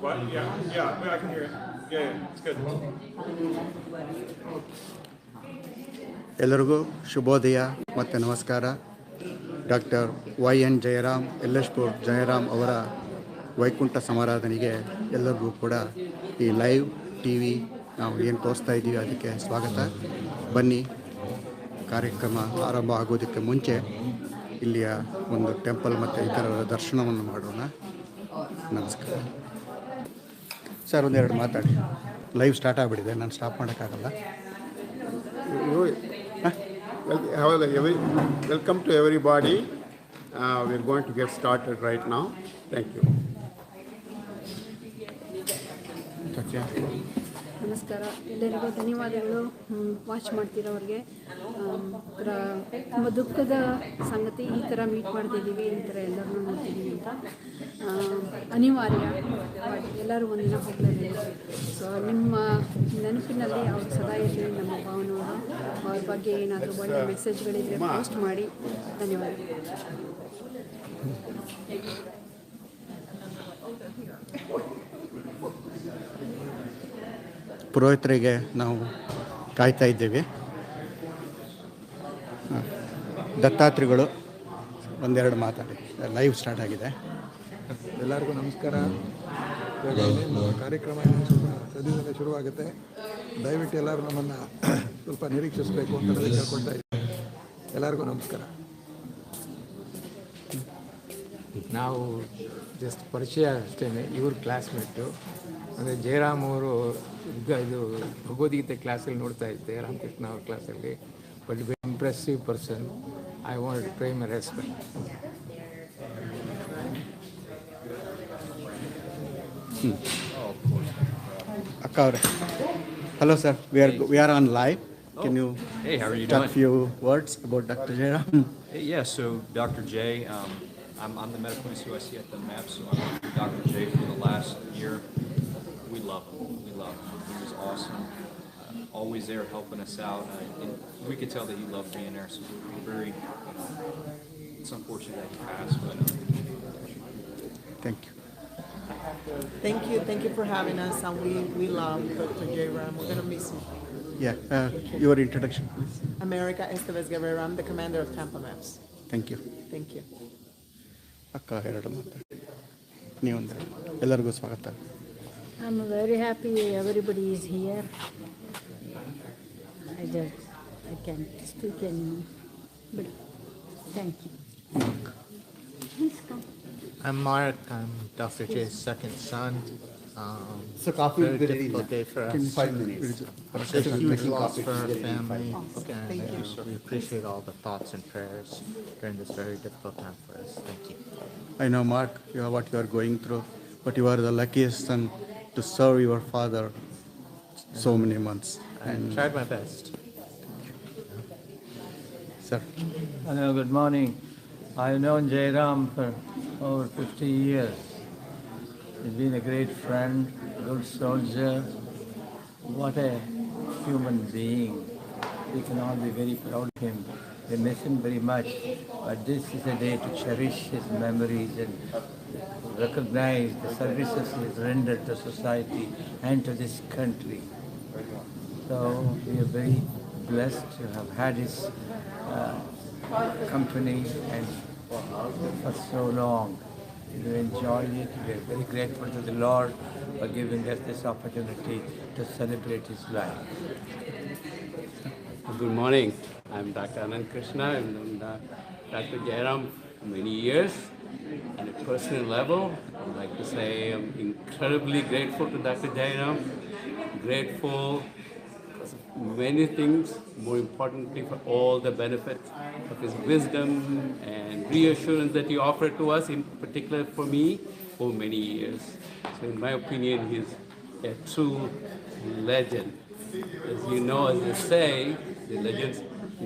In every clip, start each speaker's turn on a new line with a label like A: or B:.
A: What? Yeah, I can hear it. Yeah, it's good.
B: ಎಲ್ಲರಿಗೂ ಶುಭೋದಯ ಮತ್ತು ನಮಸ್ಕಾರ. ಡಾಕ್ಟರ್ YN ಜಯರಾಮ್ ಎಲ್ಲೆಶ್ಪುರ್ ಜಯರಾಮ್ ಅವರ ವೈಕುಂಠ ಸಮಾರಾಧನೆಗೆ ಎಲ್ಲರಿಗೂ ಕೂಡ ಈ ಲೈವ್ ಟಿ ವಿ ನಾವು ಏನು ತೋರಿಸ್ತಾ ಇದ್ದೀವಿ ಅದಕ್ಕೆ ಸ್ವಾಗತ. ಬನ್ನಿ, ಕಾರ್ಯಕ್ರಮ ಆರಂಭ ಆಗೋದಕ್ಕೆ ಮುಂಚೆ ಇಲ್ಲಿಯ ಒಂದು ಟೆಂಪಲ್ ಮತ್ತು ಇತರರ ದರ್ಶನವನ್ನು ಮಾಡೋಣ. ನಮಸ್ಕಾರ ಸರ್. ಒಂದೆರಡು ಮಾತಾಡಿ. ಲೈವ್ ಸ್ಟಾರ್ಟ್ ಆಗಿಬಿಟ್ಟಿದೆ, ನಾನು ಸ್ಟಾಪ್ ಮಾಡೋಕ್ಕಾಗಲ್ಲ.
C: Welcome to everybody. We're going to get started right now. Thank you.
D: ನಮಸ್ಕಾರ, ಎಲ್ಲರಿಗೂ ಧನ್ಯವಾದಗಳು. ವಾಚ್ ಮಾಡ್ತಿರೋರಿಗೆ ತುಂಬ ದುಃಖದ ಸಂಗತಿ, ಈ ಥರ ಮೀಟ್ ಮಾಡ್ತಿದ್ದೀವಿ, ಈ ಥರ ಎಲ್ಲರನ್ನೂ ನೋಡ್ತಿದ್ದೀವಿ ಅಂತ ಅನಿವಾರ್ಯ. ಎಲ್ಲರೂ ಒಂದಿನ ಹೋಗಲೇಬೇಕು. ಸೊ ನಿಮ್ಮ ನೆನಪಿನಲ್ಲಿ ಅವ್ರು ಸದಾ ಇರಲಿ. ನಮ್ಮ ಭಾವನವರು ಅವ್ರ ಬಗ್ಗೆ ಏನಾದರೂ ಒಳ್ಳೆಯ ಮೆಸೇಜ್ಗಳಿದ್ರೆ ಪೋಸ್ಟ್ ಮಾಡಿ. ಧನ್ಯವಾದಗಳು.
B: ಪುರೋಹಿತರಿಗೆ ನಾವು ಕಾಯ್ತಾ ಇದ್ದೇವೆ. ದತ್ತಾತ್ರಿಗಳು ಒಂದೆರಡು ಮಾತಾಡಿ. ಲೈವ್ ಸ್ಟಾರ್ಟ್ ಆಗಿದೆ.
E: ಎಲ್ಲರಿಗೂ ನಮಸ್ಕಾರ. ಕಾರ್ಯಕ್ರಮ ಸದ್ಯದಲ್ಲೇ ಶುರುವಾಗುತ್ತೆ. ದಯವಿಟ್ಟು ಎಲ್ಲರೂ ನಮ್ಮನ್ನು ಸ್ವಲ್ಪ ನಿರೀಕ್ಷಿಸಬೇಕು ಅಂತ ಕೇಳ್ಕೊಳ್ತಾ ಇದ್ದೀನಿ. ಎಲ್ಲರಿಗೂ ನಮಸ್ಕಾರ.
F: ನಾವು ಜಸ್ಟ್ ಪರಿಚಯ ಅಷ್ಟೇ. ಇವ್ರ ಕ್ಲಾಸ್ಮೇಟು ಅಂದರೆ ಜಯರಾಮ್ ಅವರು ಇದು ಭಗವದ್ಗೀತೆ ಕ್ಲಾಸಲ್ಲಿ ನೋಡ್ತಾ ಇದ್ದೆ, ರಾಮಕೃಷ್ಣ ಅವ್ರ ಕ್ಲಾಸಲ್ಲಿ. But very impressive person. I want to pay my respect.
B: ಅಕ್ಕ ಅವರೇ, hello sir. We are on live. Can you
G: hey, how are you
B: talk
G: doing?
B: few words about Dr. Jayaram?
G: Yeah, so Dr. J, I'm the medical associate at the MAP, so I'm with Dr. J for the last year. We love him. He was awesome. Always there helping us out. And we could tell that he loved being there, so we're very, it's unfortunate that he passed, but
B: Thank you.
H: Thank you for having us, and we love Dr. Jayaram. We're going to miss him.
B: Yeah, your introduction, please.
H: America Estevez Guerrero. I'm the commander of Tampa Maps.
B: Thank you.
H: Thank you.
B: ಅಕ್ಕ ಎರಡು ಮಾತಾಡಿ. ನೀವೊಂದು ಎಲ್ಲರಿಗೂ ಸ್ವಾಗತ.
I: I'm very happy everybody is here. I can't speak anymore, but thank you. Please come.
J: I'm Mark. I'm Dr. J's second son.
B: So coffee
J: very difficult day for us.
B: 5 minutes.
J: It's a huge loss for our family, and we appreciate all the thoughts and prayers during this very difficult time for us. Thank you.
B: I know, Mark, what you are going through, but you are the luckiest son to serve your father so many months.
J: I tried my best.
B: Sir.
K: Hello, good morning. I've known Jayaram for over 50 years. He's been a great friend, good soldier. What a human being. We can all be very proud of him. We miss him very much, but this is a day to cherish his memories and recognize the services he has rendered to society and to this country. So we are very blessed to have had his company and for so long. We enjoyed it. We are very grateful to the Lord for giving us this opportunity to celebrate his life.
L: Good morning. I'm Dr. Anand Krishna. I've known Dr. Jayaram for many years. On a personal level, I'd like to say I'm incredibly grateful to Dr. Jayaram. Grateful for many things, more importantly for all the benefits of his wisdom and reassurance that he offered to us, in particular for me, for many years. So in my opinion, he's a true legend. As you know, as they say, the legends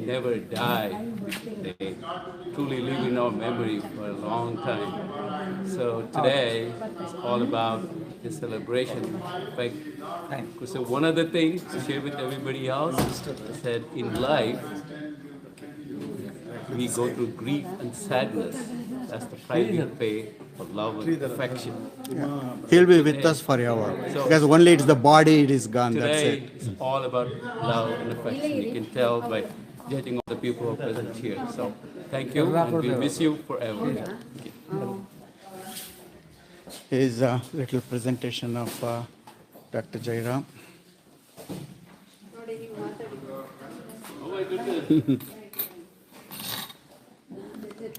L: never die. They truly live in our memory for a long time. So today is all about the celebration. In fact, so one other thing to share with everybody else is that in life, we go through grief and sadness. That's the price we pay for love and affection.
B: He'll be with us forever.
L: So-
B: Because only it's the body, it is gone. That's
L: Today
B: it.
L: is all about love and affection. You can tell by getting all the people who are present here. So thank you, and we'll miss you forever.
B: Is a little presentation of Dr. Jayaram.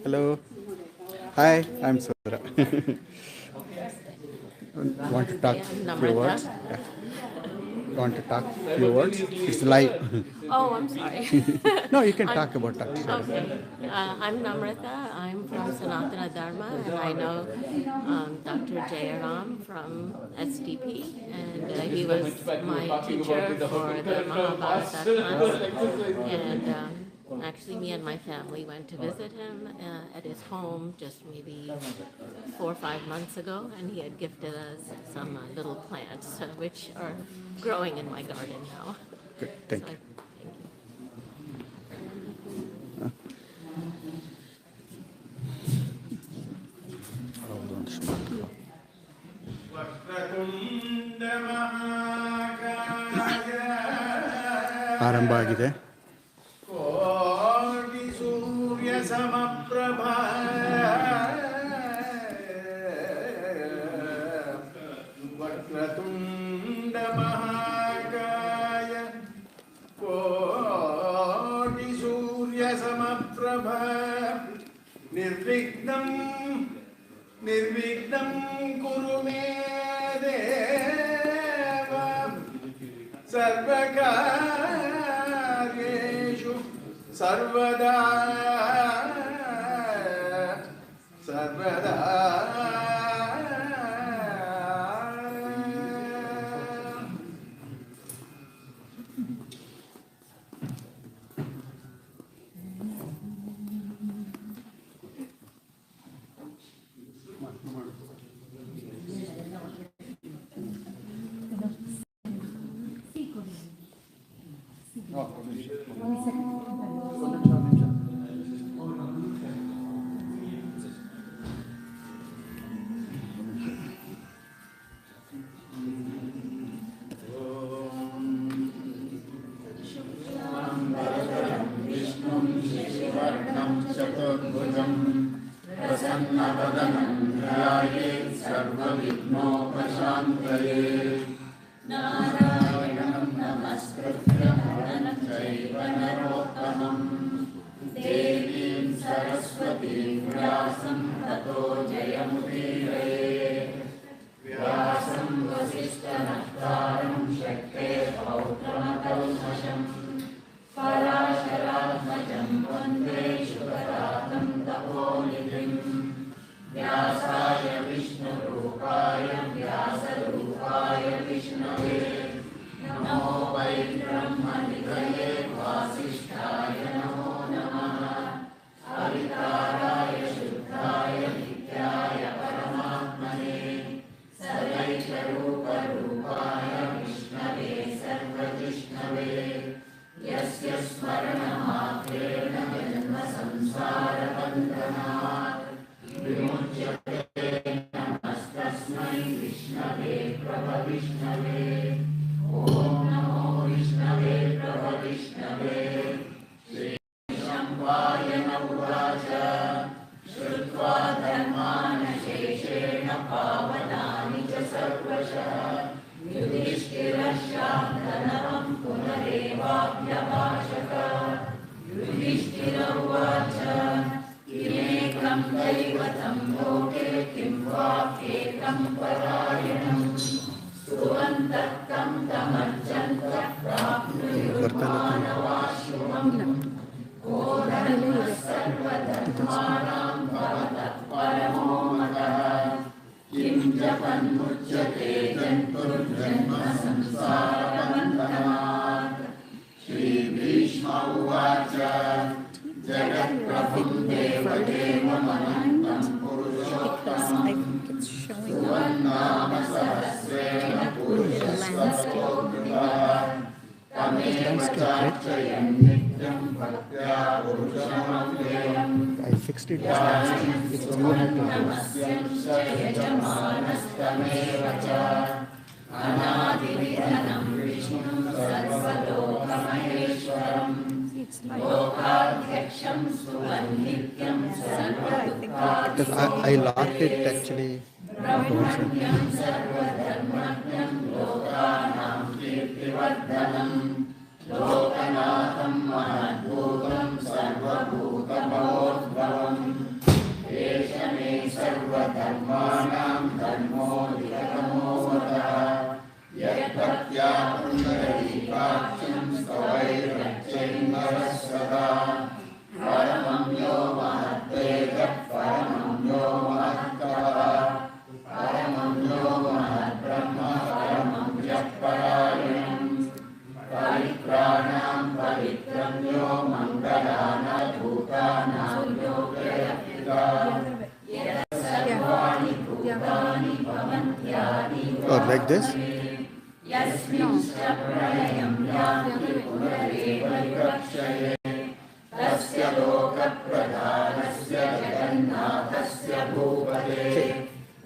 B: Hello. Hi, I'm Sudra. Want to talk few words? Yeah. Want to talk few words? It's live.
M: Oh, I'm sorry.
B: No, you can talk about that.
M: Okay. I'm Namrata. I'm from Sanatana Dharma, and I know Dr. Jayaram from SDP, and he was my teacher for the Mahabharata class. And actually, me and my family went to visit him at his home just maybe 4 or 5 months ago, and he had gifted us some little plants, which are growing in my garden now.
B: Good, thank
M: So
B: you. ಆರಂಭ ಆಗಿದೆ.
N: ಸೂರ್ಯ ಸಮಪ್ರಭ ವಕ್ರತುಂಡ ಮಹಾಕಾಯ ಕೋಟಿ ಸೂರ್ಯ ಸಮಪ್ರಭ ನಿರ್ವಿಘ್ನಂ ನಿರ್ವಿಘ್ನಂ ಕುರು ಮೇ ದೇವ ಸರ್ವಕಾರ್ಯೇಷು ಸರ್ವದಾ ಸರ್ವದಾ
O: प्रसन्नवदनं ध्यायेत् सर्वविघ्नोपशान्तये नारायणं नमस्कृत्य नरं चैव नरोत्तमं देवीं सरस्वतीं व्यासं ततो जयमुदीरये व्यासं वसिष्ठनप्तारं शक्तेः पौत्रमकल्मषम् पराशरात्मजं वन्दे शुकरातं तपोनिधिं व्यासाय विष्णुरूपाय व्यासरूपाय विष्णवे नमो वै ब्रह्मनिधये वासिष्ठाय नमो नमः अविकाराय शुद्धाय नित्याय परमात्मने सदैकरूपरूपाय विष्णवे सर्वजिष्णवे यस्य स्मरणमात्रेण जन्मसंसारबन्धनात् विमुच्यते नमस्तस्मै विष्णवे प्रभविष्णवे ॐ नमो विष्णवे प्रभविष्णवे श्रीशम्पायन उवाच श्रुत्वा धर्मानशेषेण पावनानि च सर्वशः युधिष्ठिरशान्तनवं पुनरेवाभ्यभाषत युधिष्ठिर उवाच किमेकं दैवतं लोके किं वाप्येकं परायणं स्तुवन्तः तं तमर्चन्तः प्राप्नुयुर्मानवाशुवम् को धर्मः सर्वधर्माणां भवतः परमो मतः किं जपन्मुच्यते जन्तुर्जन्मसंसारबन्धनात् श्रीभीष्म उवाच जगत्प्रभुं देवदेवमनन्तं पुरुषोत्तमं सुवन्नाम सहस्रेण पुरुषस्वतोऽन्वितः तमेव चार्चयन् नित्यं भक्त्या पुरुषमव्ययम्
B: 60 days. It's given out to because I locked it actually. Or like this?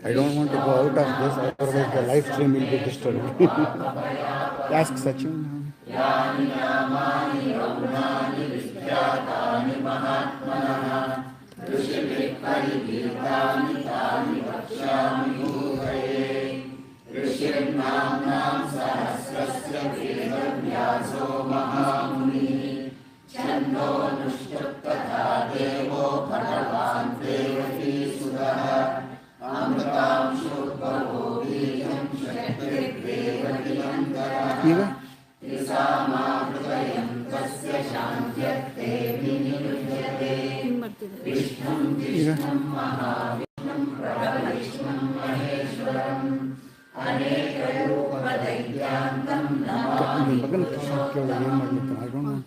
B: I don't want to go out of this, otherwise the live stream will be disturbed. Ask Sachin. ಈಗ ಈಗ ಮಗನ ಕೇಳೋದು ಏನು ಮಾಡಲಿಕ್ಕೆ I don't want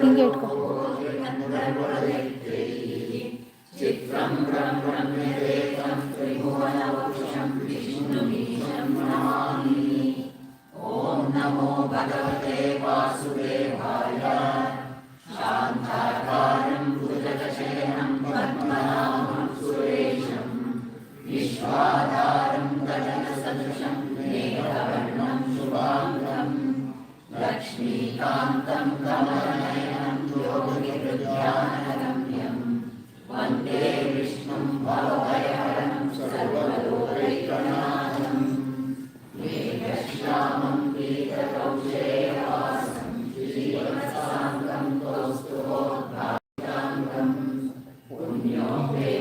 D: ಹಿಂಗೆ ಇಟ್ಕೊ
P: Punyam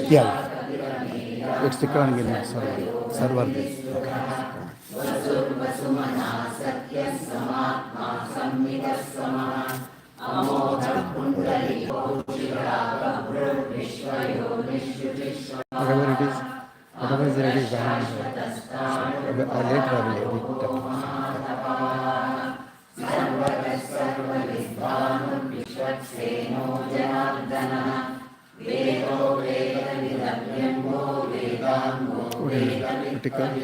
B: Yeah, it's the current server. Whatever it is, later I will edit that.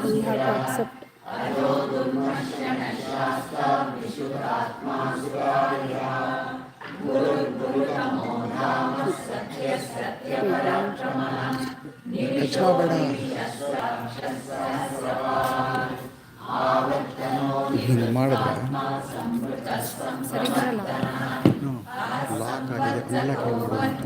B: We have to accept. ಹಿಂಗೆ ಮಾಡಿದ್ರೆ
D: ಸರಿ ಬರಲ್ಲ.
B: ಲಾಕ್ ಆಗಿದೆ, ಅನ್ಲಾಕ್ ಹೇಗೆ ಮಾಡೋದು ಅಂತ.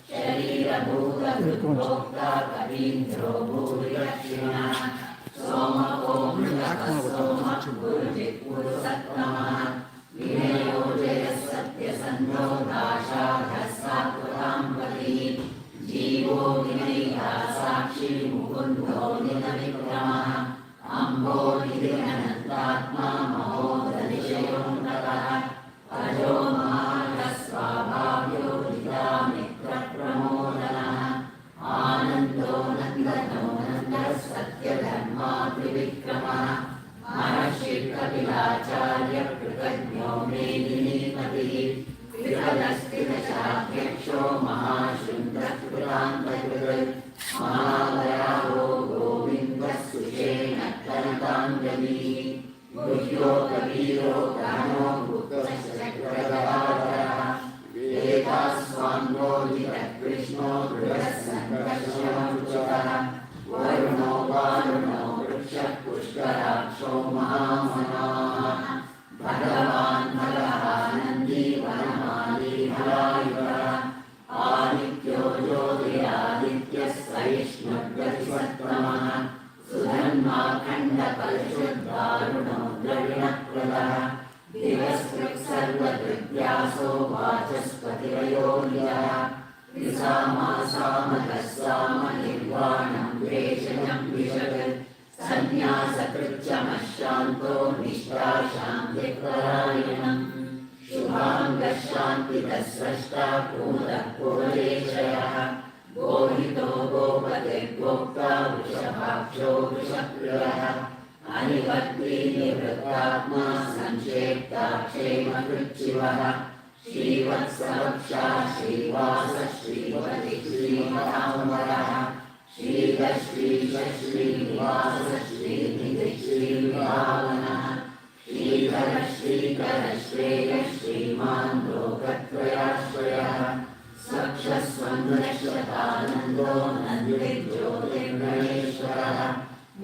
P: शरीरभूत मुकुन्दो नितविक्रमः अम्बोधिरनन्तात्मा महोदधिशयोऽन्तकः अजो महारस्वाभाव्यो निदामित्रप्रमोदनः आनन्दो नन्दनो नन्दः सत्यधर्मात्रिविक्रमः महर्षिकपिलाचार्य कृतज्ञो मेदिनीपतिः त्रिपदस्थितशाध्यक्षो महाशृङ्गकृतान्तकृत् महावराहो गोविन्दः सुषेण कलिताञ्जलिः गुह्यो कबीरो गणो भूतश्चक्रधराधरः वेदास्वाङ्गोजितकृष्णो दृढसङ्कर्षणोच्युतः वरुणो वारुणो वृक्षः पुष्कराक्षो महामनाः भगवान् भगः नन्दी वनमाली हरायुधः आदित्यो ज्योतिरादित्यः सहिष्णुर्गतिसत्तमः सुधन्वा खण्डपरिशुद्धारुणो द्रविणप्रदः दिवस्कृत्सर्वदृग्व्यासो वाचस्पतिरयो निजः विसामासामकः साम निर्वाणं द्वेषजं विशत् सन्न्यासकृच्छमः शान्तो निष्ठा शान्तिपरायणम् शुभाङ्गः शान्तितः स्रष्टा पूतः पूर्वेशयः गोहितो गोपतिर्गोक्ता वृषभाक्षो वृषप्रियः अनिवर्ती निवृत्तात्मा संक्षेप्ता क्षेमकृच्छिवः श्रीवत्सवक्षा श्रीवासः श्रीपतिः श्रीमताम्बरः श्रीधः श्रीशः श्रीनिवासः श्रीनिधिः श्रीविभावनः श्रीधरः श्रीकरः श्रेयः श्रीमान् लोकत्रयाश्रयः सक्षस्वन्दशतानन्दो नन्दिर्ज्योतिर्गणेश्वरः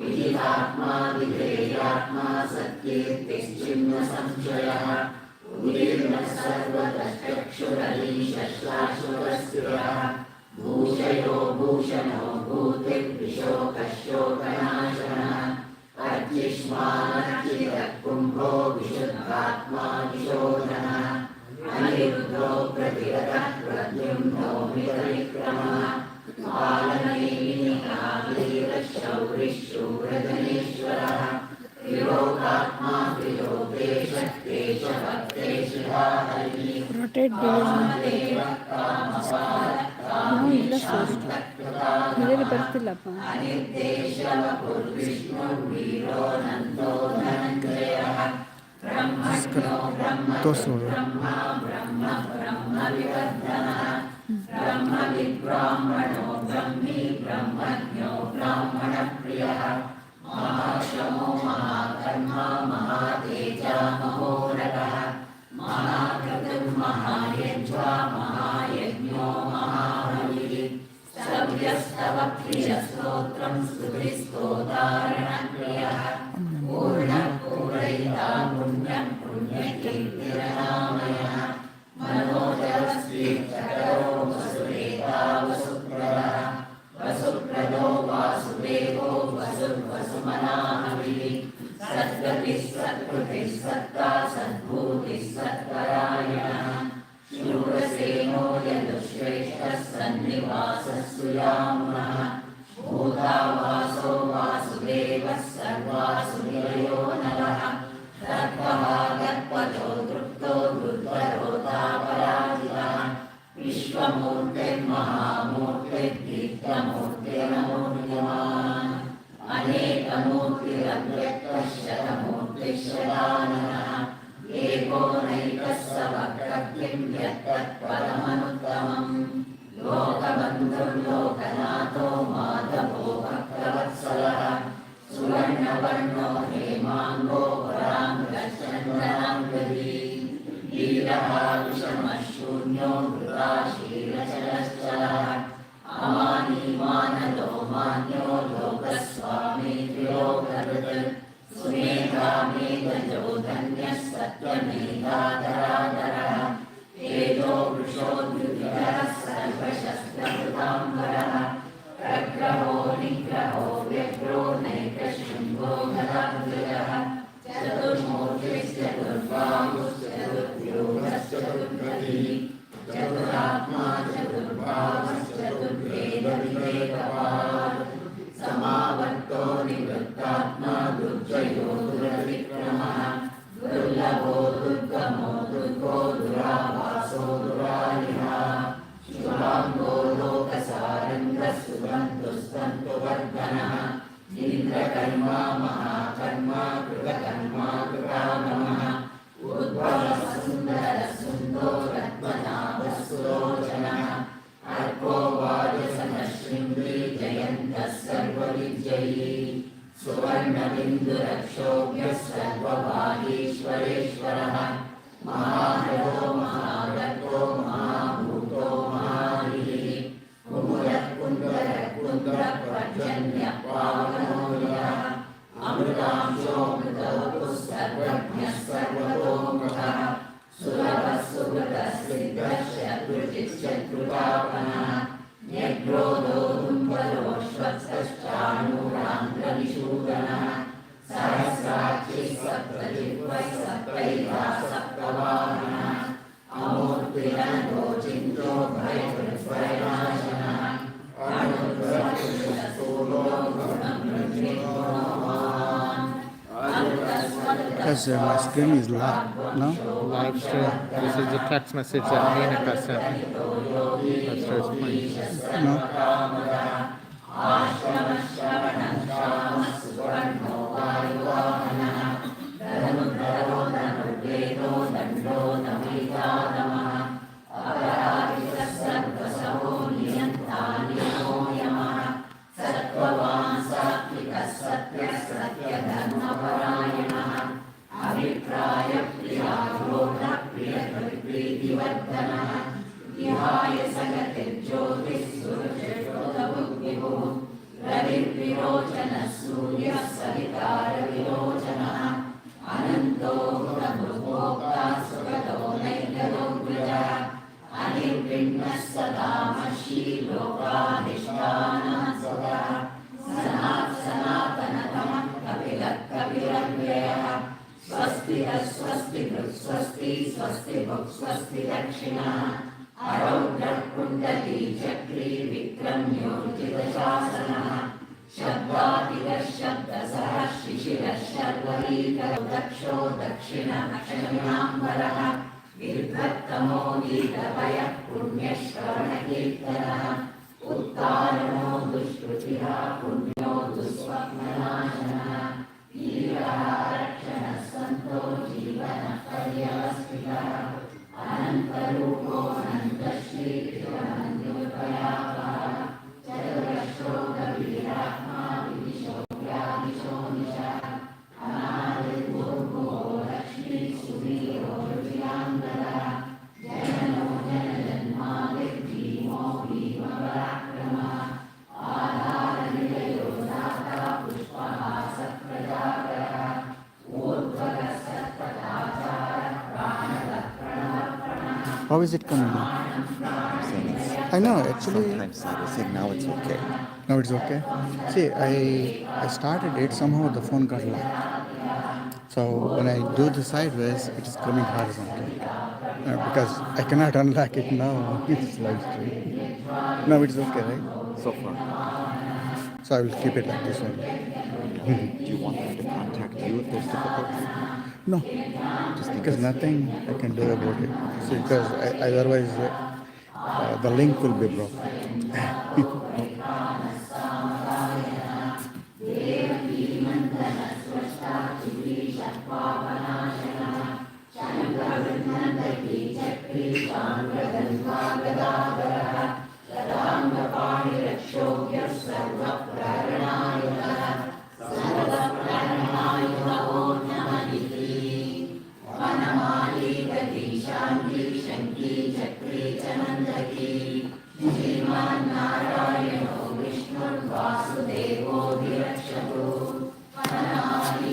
P: विदितात्मा विधेयात्मा सत्कीर्तिश्चिन्नसंशयः उदीर्णः सर्वतश्चक्षुरलीशश्लाश्वतस्थिरः भूषयो भूषणो भूतिर्विशोकशोकनाशनः अर्चिष्मानर्चितः कुम्भो विशुद्धात्मा विशोधनः अनिरुद्धो प्रतिरतः प्रद्युम्नो मितविक्रमः बालनेमिनिकालीरशौरिः शूरजनेश्वरः त्रिलोकात्मा त्रिलोकेशः केशभक्तेशिहा हरिः
I: rotate ನಾವು ಇಲ್ಲ ಸರ್ ಇದರಲ್ಲಿ ಬರ್ತಿಲ್ಲಪ್ಪ
B: ತೋರಿಸು
P: ब्रह्मविद्ब्राह्मणो ब्रह्मी ब्रह्मज्ञो ब्राह्मणप्रियः महाश्रमो महाकर्मा महातेजा महोरगः महाकृतिर्महायज्वा महायज्ञो महाबलिः सव्यस्तव प्रियस्तोत्रं स्तुतिस्तोतारणप्रियः पूर्णपूरयिता पुण्यं पुण्यकीर्तिरनामयः मनोजवस्तीर्थकरो वसुदेवा वसुप्रदः वसुप्रदो वासुदेवो वसुर्वसुमनाहविः सद्गतिः सत्कृतिः सत्ता सद्भूतिः सत्परायणः शूरसेनो यदुश्रेष्ठः सन्निवासः सुयामुनः भूतावासो वासुदेवः सर्वासु निलयो नरः तत्त्वभागत्पथो दृप्तो दुर्धरोतापराजितः विश्वमूर्तिर्महामूर्तिर्दीप्तमूर्तिर्नमोऽन्यमान् अनेकमूर्तिरव्यक्तः शतमूर्तिः शताननः एको नैकः स वक्रकिं यत्तत्परमनुत्तमम् लोकबन्धुर्लोकनाथो माधवो भक्तवत्सलः सुवर्णवर्णो हेमाङ्गो वराङ्गश्चन्द्राङ्गदी वीरः विषमः शून्यो वृताशीलचलश्चलः अमानी मानदो मान्यो Lokswami त्रिलोककृत् Indrakirma Mahakarma Kritakirma Kritanamah Udbhava Sundara Sundo Ratmanava Sulojanah Arko Vajasana Shrimbi Jayanta Sarva Vijyayi Suvarna Bindu Rakshobhya Sarva Vahishwareshwarah Mahadavo Mahadato Mahabhuto Maharihi Kumurat Kundara Kundra Prajanya Pavanodaya Amrutamsho Mridautu Sarvajna Sarvatomukha Sulabha Subrata Siddha Shatrujit Shatrutapana Nyagrodho Dumbalo Shvatsaschanurandra Vishudana Sahasrachi Saptajivvai Saptaitha Saptavahana Amurtirando Chinto Bhayavrinashana
B: Because my screen is live, no?
J: Live stream. This is the text message that Menaka sent. That starts playing.
B: No? How is it coming now? I know, actually.
Q: Sometimes I said now it's okay.
B: Now it's okay. See, I started it, somehow the phone got locked. So when I do the sideways, it is coming horizontally. Because I cannot unlock it now. It's live stream. Now it's okay, right?
Q: So far.
B: So I will keep it like this one.
Q: Do you want them to contact you if there's difficulty?
B: No, just because nothing I can do about it. See, because otherwise the link will be broken.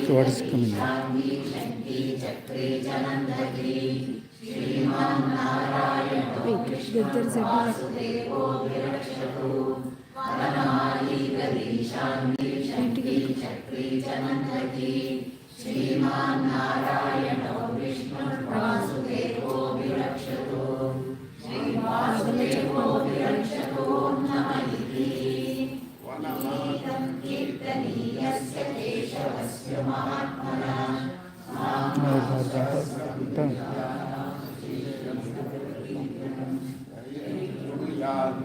B: So what is coming now?
D: Wait, there is a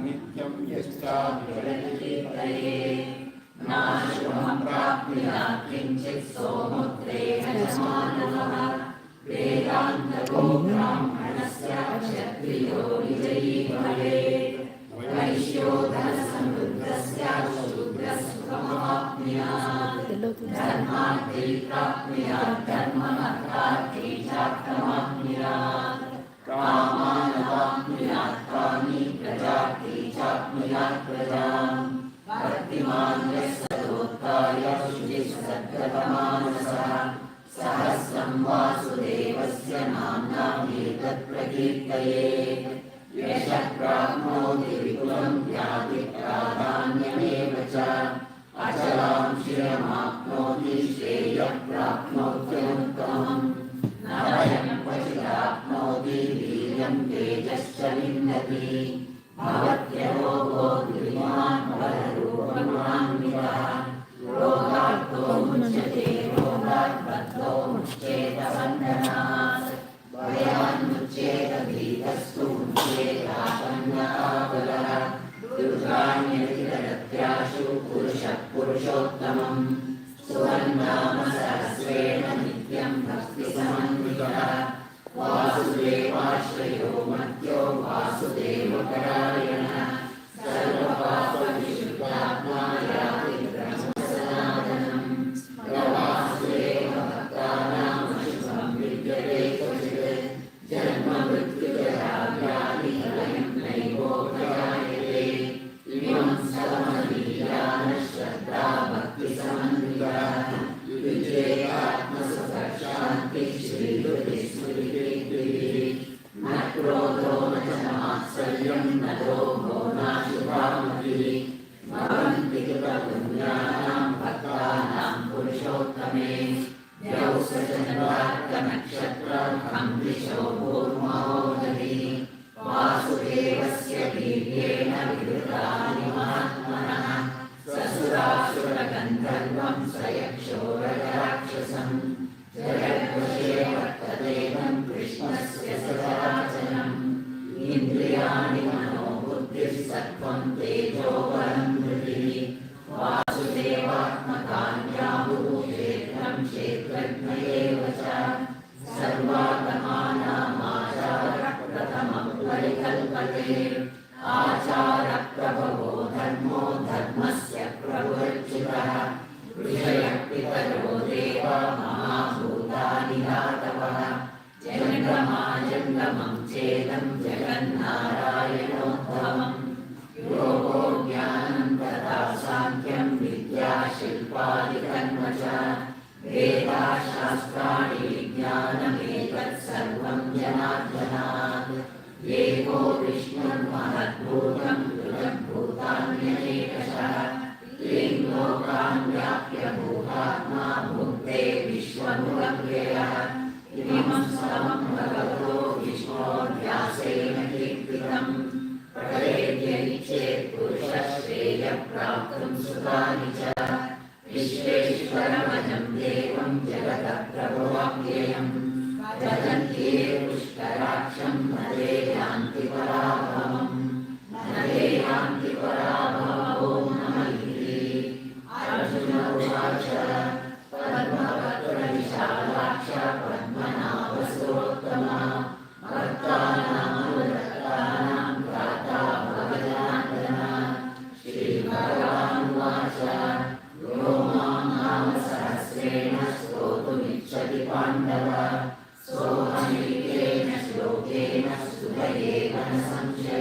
N: नित्यं यश्चाभिवृद्धिर्तये नाशुभं
P: किञ्चित् सोमुद्रे यजमानः वेदान्तब्राह्मणस्य क्षत्रियो विजयी भवेत् वैश्यो धनसमृद्धस्य शूद्रसुखमाप्नुयात् धर्मार्थै प्राप्नुयात् धर्ममर्थार्थै चार्थमाप्नुयात् कामानवाप्नुयात् कामी प्रजार्थै चाप्नुयात् प्रजाम् भक्तिमान् यस्सदोत्थाय शुचिसद्गतमानसः सहस्रं वासुदेवस्य नाम्नामेतत् प्रकीर्तयेत् यशः प्राप्नोति विपुलं याति प्राधान्यमेव च अचलां श्रियमाप्नोति श्रेयः प्राप्नोत्यनुत्तमम् न भयं क्वचिदाप्नोति वीर्यं तेजश्च विन्दति भवत्यरोगो द्विमान् बलरूपगुणान्वितः रोगार्तो मुच्यते रोगात् बद्धो मुच्येत बन्धनात् भयान्मुच्येत भीतस्तु मुच्येत आपन्नः दुर्गाण्यतिदत्याशु पुरुषः पुरुषोत्तमम् सुवर्णामसहस्रेण नित्यं भक्तिसमन्वितः वासुदेवाश्रयो मध्यो वासुदेवपरायणः सर्वपापविशुद्धात्मा याति ब्रह्मसनातनम् वासुदेवभक्तानामशुभं विद्यते क्वचित् जन्ममृत्युजराव्याधिभयं नैवोपजायते इमं समदीयानः श्रद्धा भक्तिसमन्वितः विजयेतात्मसुखशान्तिः श्रीहृदिस्मृतिः न क्रोधो न च मात्सर्यं न लोभो नाशुभामतिः भवन्ति कृतपुण्यानां भक्तानां पुरुषोत्तमे द्यौ सजन्मार्कनक्षत्रं दिशो भूर्महोदधिः वासुदेवस्य वीर्येण विवृतानि महात्मनः ससुरासुरगन्धर्वं सयक्षोरराक्षसं जगद्वशे वर्ततेदं कृष्णस्य सदाचलम् इन्द्रियाणि मनोबुद्धिस्सत्त्वं तेजो बलं धृतिः वासुदेवात्मकान्याहुः क्षेत्रं क्षेत्रज्ञ एव च सर्वागमानामाचारः प्रथमं परिकल्पते आचारप्रभवो धर्मो धर्मस्य प्रवृच्युतः ऋषयः पितरो देवा महाभूतानि धातवः जङ्गमाजङ्गमं चेदं जगन्नारायणोद्भवम् योगो ज्ञानं तथा साङ्ख्यं विद्या शिल्पादिकर्म च वेदाशास्त्राणि विज्ञानमेतत् सर्वं जनार्दनात् एको विष्णुर्महद्भूतं पृथग्भूतान्यनेकशः त्रीन् लोकान् व्याप्य भूतात्मा भुक्ते विश्वमुपव्ययः इमं समं भगवतो विष्णोर्व्यासेन कीर्तितं प्रवेद्यैच्छेत् पुरुषः श्रेयः प्राप्तुं सुखानि च विश्वेश्वरमजं देवं जगतः प्रभुमव्ययम् वदन्ति ये पुष्कराक्षं न ते यान्ति पराभवम् न ते यान्ति पराभवो नमः इति अर्जुन उवाच पद्मपत्रविशालाक्ष पद्मनाभस्तोत्तमा भक्तानां भ्राता भगजनार्दन श्रीभगवानुवाच यो मां नामसहस्रेण स्तोतुमिच्छति पाण्डव सोऽहमेकेन श्लोकेन स्तुतयेन न संशयः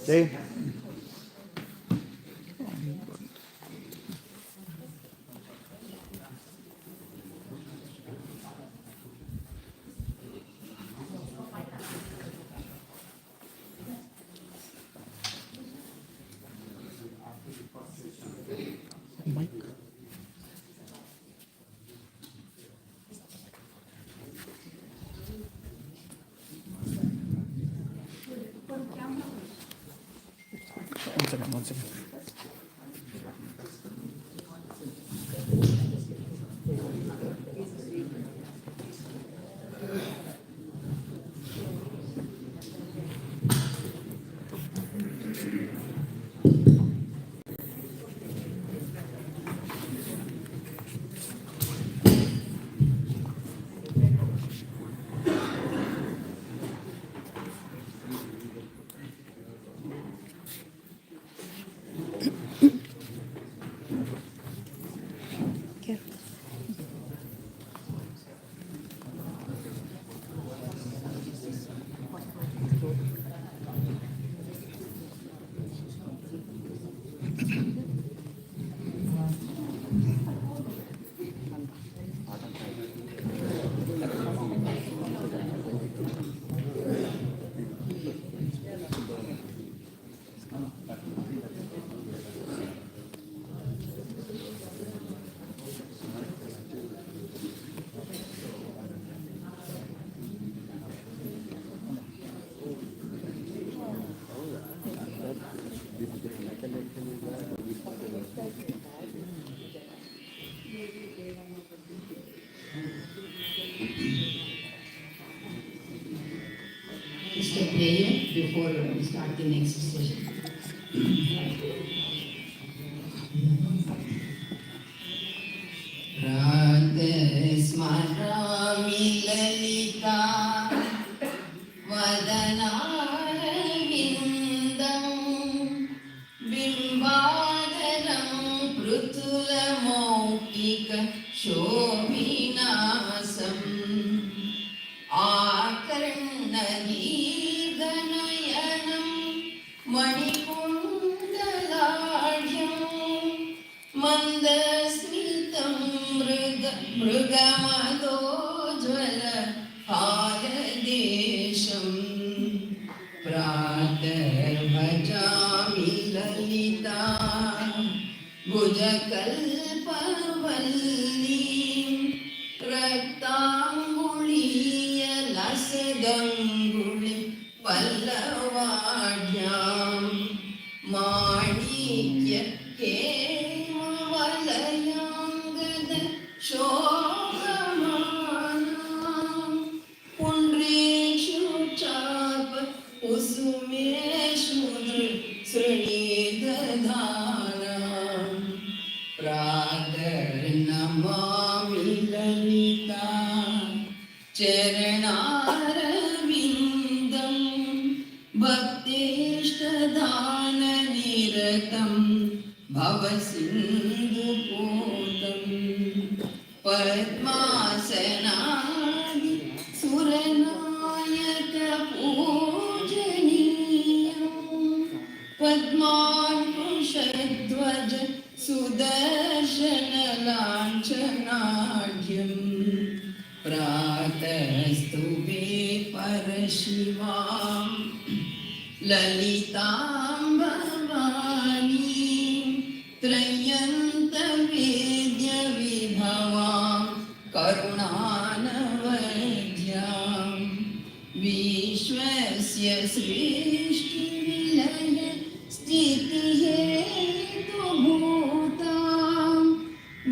B: Jay.
Q: Mike. One second.
P: Just a prayer before we start the next session. Smarami Lalita Vadanarvindam Bimbadaram Prutulamoukika Shobhinasam Akarnadidanayanam Manikuntaladyam Mandasmitam Mrugamadojvala Paradesham Pratarvajami Lalita Bhujakalpavallim Raktanguliya Lasadanguli Pallavadyam Manikya Kemavalayangada Shobhamanam Pundreshu Chapa Usumeshu Srinidadhanam Pradharna चरणारविन्दं भक्तेष्टदाननिरतं भवसिन्धुपूतं पद्मासनादि सुरनायकपूजनीयं पद्माङ्कुशध्वज सुदर्शनलाञ्छनाढ्यम् प्रातस्तुभे परशिवां ललितां भवानीं त्रयन्तवेद्यविभवां करुणानवद्यां विश्वस्य सृष्टिविलय स्थितिहेतुभूतां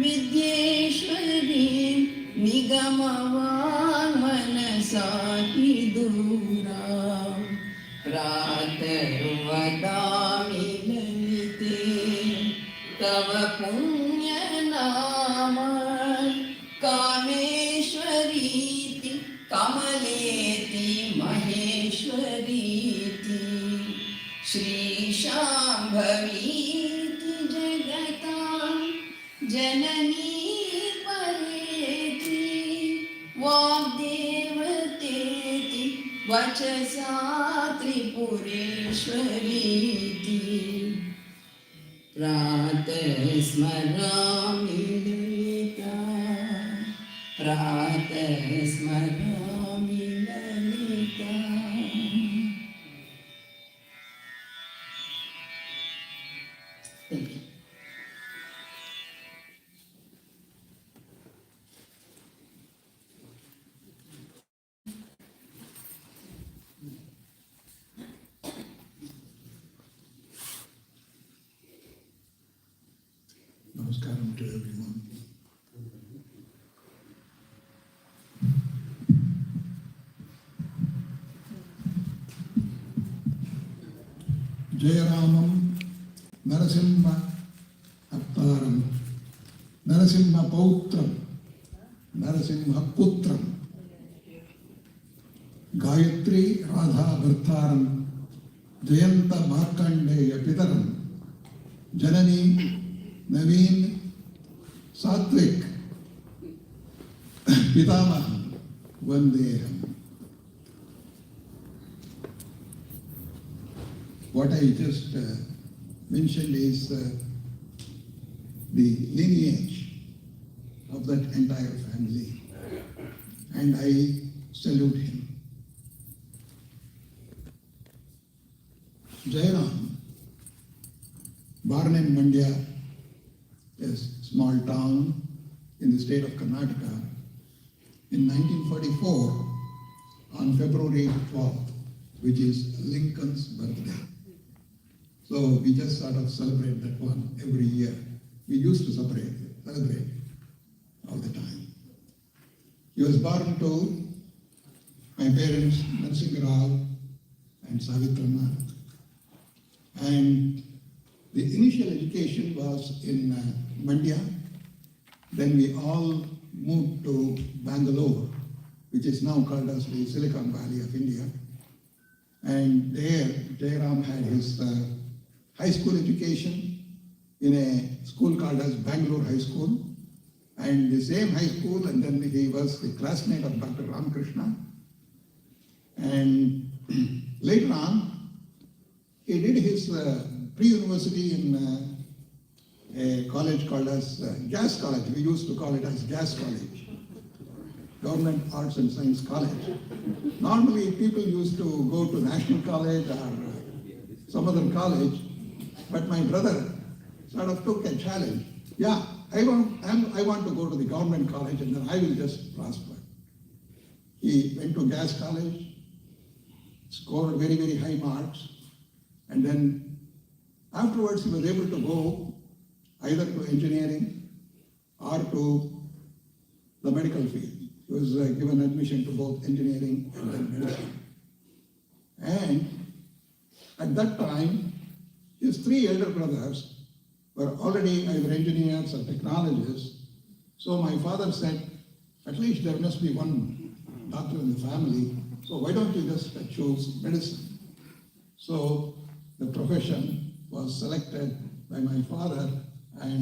P: विद्येश्वरीं निगमवाङ्मनसापि दूरां प्रातर्वदामि ललिते तव पुण्यनाम कामेश्वरीति कमलेति महेश्वरीति श्रीशाम्भवीति जगतां जननी वाग्देवतेति वचसा त्रिपुरेश्वरीति प्रातः स्मरामि ललिता प्रातः स्मरामि Lalita. Thank you.
E: Namaskaram to everyone. Jayaramam Narasimha Avtaram Narasimha Pautram Narasimha Putram Gayatri Radha Bhartaram Jayanta Markandeya Pitaram Janani Naveen Satvik Pitamaham Vandeham. What I just mentioned is the lineage of that entire family, and I salute him. Jayaram, born in Mandya, a small town in the state of Karnataka, in 1944, on February 12th, which is Lincoln's birthday. So we just sort of celebrate that one every year. We used to celebrate all the time. He was born to my parents, Narsingh Rao and Savitrama. And the initial education was in Mandya. Then we all moved to Bengaluru, which is now called as the Silicon Valley of India. And there, Jayaram had his high school education in a school called as Bengaluru High School. And the same high school, and then he was the classmate of Dr. Ramakrishna. And later on, he did his pre-university in a college called as Gas College. We used to call it as Gas College, Government Arts and Science College. Normally, people used to go to National College or some other college, but my brother sort of took a challenge. Yeah, I want to go to the government college and then I will just prosper. He went to Gas College, scored very, very high marks, and then afterwards he was able to go either to engineering or to the medical field. He was given admission to both engineering and then medicine. And at that time, his three elder brothers were already either engineers or technologists. So my father said, at least there must be one doctor in the family, so why don't you just choose medicine? So the profession was selected by my father, and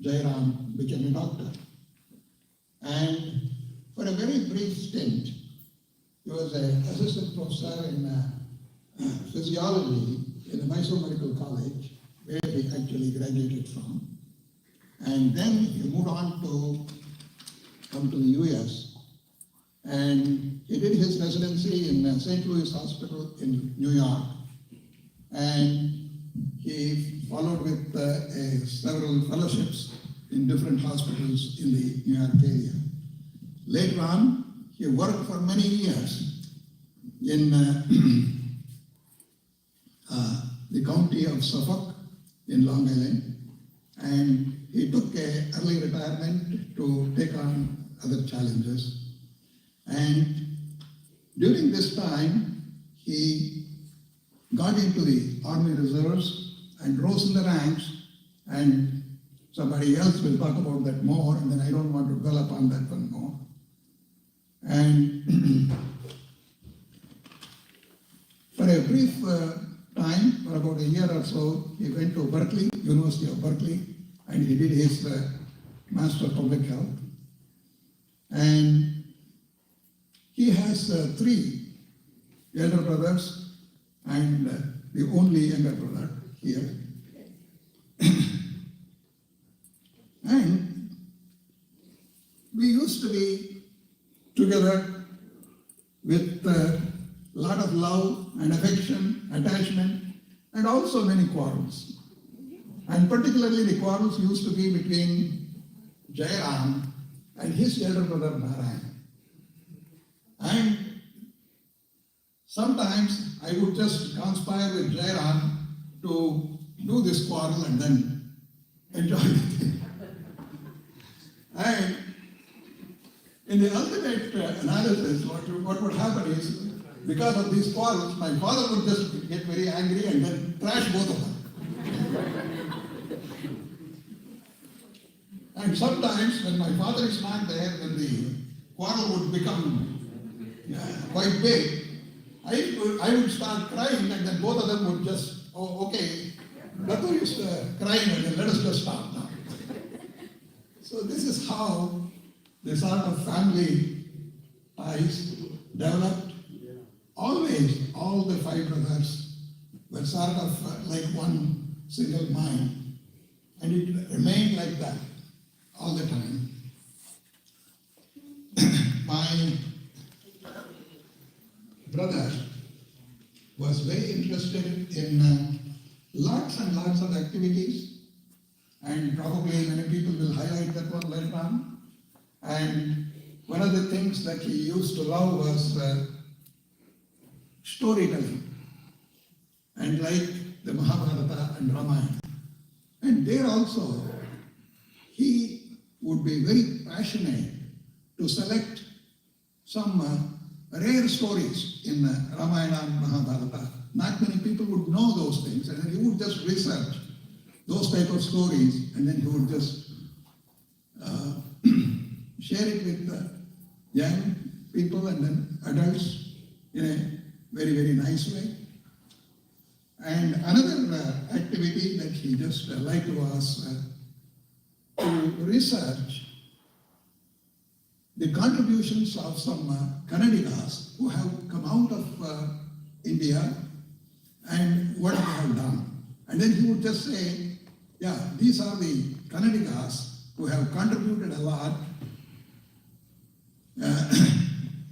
E: Jayaram became a doctor. And for a very brief stint, he was an assistant professor in physiology in the Mysore Medical College, where he actually graduated from. And then he moved on to come to the US, and he did his residency in St. Louis Hospital in New York. And he followed with several fellowships in different hospitals in the New York area. Later on, he worked for many years in the county of Suffolk in Long Island, and he took an early retirement to take on other challenges. And during this time, he got into the Army Reserves and rose in the ranks, and somebody else will talk about that more, and then I don't want to dwell upon that one more. And for a brief time, for about a year or so, he went to Berkeley, University of Berkeley, and he did his Master of Public Health. And he has 3 elder brothers and the only younger brother here. And we used to be together with a lot of love and affection, attachment, and also many quarrels. And particularly the quarrels used to be between Jayaram and his elder brother Narayan. And sometimes I would just conspire with Jayaram to do this quarrel and then enjoy the thing. And in the ultimate analysis, what would happen is, because of these quarrels, my father would just get very angry and then trash both of them. And sometimes when my father is not there, when the quarrel would become quite big, I would start crying, and then both of them would just, oh, okay, Ratu is crying, and then let us just stop now. So this is how the sort of family ties developed. Always, all the 5 brothers were sort of like one single mind, and it remained like that all the time. My brother was very interested in lots and lots of activities, and probably many people will highlight that one later on. And one of the things that he used to love was storytelling, and like the Mahabharata and Ramayana. And there also, he would be very passionate to select some rare stories in Ramayana and Mahabharata. Not many people would know those things, and then he would just research those type of stories, and then he would just share it with young people and then adults in a very, very nice way. And another activity that he just liked was to research the contributions of some Kannadigas who have come out of India and what they have done. And then he would just say, yeah, these are the Kannadigas who have contributed a lot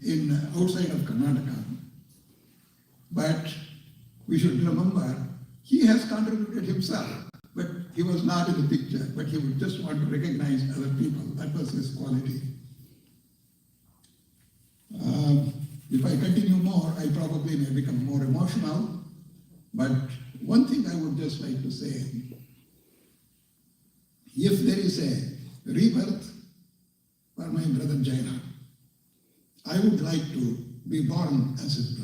E: in outside of Karnataka. But we should remember, he has contributed himself, but he was not in the picture, but he would just want to recognize other people. That was his quality. If I continue more, I probably may become more emotional, but one thing I would just like to say, if there is a rebirth for my brother Jayaram, I would like to be born as his brother.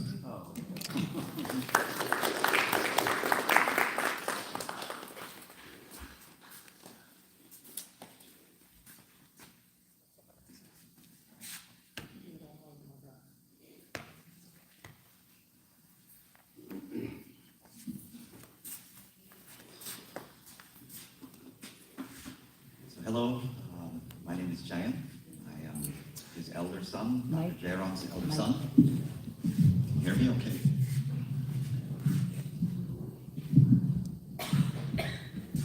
R: Hello, my name is Jayaram. I am his elder son, Dr. Jayaram's elder son. Can you hear me okay?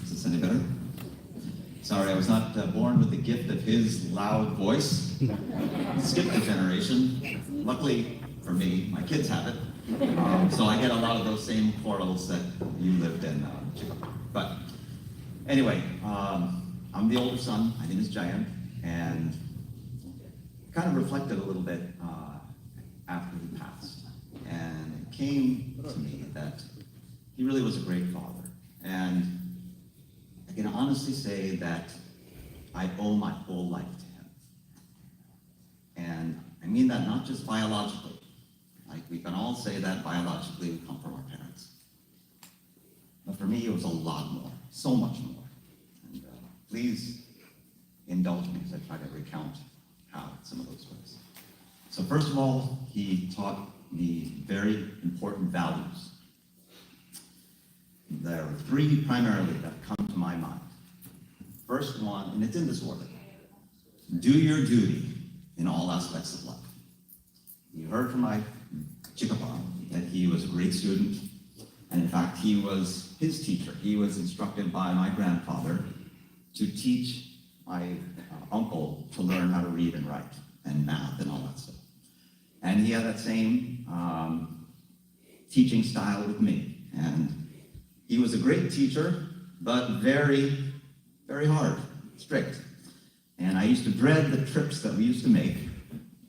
R: Is this any better? Sorry, I was not born with the gift of his loud voice. Skipped a generation. Luckily for me, my kids have it. So I get a lot of those same quarrels that you lived in. But anyway, I'm the older son. My name is Jayaram, and kind of reflected a little bit after he passed. And it came to me that he really was a great father. And I can honestly say that I owe my whole life to him. And I mean that not just biologically. Like we can all say that biologically we come from our parents. But for me, it was a lot more, so much more. And please indulge me as I try to recount how some of those ways. So first of all, he taught me very important values. There are three primarily that come to my mind. First one, and it's in this order: do your duty in all aspects of life. You heard from my Chickapah that he was a great student, and in fact, he was his teacher. He was instructed by my grandfather to teach my uncle to learn how to read and write and math and all that stuff. And he had that same teaching style with me. And he was a great teacher, but very, very hard, strict. And I used to dread the trips that we used to make,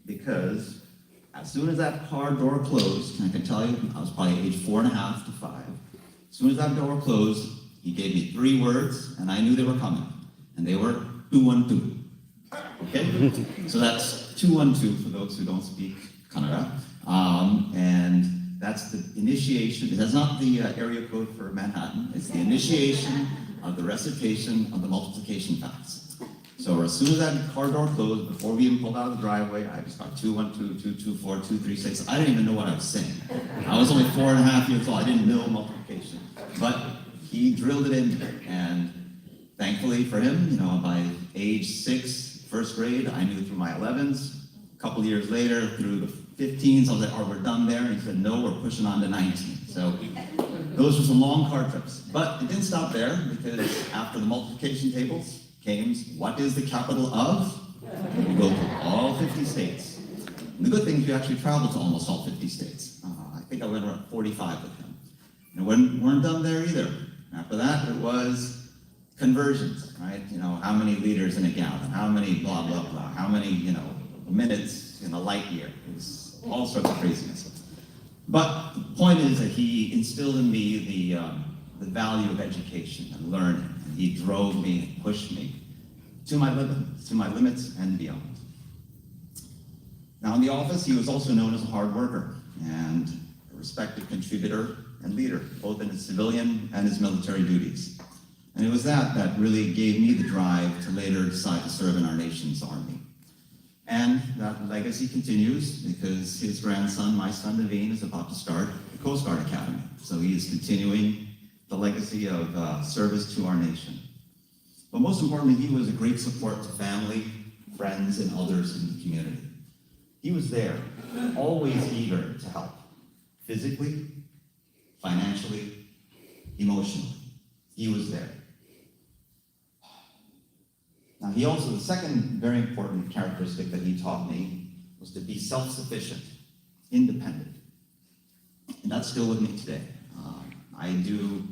R: because as soon as that car door closed, and I can tell you, I was probably age 4.5 to 5. As soon as that door closed, he gave me 3 words, and I knew they were coming. And they were 212. Okay? So that's 212 for those who don't speak Kannada. And that's the initiation. That's not the area code for Manhattan. It's the initiation of the recitation of the multiplication facts. So as soon as that car door closed, before we even pulled out of the driveway, I just got 212, 224, 236. I didn't even know what I was saying. I was only 4.5 years old. I didn't know multiplication. But he drilled it in me. And thankfully for him, by age 6, first grade, I knew through my 11s. A couple years later, through the 15s, I was like, oh, we're done there. And he said, no, we're pushing on to 19. So those were some long car trips. But it didn't stop there, because after the multiplication tables came, what is the capital of? We go to all 50 states. And the good thing is we actually traveled to almost all 50 states. I think I went around 45 with him. And we weren't done there either. After that, it was conversions, right? How many liters in a gallon? How many blah, blah, blah? How many, minutes in a light year? It was all sorts of craziness. But the point is that he instilled in me the value of education and learning. And he drove me, pushed me to my limits and beyond. Now in the office, he was also known as a hard worker and a respected contributor and leader, both in his civilian and his military duties. And it was that really gave me the drive to later decide to serve in our nation's army. And that legacy continues, because his grandson, my son Naveen, is about to start the Coast Guard Academy. So he is continuing the legacy of service to our nation. But most importantly, he was a great support to family, friends, and others in the community. He was there, always eager to help, physically, financially, emotionally. He was there. Now, the second very important characteristic that he taught me was to be self-sufficient, independent. And that's still with me today. I do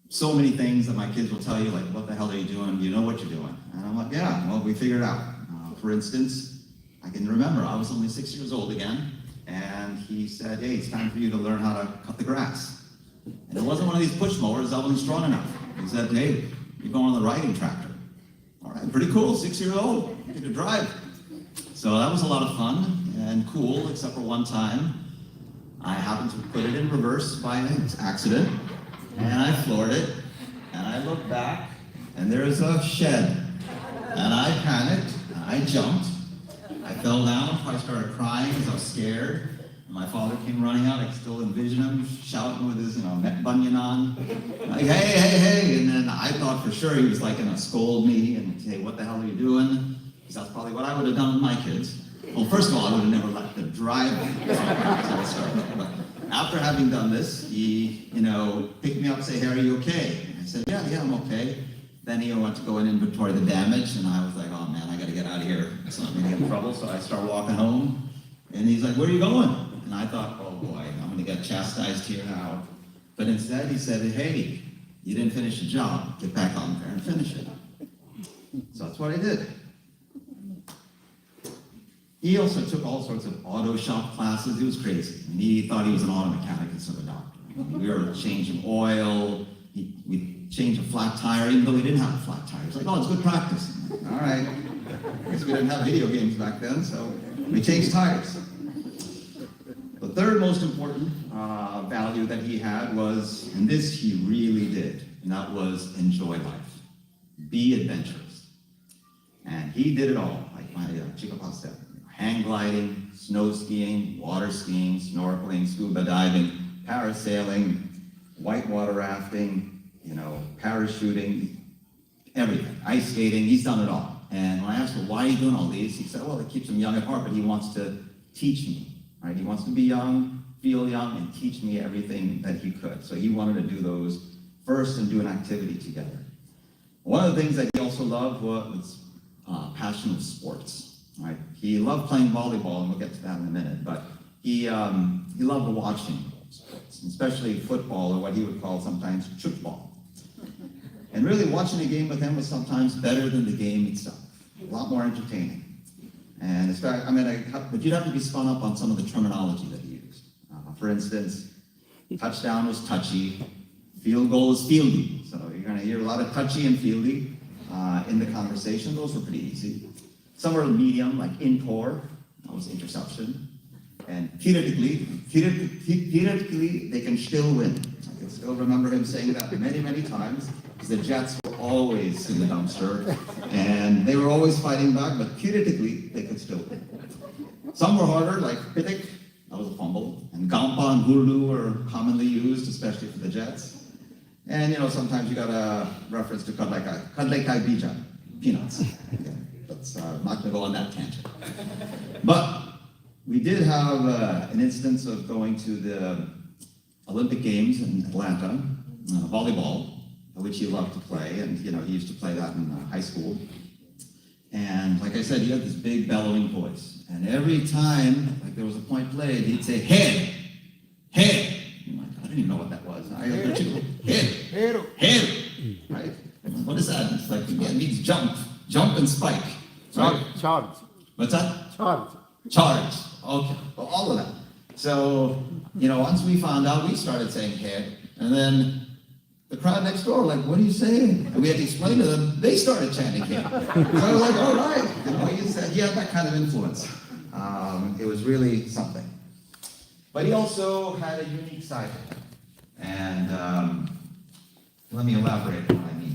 R: so many things that my kids will tell you, like, what the hell are you doing? You know what you're doing. And I'm like, yeah, well, we figured it out. For instance, I can remember I was only 6 years old again, and he said, hey, it's time for you to learn how to cut the grass. And it wasn't one of these push mowers, I wasn't strong enough. He said, hey, you're going on the riding tractor. All right, pretty cool, 6 years old, you could drive. So that was a lot of fun and cool, except for one time. I happened to put it in reverse by accident, and I floored it, and I looked back, and there's a shed. And I panicked, and I jumped. I fell down, I started crying because I was scared. My father came running out. I could still envision him shouting with his, neck bunion on, like, hey, hey, hey. And then I thought for sure he was like going to scold me and say, what the hell are you doing? Because that's probably what I would have done with my kids. Well, first of all, I would have never let them drive. But after having done this, he, picked me up and said, hey, are you okay? And I said, yeah, I'm okay. Then he went to go and inventory the damage, and I was like, oh man, I got to get out of here. So I'm going to get in trouble. So I start walking home, and he's like, where are you going? And I thought, oh boy, I'm going to get chastised here now. But instead he said, hey, you didn't finish the job. Get back on there and finish it. So that's what I did. He also took all sorts of auto shop classes. He was crazy. And he thought he was an auto mechanic instead of a doctor. We were changing oil. We changed a flat tire, even though we didn't have a flat tire. He's like, oh, it's good practice. Like, all right. I guess we didn't have video games back then, so we changed tires. The third most important value that he had was, and this he really did, and that was enjoy life. Be adventurous. And he did it all, like my chica pasta. Hang gliding, snow skiing, water skiing, snorkeling, scuba diving, parasailing, whitewater rafting, parachuting, everything, ice skating. He's done it all. And when I asked him, why are you doing all these? He said, well, it keeps him young at heart, but he wants to teach me, right? He wants to be young, feel young, and teach me everything that he could. So he wanted to do those first and do an activity together. One of the things that he also loved was passion of sports. Right? He loved playing volleyball, and we'll get to that in a minute, but he loved watching sports, especially football, or what he would call sometimes football. And really watching a game with him was sometimes better than the game itself, a lot more entertaining. And but you'd have to be spun up on some of the terminology that he used. For instance, touchdown was touchy, field goal was fieldy. So you're going to hear a lot of touchy and fieldy in the conversation. Those were pretty easy. Some were medium, like in-core, that was interception. And theoretically, they can still win. I can still remember him saying that many, many times, because the Jets were always in the dumpster, and they were always fighting back, but theoretically, they could still win. Some were harder, like Pitik, that was a fumble, and Gampa and Hurdu were commonly used, especially for the Jets. And, sometimes you got a reference to Kadlekai Bija, peanuts. Okay. I'm not going to go on that tangent. But we did have an instance of going to the Olympic Games in Atlanta, volleyball, which he loved to play, and he used to play that in high school. And like I said, he had this big bellowing voice. And every time, like there was a point played, he'd say, head, head. I'm like, I didn't even know what that was. I heard you, head, head, right? What is that? It's like, it means jump and spike. Right?
C: Charge.
R: What's that?
C: Charge.
R: Charge. Okay. Well, all of that. So, once we found out, we started saying head, and then the crowd next door, like, what are you saying? And we had to explain to them, they started chanting head. So I was like, all right. He had that kind of influence. It was really something. But he also had a unique side to him. And let me elaborate on what I mean.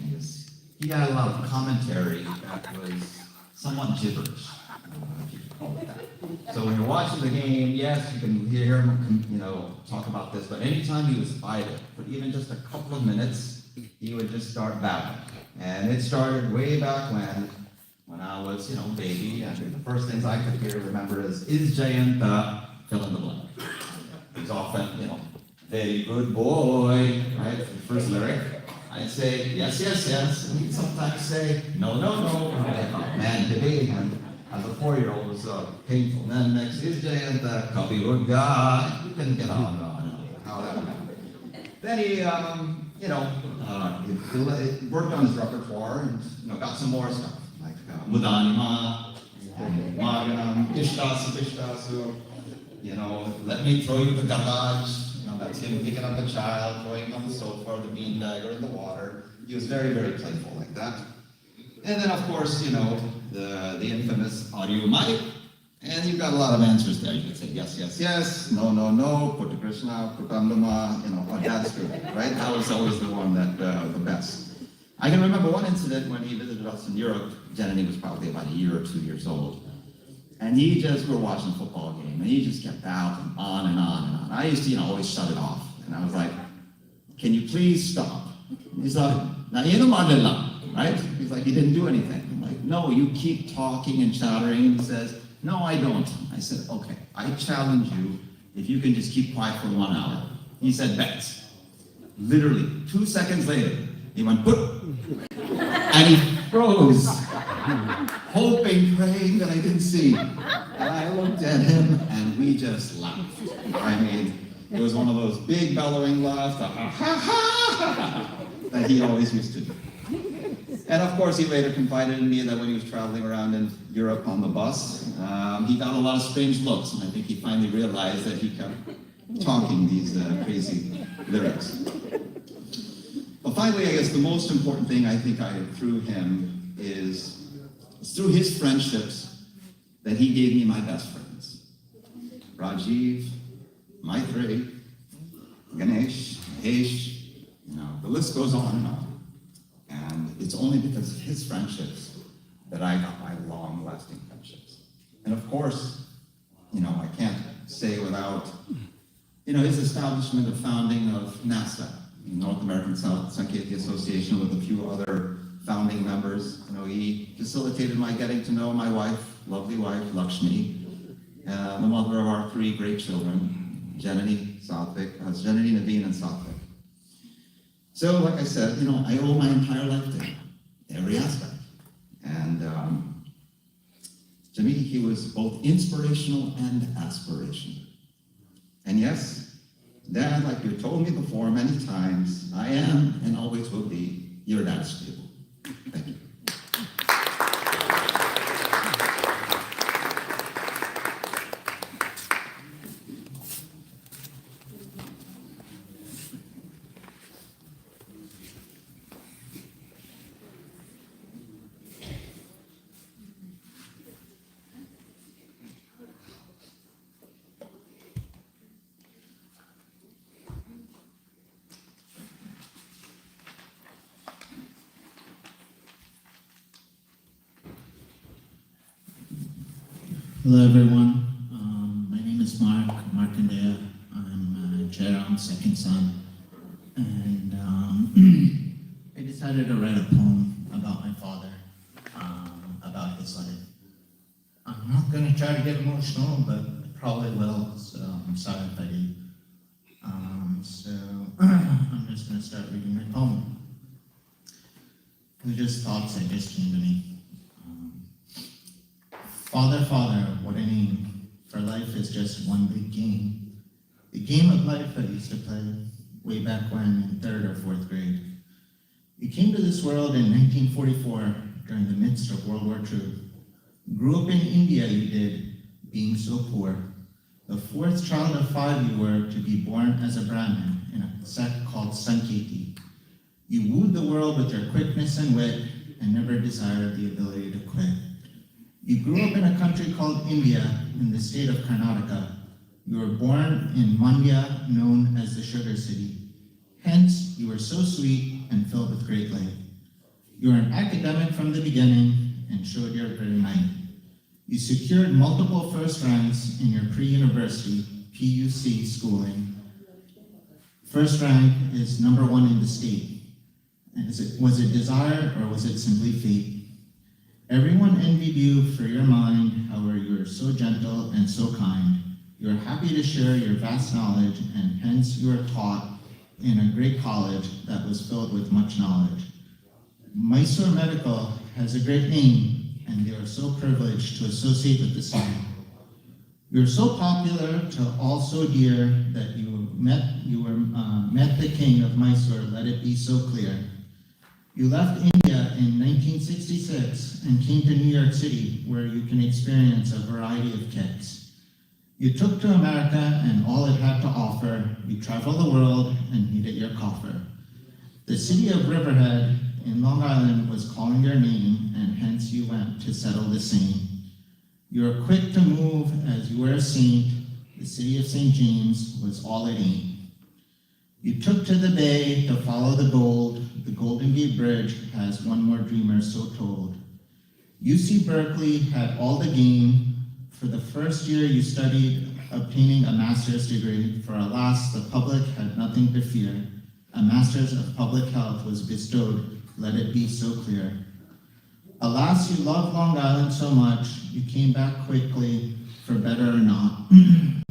R: He had a lot of commentary that was somewhat gibberish, if you could call it that. So when you're watching the game, yes, you can hear him, talk about this, but anytime he was idle, for even just a couple of minutes, he would just start babbling. And it started way back when I was, baby, and the first things I could remember is Jayanta, fill in the blank. He's often, very good boy, right? The first lyric. I'd say, yes, yes, yes. And he'd sometimes say, no, no, no. Oh, man, debating him as a 4-year-old was painful. And then next is Jayanta, Kavi Urga. You couldn't get on how that went. Then he, he worked on his repertoire and, got some more stuff. Like Mudanima, Maganam, Ishtasu, let me throw you the garage. That's him picking up a child, throwing on the sofa, the bean bag, or in the water. He was very, very playful like that. And then, of course, the infamous audio mic. And you've got a lot of answers there. You could say yes, yes, yes, no, no, no, Puta Krishna, Putandama, that's true, right? That was always the one that, the best. I can remember one incident when he visited us in Europe. Janani was probably about 1 or 2 years old. And he just, we were watching a football game, and he just kept out and on and on and on. I used to, always shut it off. And I was like, can you please stop? He's like, right? He's like, you didn't do anything. I'm like, no, you keep talking and chattering. And he says, no, I don't. I said, okay, I challenge you if you can just keep quiet for 1 hour. He said, bet. Literally, 2 seconds later, he went, boop, and he froze, hoping, praying that I didn't see. And I looked at him, and we just laughed. I mean, it was one of those big bellowing laughs, that he always used to do. And of course, he later confided in me that when he was traveling around in Europe on the bus, he got a lot of strange looks, and I think he finally realized that he kept talking these crazy lyrics. But finally, I guess the most important thing I think through him is through his friendships that he gave me my best friends. Rajiv, Maitreyi, Ganesh, Mahesh, the list goes on and on. And it's only because of his friendships that I got my long-lasting friendships. And of course, I can't say without, his establishment of founding of NASA, North American Sankheti Association, with a few other founding members. He facilitated my getting to know my wife, lovely wife, Lakshmi, the mother of our 3 great children, Janani, Naveen, and Satvik. So, like I said, I owe my entire life to him, every aspect. And to me, he was both inspirational and aspirational. And yes, Dad, like you told me before many times, I am and always will be your dad's table. Thank you.
S: Hello everyone, my name is Markandeya. I'm Jayaram's second son, and I decided to write a poem about my father, about his life. I'm not going to try to get emotional, but I probably will, so I'm sorry if I do. So I'm just going to start reading my poem. They're just thoughts that just came to me. Father, Father, what a name, for life is just one big game. The game of life I used to play way back when in 3rd or 4th grade. You came to this world in 1944 during the midst of World War II. Grew up in India you did, being so poor. The 4th child of 5 you were to be born as a Brahmin in a sect called Sankheti. You wooed the world with your quickness and wit and never desired the ability to quit. You grew up in a country called India in the state of Karnataka. You were born in Mandya, known as the Sugar City. Hence, you were so sweet and filled with great light. You were an academic from the beginning and showed your very might. You secured multiple first ranks in your pre-university, PUC schooling. First rank is number 1 in the state. And was it desire or was it simply fate? Everyone envied you for your mind, however you were so gentle and so kind. You are happy to share your vast knowledge, and hence you are taught in a great college that was filled with much knowledge. Mysore Medical has a great name, and they are so privileged to associate with the same. You are so popular to all so dear that you met the king of Mysore, let it be so clear. You left India in 1966 and came to New York City, where you can experience a variety of kicks. You took to America and all it had to offer. You traveled the world and needed your coffer. The city of Riverhead in Long Island was calling your name, and hence you went to settle the same. You were quick to move as you were a saint. The city of St. James was all it ain't. You took to the bay to follow the gold. The Golden Gate Bridge has one more dreamer so told. UC Berkeley had all the game, For the first year you studied, obtaining a master's degree, for alas, the public had nothing to fear. A master's of public health was bestowed, let it be so clear. Alas, you loved Long Island so much, you came back quickly, for better or not. You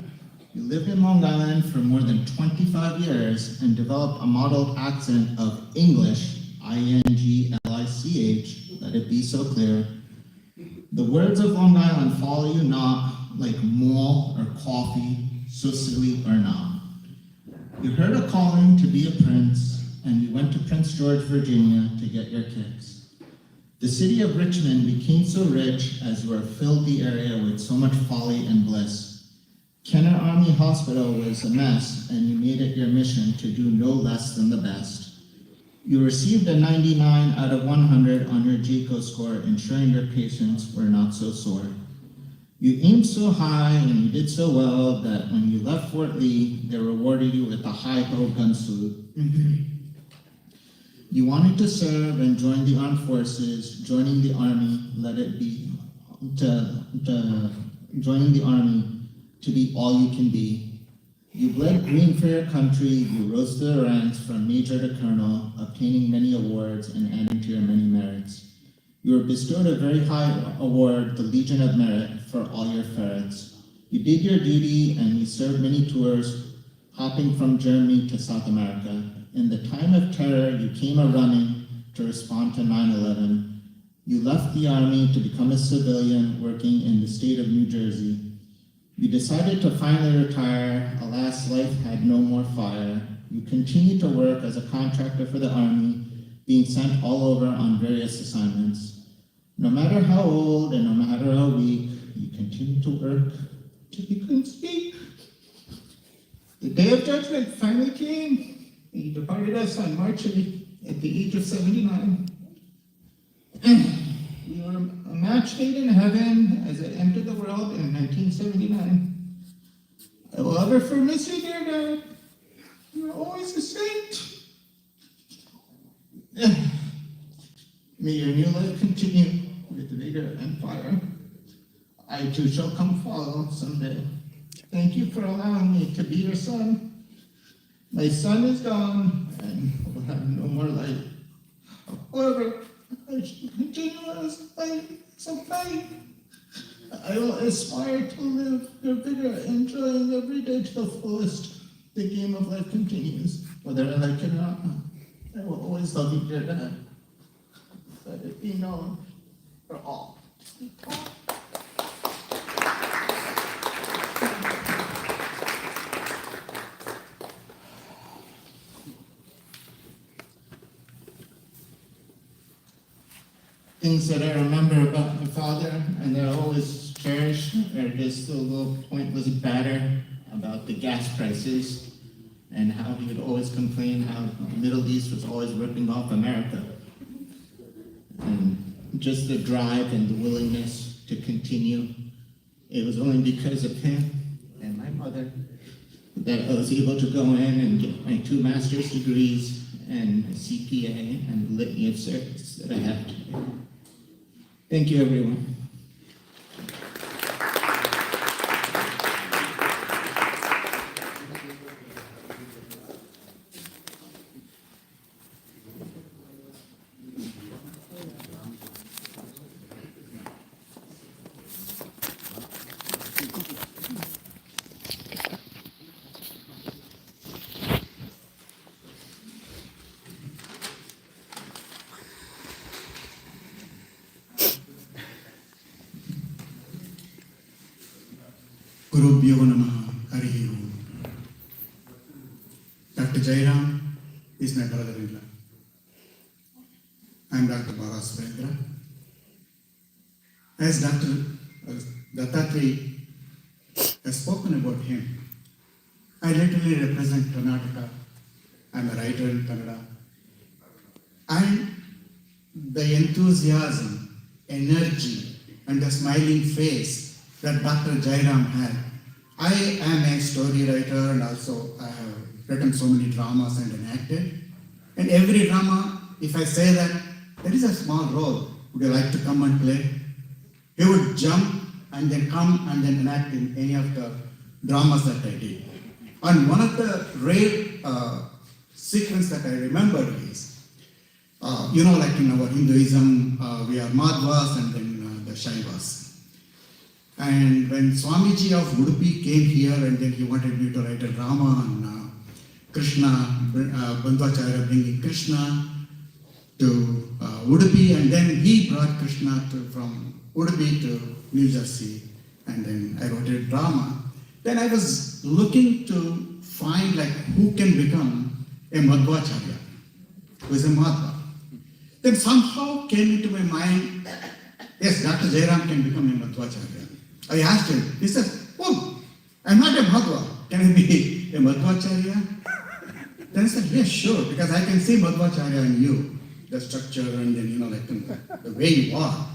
S: lived in Long Island for more than 25 years and developed a modeled accent of English, I-N-G-L-I-C-H, let it be so clear. The words of Long Island follow you not, like mall or coffee, so silly or not. You heard a calling to be a prince, and you went to Prince George, Virginia to get your kicks. The city of Richmond became so rich as you filled the area with so much folly and bliss. Kenner Army Hospital was a mess, and you made it your mission to do no less than the best. You received a 99 out of 100 on your JCO score, ensuring your patients were not so sore. You aimed so high and you did so well that when you left Fort Lee, they rewarded you with a hi-ho gun salute. You wanted to serve and join the armed forces, joining the army, let it be, joining the army to be all you can be. You bled green for your country, you rose to the ranks from major to colonel, obtaining many awards and adding to your many merits. You were bestowed a very high award, the Legion of Merit, for all your ferrets. You did your duty and you served many tours, hopping from Germany to South America. In the time of terror, you came a-running to respond to 9/11. You left the army to become a civilian working in the state of New Jersey. You decided to finally retire. Alas, life had no more fire. You continued to work as a contractor for the army, being sent all over on various assignments. No matter how old and no matter how weak, you continued to work till you couldn't speak. The day of judgment finally came, and you departed us on March 8th at the age of 79. You were a match made in heaven as it entered the world in 1979. I will ever miss you, dear Dad. You are always a saint. May your new life continue with vigor and fire. I too shall come follow someday. Thank you for allowing me to be your son. My son is gone and will have no more light. However, I shall continue as a fight. I will aspire to live your vigor, enjoying every day to the fullest. The game of life continues, whether I like it or not. I will always love you, dear Dad. Let it be known for all. Things that I remember about my father and that I always cherish are just a little pointless batter about the gas prices and how he would always complain how the Middle East was always ripping off America. And just the drive and the willingness to continue. It was only because of him and my mother that I was able to go in and get my 2 master's degrees and a CPA and the litany of service that I have today. Thank you, everyone.
B: Gurubhyo Namaha Harihi Om. Dr. Jayaram is my brother-in-law. I am Dr. Baraswendra. As Dr. Dattatri has spoken about him, I literally represent Karnataka. I am a writer in Kannada. And the enthusiasm, energy, and the smiling face that Dr. Jayaram had. I am a story writer and also I have written so many dramas and enacted. And every drama, if I say that there is a small role, would you like to come and play? He would jump and then come and then enact in any of the dramas that I did. And one of the rare sequence that I remember is, like in our Hinduism, we are Madhvas and then the Shaivas. And when Swamiji of Udupi came here and then he wanted me to write a drama on Krishna, Bandhvacharya bringing Krishna to Udupi, and then he brought Krishna from Udupi to New Jersey, and then I wrote a drama. Then I was looking to find like who can become a Madhvacharya, who is a Madhva. Then somehow came into my mind, yes, Dr. Jayaram can become a Madhvacharya. I asked him, he said, oh, I'm not a Madhva, can I be a Madhvacharya? Then I said, yes, sure, because I can see Madhvacharya in you, the structure and then, like the way you are.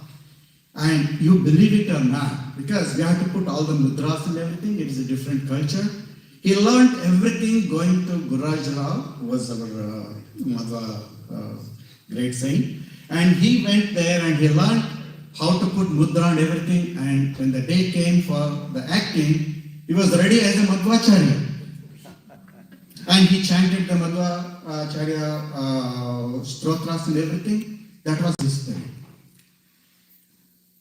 B: And you believe it or not, because we have to put all the mudras and everything, it is a different culture. He learned everything going to Guraj Rao, who was our Madhva great saint. And he went there and he learned how to put mudra and everything. And when the day came for the acting, he was ready as a Madhvacharya. And he chanted the Madhvacharya stotras and everything. That was his thing.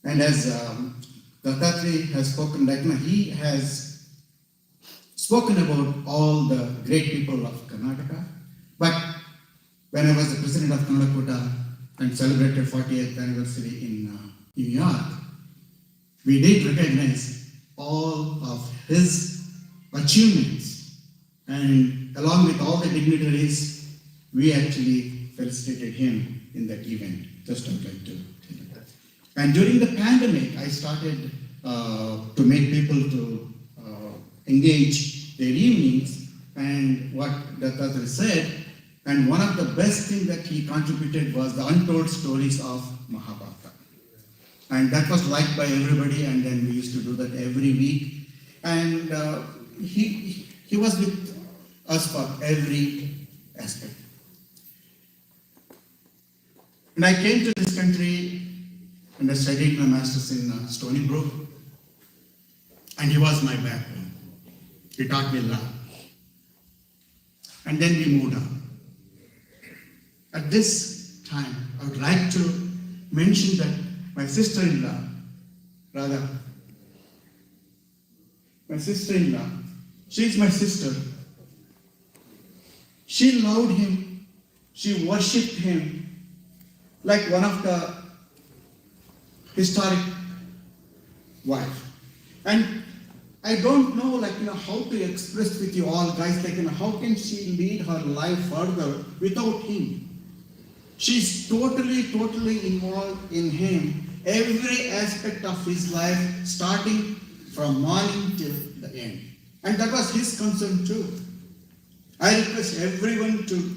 B: And as Dattatreya has spoken, he has spoken about all the great people of Karnataka. But when I was the president of Karnataka and celebrated 40th anniversary in New York, we did recognize all of his achievements. And along with all the dignitaries, we actually felicitated him in that event. Just I'd like to tell you that. And during the pandemic, I started to make people to engage their evenings. And what Dattatreya said, and one of the best things that he contributed was the untold stories of Mahabharata. And that was liked by everybody, and then we used to do that every week. And he was with us for every aspect. And I came to this country and I studied my master's in Stony Brook. And he was my backbone. He taught me law. And then we moved on. At this time, I would like to mention that my sister-in-law, she's my sister. She loved him, she worshipped him like one of the historic wife. And I don't know how to express with you all guys, how can she lead her life further without him? She's totally involved in him, every aspect of his life, starting from morning till the end. And that was his concern too. I request everyone to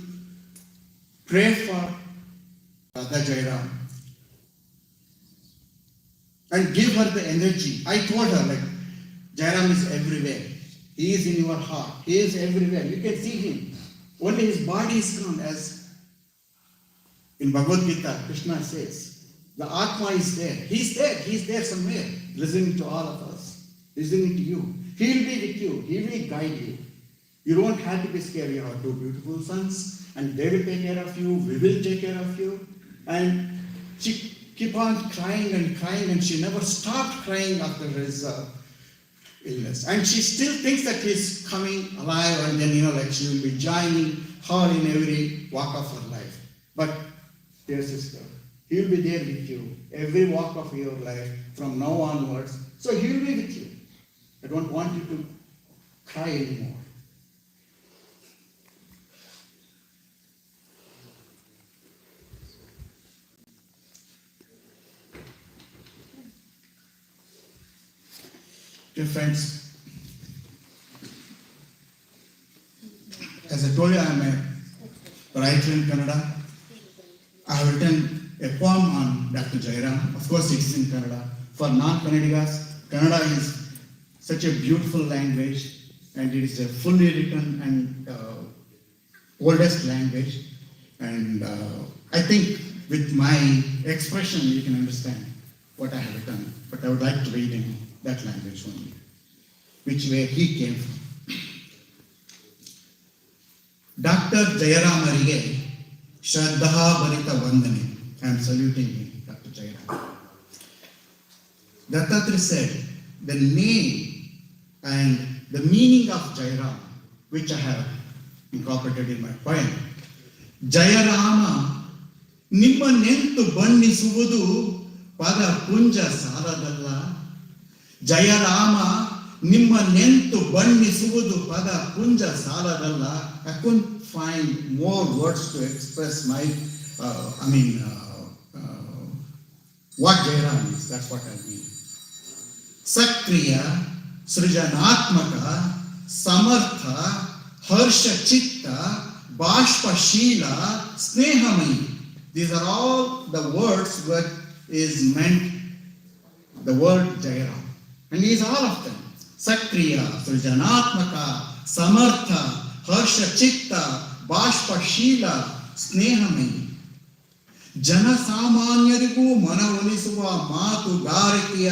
B: pray for Radha Jayaram and give her the energy. I told her, Jayaram is everywhere. He is in your heart. He is everywhere. You can see him. Only his body is gone, as in Bhagavad Gita, Krishna says. The Atma is there. He's there. He's there somewhere, listening to all of us, listening to you. He'll be with you. He will guide you. You don't have to be scared. You have two beautiful sons, and they will take care of you. We will take care of you. And she kept on crying, and she never stopped crying after his illness. And she still thinks that he's coming alive, and then, she will be joining her in every walk of her life. But, dear sister, he will be there with you, every walk of your life, from now onwards. So he will be with you. I don't want you to cry anymore. Dear friends, as I told you, I am a writer in Kannada. I have written a poem on Dr. Jayaram. Of course, it is in Kannada. For non-Kannadigas, Kannada is such a beautiful language, and it is a fully written and oldest language. And I think with my expression, you can understand what I have written. But I would like to read in
E: that language only, which where he came from. Dr. Jayaram ಅವರಿಗೆ ಶ್ರದ್ಧಾಭರಿತ ವಂದನೆ. I am saluting him, Dr. Jayaram. Dattatri said the name and the meaning of Jayaram, which I have incorporated in my poem. Jayarama ನಿಮ್ಮನ್ನೆಂತು ಬಣ್ಣಿಸುವುದು ಪದ ಪುಂಜ ಸಾಲದಲ್ಲ. ಜಯರಾಮ ನಿಮ್ಮನ್ನೆಂತು ಬಣ್ಣಿಸುವುದು ಪದ Punja ಸಾಲದಲ್ಲ. I couldn't find more words to express my, what Jayaram is. That's what I mean. ಸಕ್ರಿಯ, ಸೃಜನಾತ್ಮಕ, ಸಮರ್ಥ, ಹರ್ಷ ಚಿತ್ತ, ಬಾಷ್ಪಶೀಲ, ಸ್ನೇಹಮಯಿ. These are all the words that is meant, the word Jayaram. And these are all of them. Sakriya, Srijanatmaka, Samartha, Harsha Chitta, ಬಾಷ್ಪಶೀಲ, ಸ್ನೇಹಮಯಿ. ಜನಸಾಮಾನ್ಯರಿಗೂ ಮನವೊಲಿಸುವ ಮಾತುಗಾರಿಕೆಯ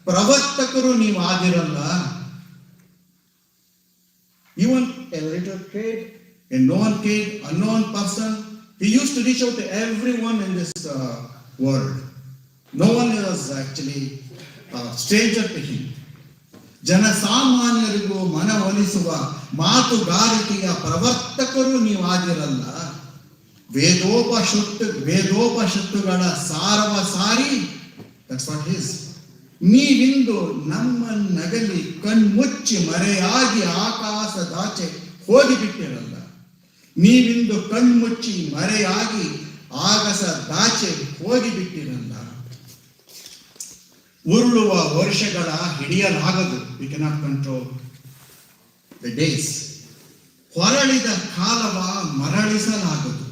E: ಪ್ರವರ್ತಕರು ನೀವಾಗಿರಲ್ಲ. Even a little kid, a known kid, unknown person, he used to reach out to everyone in this world. No one was actually a stranger to him. ಜನಸಾಮಾನ್ಯರಿಗೂ ಮನವೊಲಿಸುವ ಮಾತುಗಾರಿಕೆಯ ಪ್ರವರ್ತಕರು ನೀವಾಗಿರಲ್ಲ. ವೇದೋಪನಿಷತ್ತುಗಳ ಸಾರವ ಸಾರಿ, that's what it is. ನೀವಿಂದು ನಮ್ಮನ್ನಗಲಿ ಕಣ್ಮುಚ್ಚಿ ಮರೆಯಾಗಿ ಆಕಾಶದಾಚೆ ಹೋಗಿಬಿಟ್ಟಿರಲ್ಲ. ನೀವಿಂದು ಕಣ್ಮುಚ್ಚಿ ಮರೆಯಾಗಿ ಆಗಸದಾಚೆ ಹೋಗಿಬಿಟ್ಟಿರಲ್ಲ. ಉರುಳುವ ವರ್ಷಗಳ ಹಿಡಿಯಲಾಗದು. We cannot control the days. ಹೊರಳಿದ ಕಾಲವ ಮರಳಿಸಲಾಗದು.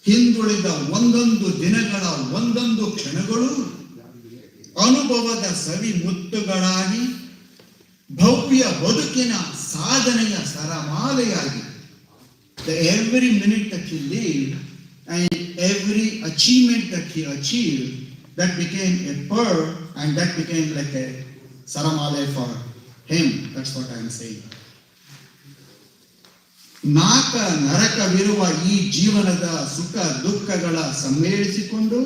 E: ಹಿಂದುಳಿದ ಒಂದೊಂದು ದಿನಗಳ ಒಂದೊಂದು ಕ್ಷಣಗಳು ಅನುಭವದ ಸವಿ ಮುತ್ತುಗಳಾಗಿ, ಭವ್ಯ ಬದುಕಿನ ಸಾಧನೆಯ ಸರಮಾಲೆಯಾಗಿ. Every minute that he lived and every achievement that he achieved, that became a pearl and that became like a saramale for him. That's what I am saying. ನಾಕ ನರಕವಿರುವ ಈ ಜೀವನದ ಸುಖ ದುಃಖಗಳ ಸಮ್ಮೇಳಿಸಿಕೊಂಡು,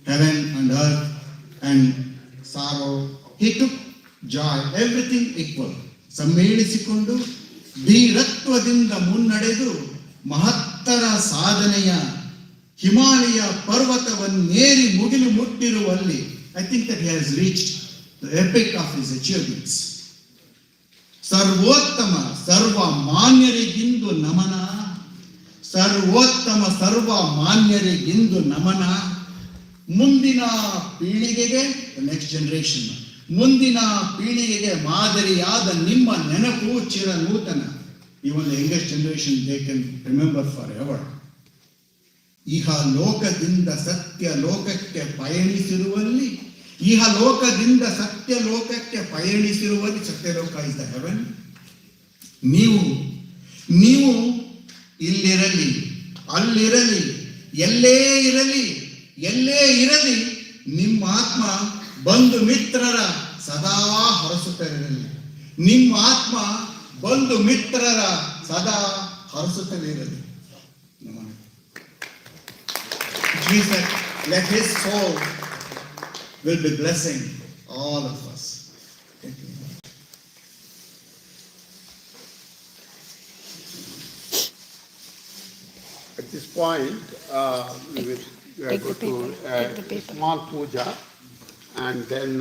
E: heaven and earth and sorrow, he took joy, everything equal, ಸಮ್ಮೇಳಿಸಿಕೊಂಡು ಧೀರತ್ವದಿಂದ ಮುನ್ನಡೆದು ಮಹತ್ತರ ಸಾಧನೆಯ ಹಿಮಾಲಯ ಪರ್ವತವನ್ನೇರಿ ಮುಗಿಲು ಮುಟ್ಟಿರುವಲ್ಲಿ. I think that he has reached the epic of his achievements. ಸರ್ವೋತ್ತಮ ಸರ್ವ ಮಾನ್ಯರಿಗಿಂದು ನಮನ. ಸರ್ವೋತ್ತಮ ಸರ್ವ ಮಾನ್ಯರಿಗಿಂದು ನಮನ. ಮುಂದಿನ ಪೀಳಿಗೆಗೆ, ನೆಕ್ಸ್ಟ್ ಜನರೇಷನ್, ಮುಂದಿನ ಪೀಳಿಗೆಗೆ ಮಾದರಿಯಾದ ನಿಮ್ಮ ನೆನಪು ಚಿರ ನೂತನ. Even the youngest generation, they can remember forever. ಇಹ ಲೋಕದಿಂದ ಸತ್ಯ ಲೋಕಕ್ಕೆ ಪಯಣಿಸಿರುವಲ್ಲಿ, ಇಹ ಲೋಕದಿಂದ ಸತ್ಯ ಲೋಕಕ್ಕೆ ಪಯಣಿಸಿರುವಲ್ಲಿ, ಸತ್ಯಲೋಕ ಇಸ್ ದ ಹೆವೆನ್. ನೀವು ಇಲ್ಲಿರಲಿ, ಅಲ್ಲಿರಲಿ, ಎಲ್ಲೇ ಇರಲಿ, ನಿಮ್ಮ ಆತ್ಮ ಬಂಧು ಮಿತ್ರರ ಸದಾ ಹರಸುತ್ತಲಿರಲಿ. ನಿಮ್ಮ ಆತ್ಮ ಬಂಧು ಮಿತ್ರರ ಸದಾ ಹರಸುತ್ತಲಿರಲಿ. Which means that let his soul will be blessing all of us. Thank you.
C: At this point, we will go to a small puja, and then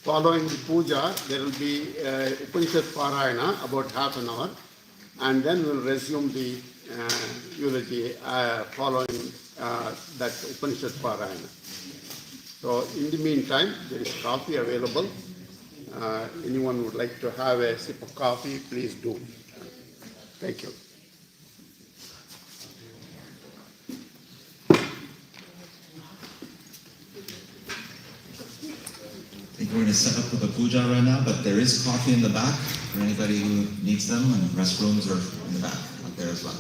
C: following the puja, there will be Upanishad Parayana, about half an hour, and then we'll resume the eulogy following that Upanishad Parayana. So in the meantime, there is coffee available. Anyone would like to have a sip of coffee, please do. Thank you.
R: I think we're going to set up for the puja right now, but there is coffee in the back for anybody who needs them, and restrooms are in the back up there as well.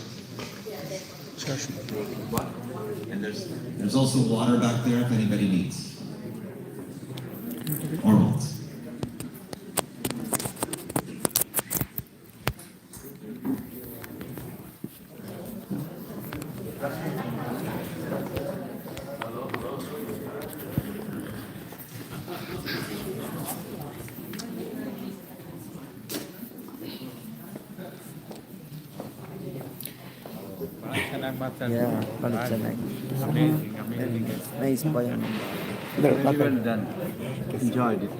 R: And there's also water back there if anybody needs. or both?
K: Nice poem.
F: Well
K: done. Enjoyed it.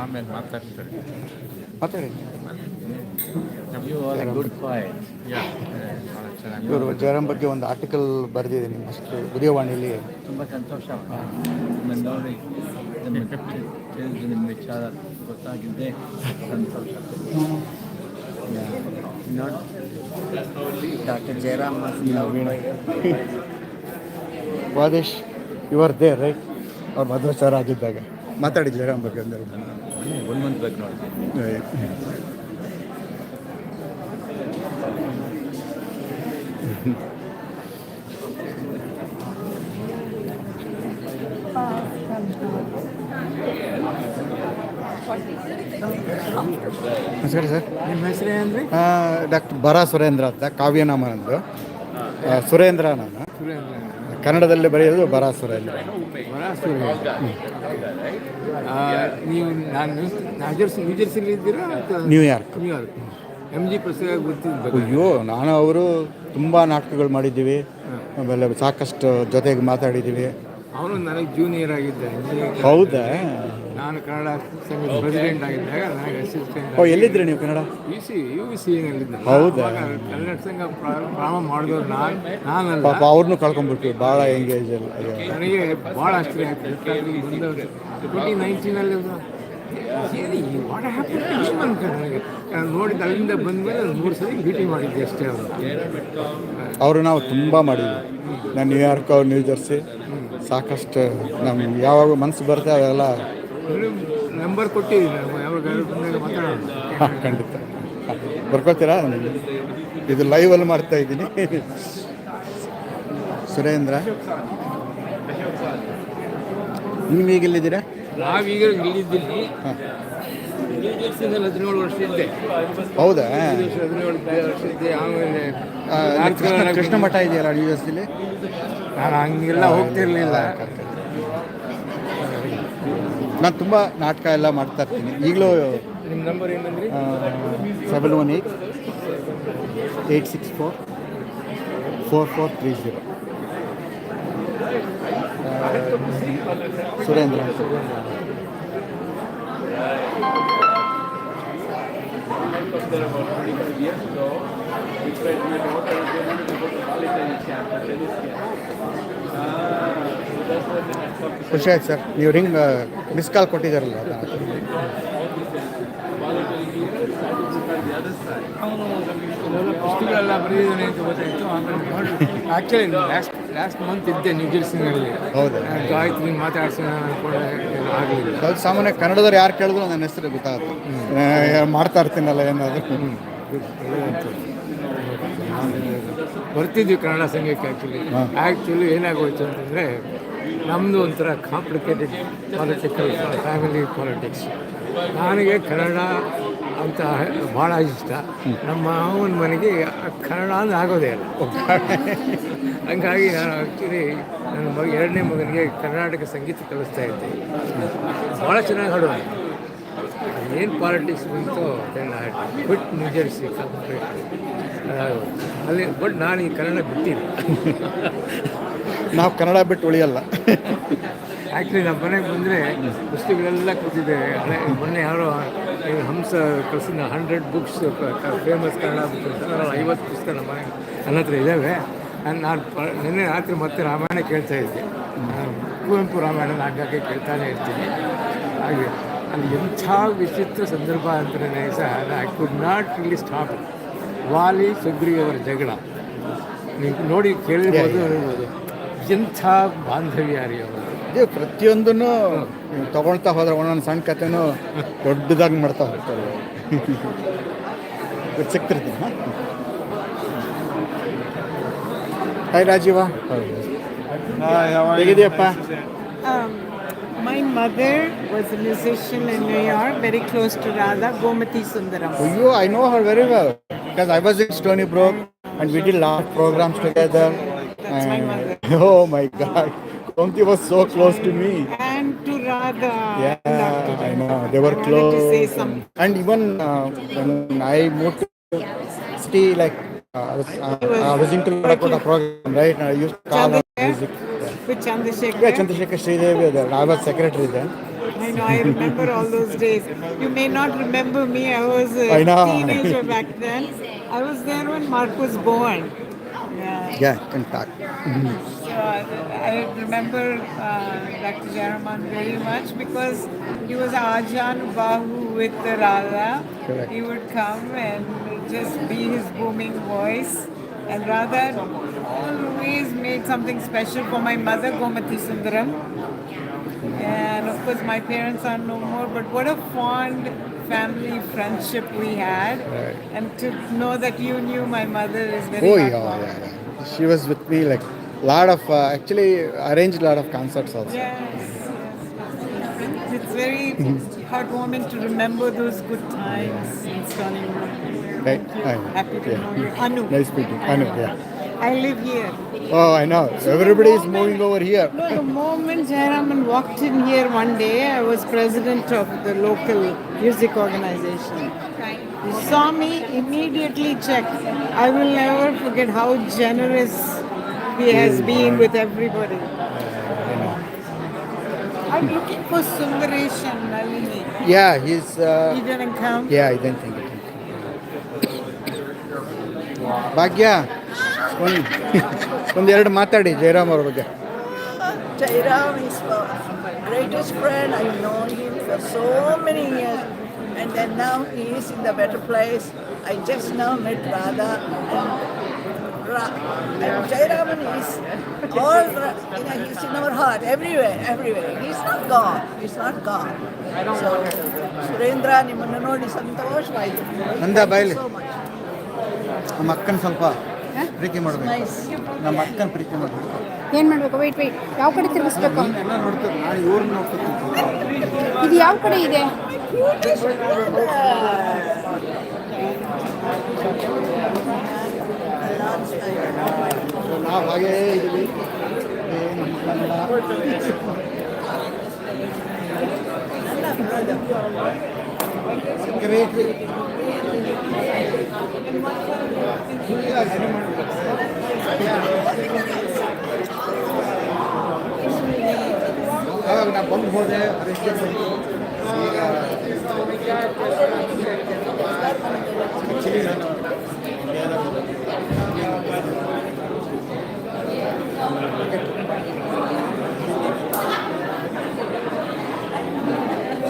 F: ಆಮೇಲೆ ಮಾತಾಡ್ತಾರೆ.
B: ಮಾತಾಡಿ.
K: You are a good poet.
F: ಭಾಳ ಚೆನ್ನಾಗಿ
B: ಇವರು ಜಯರಾಮ್ ಬಗ್ಗೆ ಒಂದು article ಬರೆದಿದ್ದೀನಿ ಅಷ್ಟು ಉದಯವಾಣಿಯಲ್ಲಿ.
K: ತುಂಬ ಸಂತೋಷ. ನೋಡಿ ನಿಮ್ಮ ವಿಚಾರ ಗೊತ್ತಾಗಿದ್ದೆ ಸಂತೋಷ. ನೋಡಿ ಡಾಕ್ಟರ್ ಜಯರಾಮ್
B: ವಾದೇಶ್ ಯು ಆರ್ ದೇರ್ ರೈಟ್ ಅವ್ರು ಮಧ್ವಾಚಾರ ಆಗಿದ್ದಾಗ ಮಾತಾಡಿ ಜಯರಾಮ್ ಬಗ್ಗೆ ಅಂದರೆ
K: 1 month ಬೇಕು ನೋಡಿ.
B: ನಮಸ್ಕಾರ ಸರ್.
F: ನಿಮ್ಮ ಹೆಸರು ಏನ್ರಿ?
B: ಡಾಕ್ಟರ್ ಬರ ಸುರೇಂದ್ರ ಅಂತ ಕಾವ್ಯನಾಮ ನಂದು. ಸುರೇಂದ್ರ ನಾನು ಕನ್ನಡದಲ್ಲಿ ಬರೆಯೋದು ಬರ ಸುರೇಂದ್ರ.
F: ನೀವು ನಾನು ನ್ಯೂಜೆರ್ಸಿಲಿ ಇದ್ದೀರಾ?
B: ನ್ಯೂಯಾರ್ಕ್.
F: MG ಪ್ರಸಾದ್ ಗೊತ್ತಿದ್ದು.
B: ಅಯ್ಯೋ ನಾನು ಅವರು ತುಂಬ ನಾಟಕಗಳು ಮಾಡಿದ್ದೀವಿ, ಆಮೇಲೆ ಸಾಕಷ್ಟು ಜೊತೆಗೆ ಮಾತಾಡಿದ್ದೀವಿ.
F: ಅವನು ನನಗೆ ಜೂನಿಯರ್ ಆಗಿದ್ದೆ.
B: ಹೌದಾ?
F: ನಾನು ಕನ್ನಡ ಸಂಘದ ಪ್ರೆಸಿಡೆಂಟ್ ಆಗಿದ್ದಾಗ ನನಗೆ ಅಸಿಸ್ಟೆಂಟ್.
B: ಎಲ್ಲಿದ್ರಿ ನೀವು ಕನ್ನಡ?
F: UC ನಲ್ಲಿದ್ದೆ.
B: ಹೌದಾ?
F: ಕನ್ನಡ ಸಂಘ ಪ್ರಾರಂಭ ಮಾಡಿದವರು ನಾನಲ್ಲ.
B: ಪಾಪ ಅವ್ರನ್ನೂ ಕಳ್ಕೊಂಡ್ಬಿಟ್ವಿ ಭಾಳ ಎಂಗೇಜ್ ಅಲ್ಲಿ.
F: ನನಗೆ ಭಾಳ ಆಶ್ಚರ್ಯ ಆಯ್ತು. 2019 ವಾಟ್ ಹ್ಯಾಪನ್ ನನಗೆ ನೋಡಿದ್ದು. ಅಲ್ಲಿಂದ ಬಂದಮೇಲೆ 3 ಸಲ ಭೇಟಿ ಮಾಡಿದ್ದೆ ಅಷ್ಟೇ.
B: ಅವರು ನಾವು ತುಂಬ ಮಾಡಿದ್ವಿ. ನಾನು ನ್ಯೂಯಾರ್ಕ್, ಅವ್ರು ನ್ಯೂ ಜರ್ಸಿ, ಸಾಕಷ್ಟು ನಮ್ಗೆ ಯಾವಾಗ ಮನಸ್ಸು ಬರುತ್ತೆ ಅವೆಲ್ಲ
F: ನಂಬರ್ ಕೊಟ್ಟಿದ್ದೀನಿ ನಾನು. ಯಾವಾಗ ಬಂದಾಗ ಮಾತಾಡೋದು.
B: ಖಂಡಿತ ಬರ್ಕೋತೀರಾ? ಇದು ಲೈವಲ್ಲಿ ಮಾಡ್ತಾ ಇದ್ದೀನಿ. ಸುರೇಂದ್ರ, ನೀವು ಈಗಿಲ್ಲಿದ್ದೀರಾ?
F: ನಾವೀಗ ಇಲ್ಲಿದ್ದೀನಿ. ನ್ಯೂ ಜೆರ್ಸಿನಲ್ಲಿ 17 ವರ್ಷ ಇದ್ದೆ.
B: ಹೌದಾ?
F: 17 ವರ್ಷ ಇದ್ದೆ. ಆಮೇಲೆ
B: ಕೃಷ್ಣ ಮಠ ಇದೆಯಲ್ಲ ನ್ಯೂ ಜೆರ್ಸಿಲಿ?
F: ನಾನು ಹಂಗೆಲ್ಲ ಹೋಗ್ತಿರ್ಲಿಲ್ಲ.
B: ನಾನು ತುಂಬ ನಾಟಕ ಎಲ್ಲ ಮಾಡ್ತಾ ಇರ್ತೀನಿ ಈಗಲೂ.
F: ನಿಮ್ಮ ನಂಬರ್ ಏನಂದ್ರಿ?
B: 718-864-4430. ಸುರೇಂದ್ರ. ಖುಷಿ ಆಯ್ತು ಸರ್. ನೀವು ರಿಂಗ್ ಮಿಸ್ ಕಾಲ್ ಕೊಟ್ಟಿದ್ದಾರಲ್ಲ.
F: ಪುಸ್ತಕಗಳೆಲ್ಲ ಬರೆದಿದ್ದಾನೆ ಅಂತ ಗೊತ್ತಾಯಿತು. ಆ್ಯಕ್ಚುಲಿ ಲಾಸ್ಟ್ ಮಂತ್ ಇದ್ದೆ ನ್ಯೂ ಜೆರ್ಸಿನಲ್ಲಿ.
B: ಹೌದಾ?
F: ಗಾಯತ್ರಿ ಮಾತಾಡ್ಸೋಣ ಅಂದ್ಕೊಂಡೆ, ಆಗಲಿಲ್ಲ.
B: ಸ್ವಲ್ಪ ಸಾಮಾನ್ಯ ಕನ್ನಡದವ್ರು ಯಾರು ಕೇಳಿದ್ರು ನನ್ನ ಹೆಸರು ಗೊತ್ತಾಗುತ್ತೆ. ಮಾಡ್ತಾ ಇರ್ತೀನಲ್ಲ ಏನಾದರೂ.
F: ಬರ್ತಿದ್ವಿ ಕನ್ನಡ ಸಂಘಕ್ಕೆ. ಆ್ಯಕ್ಚುಲಿ ಏನಾಗೋಯ್ತು ಅಂತಂದರೆ ನಮ್ಮದು ಒಂಥರ ಕಾಂಪ್ಲಿಕೇಟೆಡ್ ಪಾಲಿಟಿಕಲ್ ಫ್ಯಾಮಿಲಿ ಪಾಲಿಟಿಕ್ಸ್. ನನಗೆ ಕನ್ನಡ ಅಂತ ಭಾಳ ಇಷ್ಟ. ನಮ್ಮ ಮಾವನ ಮನೆಗೆ ಕನ್ನಡ ಅಂದ್ರೆ ಆಗೋದೇ ಇಲ್ಲ. ಹಂಗಾಗಿ ನಾನು ಆ್ಯಕ್ಚುಲಿ ನನ್ನ ಎರಡನೇ ಮಗನಿಗೆ ಕರ್ನಾಟಕ ಸಂಗೀತ ಕಲಿಸ್ತಾ ಇದ್ದೆ. ಭಾಳ ಚೆನ್ನಾಗಿ ಹಾಡೋದು. ಏನು ಪಾಲಿಟಿಕ್ಸ್ ಬಂತು ಬಿಟ್ ನ್ಯೂ ಜೆರ್ಸಿ ಕಂಪ್ಲೀಟ್ ಅಲ್ಲಿ. ಬಟ್ ನಾನು ಈ ಕನ್ನಡ ಬಿಟ್ಟಿಲ್ಲ.
B: ನಾವು ಕನ್ನಡ ಬಿಟ್ಟು ಉಳಿಯಲ್ಲ.
F: ಆ್ಯಕ್ಚುಲಿ ನಮ್ಮ ಮನೆಗೆ ಬಂದರೆ ಪುಸ್ತಕಗಳೆಲ್ಲ ಕೂತಿದೆ. ಮೊನ್ನೆ ಯಾರೋ ಹಂಸ ಕಳಿಸಿದ 100 ಬುಕ್ಸ್ ಫೇಮಸ್ ಕನ್ನಡ ಬುಕ್ಸ್ ಅಂತ. ನಾನು 50 ಪುಸ್ತಕ ನನ್ನ ಹತ್ರ ಇದ್ದಾವೆ. ನಾನು ನಿನ್ನೆ ರಾತ್ರಿ ಮತ್ತೆ ರಾಮಾಯಣ ಕೇಳ್ತಾ ಇದ್ದೆ. ಕುವೆಂಪು ರಾಮಾಯಣ ಆಗಾಗ್ಗೆ ಕೇಳ್ತಾನೆ ಇರ್ತೀನಿ. ಹಾಗೆ ಅಲ್ಲಿ ಎಂಥ ವಿಚಿತ್ರ ಸಂದರ್ಭ ಅಂತಲೇ ಸಹ I could not really stop. Vali ಸುಗ್ರೀವರ ಜಗಳ ನೀವು ನೋಡಿ ಕೇಳಿರ್ಬೋದು, ನೋಡ್ಬೋದು. ಎಂಥ ಬಾಂಧವ್ಯ ರೀ ಅವರು.
B: ಇದು ಪ್ರತಿಯೊಂದನ್ನು ತಗೊಳ್ತಾ ಹೋದ್ರೆ ಒಂದೊಂದು ಸಣ್ಣ ಕಥೆನೂ ದೊಡ್ಡದಾಗಿ ಮಾಡ್ತಾ ಹೋಗ್ತಾರೆ. ಸಿಗ್ತಿರ್ತೀನಿ. ಹಾಯ್ ರಾಜೀವ, ಹೇಗಿದೆಯಪ್ಪ?
H: Mind mother was a musician in New York, very close to Radha, Gomati Sundaram.
B: Oh, I know her very well because I was in Stony Brook and we did a lot of programs together.
H: That's my mother.
B: Oh my God, Gomti was so close to me.
H: And to Radha.
B: Yeah, I know they were
H: I wanted
B: close.
H: to say something.
B: And even when I moved to city, like I was into the program, right? I used to call her music.
H: With Chandrasekhar.
B: Yeah, Chandrasekhar Sridevi there. I was secretary then.
H: I know, I remember all those days. You may not remember me. I was a
B: I know.
H: teenager back then. I was there when Mark was born.
B: Yeah, in fact.
H: So I remember Dr. Jayaram very much because he was Ajan Bahu with the Radha.
B: Correct.
H: He would come and just be his booming voice. And Radha always made something special for my mother, Gomati Sundaram. And of course, my parents are no more, but what a fond family friendship we had.
B: Right.
H: And to know that you knew my mother is very
B: Oh
H: heartwarming.
B: yeah. She was with me like a lot of actually arranged a lot of concerts also.
H: Yes. It's very heartwarming to remember those good times in Stony Brook.
B: Right.
H: Happy to know you. Anu.
B: Nice meeting. Anu, yeah.
H: I live here.
B: Oh, I know. Everybody is moving over here.
H: No, the moment Jayaraman walked in here one day, I was president of the local music organization. He saw me, immediately checked. I will never forget how generous he has been with everybody. I'm looking for Sundareshan Nalini.
B: Yeah, he's.
H: He didn't come?
B: Yeah, I didn't think it. ಭಾಗ್ಯ ಒಂದೆರಡು ಮಾತಾಡಿ ಜಯರಾಮ್ ಅವ್ರ ಬಗ್ಗೆ.
T: Jayaram is my greatest friend. I've known him for so many years, and then now he is in the better place. I just now met Radha, and Jayaraman is all, he's in our heart, everywhere. He's not gone. So, Surendra, ನಿಮ್ಮನ್ನು ನೋಡಿ ಸಂತೋಷವಾಯಿತು.
B: ನಂದ ಬಾಯ್ಲಿ ನಮ್ಮ ಅಕ್ಕನ ಸ್ವಲ್ಪ ಪ್ರೀತಿ ಮಾಡಬೇಕು. ನಮ್ಮ ಅಕ್ಕನ ಪ್ರೀತಿ ಮಾಡಬೇಕು.
D: ಏನು ಮಾಡಬೇಕು? ವೆಯ್ಟ್ ಯಾವ ಕಡೆ ತಿರುಗಿಸ್ಬೇಕು?
B: ಎಲ್ಲ ನೋಡ್ತಾರೆ, ನಾನು ಇವ್ರನ್ನ ನೋಡ್ತೀನಿ.
D: ಇದು ಯಾವ ಕಡೆ ಇದೆ?
B: ನಾವು ಹಾಗೇ ಇದ್ದೀವಿ. ನಮ್ಮ ಕನ್ನಡ ಆವಾಗ ನಾನು ಬಂದು ಹೋದೆ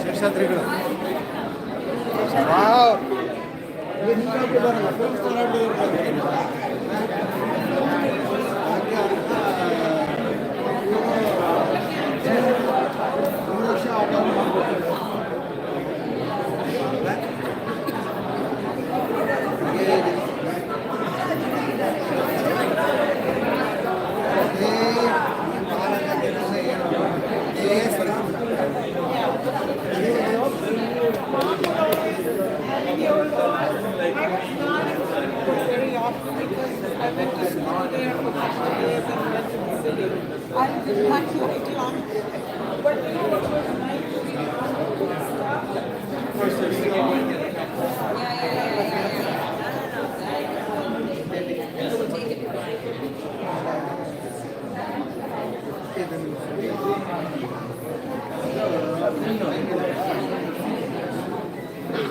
B: ಶೇಷಾದ್ರಿಗಳು. ವಾವ್,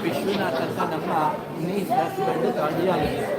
K: ವಿಶ್ವನಾಥ್ ಅಂತ ನಮ್ಮ ನೀಸ್ ಹಸ್ಬೆಂಡ್ ಕಾರ್ಡಿಯಾಲಜಿಸ್ಟ್.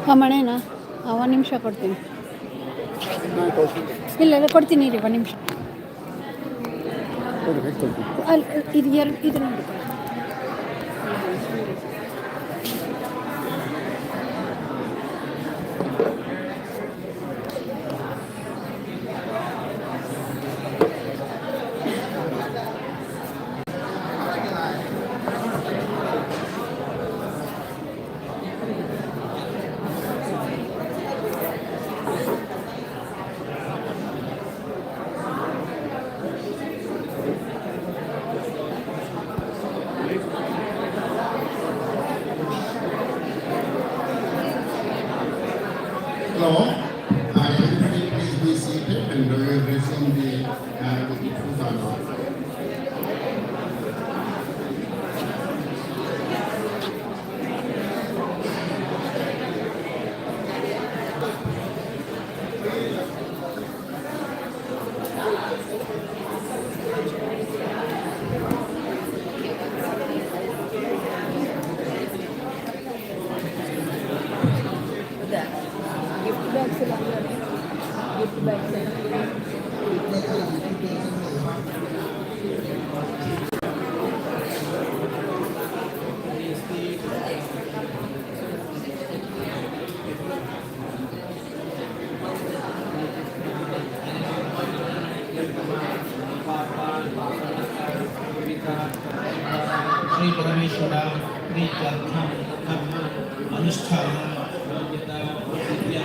D: ಹಾಂ ಮಣೇನಾ ಒಂದು ನಿಮಿಷ ಕೊಡ್ತೀನಿ. ಇಲ್ಲ ಕೊಡ್ತೀನಿ ರೀ, ಒಂದು ನಿಮಿಷ. ಅಲ್ಲಿ ಇದು ಇದು ನೋಡಿ.
C: Hello, everybody please be seated and we will resume the food hour.
U: Shri परमेश्वर प्रीत्यर्थम कर्म अनुष्ठान विद्या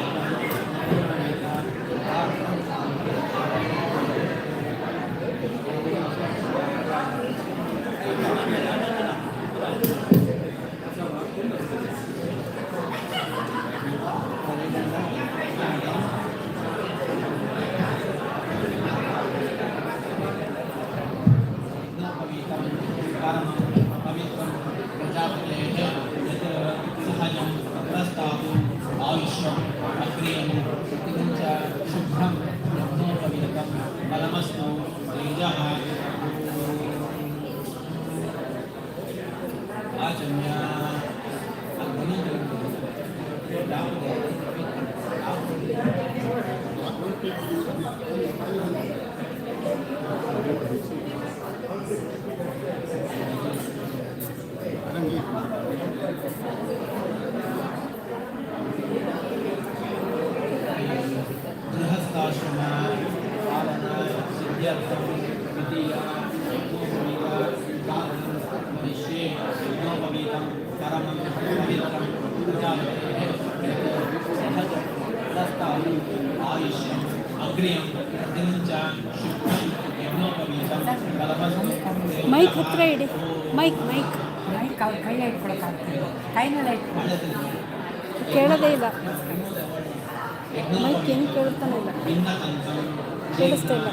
D: ಮೈಕ್ ಹತ್ರ ಇಡಿ. ಮೈಕ್ ಮೈಕ್
O: ಮೈಕ್ ಅವ್ರ ಕೈಯಲ್ಲಿ ಇಟ್ಕೊಳಕ್ಕಾಗ್ತದೆ, ಕೈನಲ್ಲೇ ಇಟ್ಕೊಳ್ಳಿ.
D: ಕೇಳೋದೇ ಇಲ್ಲ. ಮೈಕ್ ಏನು ಕೇಳ್ತಾನೆ ಇಲ್ಲ, ಕೇಳಿಸ್ತಾ ಇಲ್ಲ.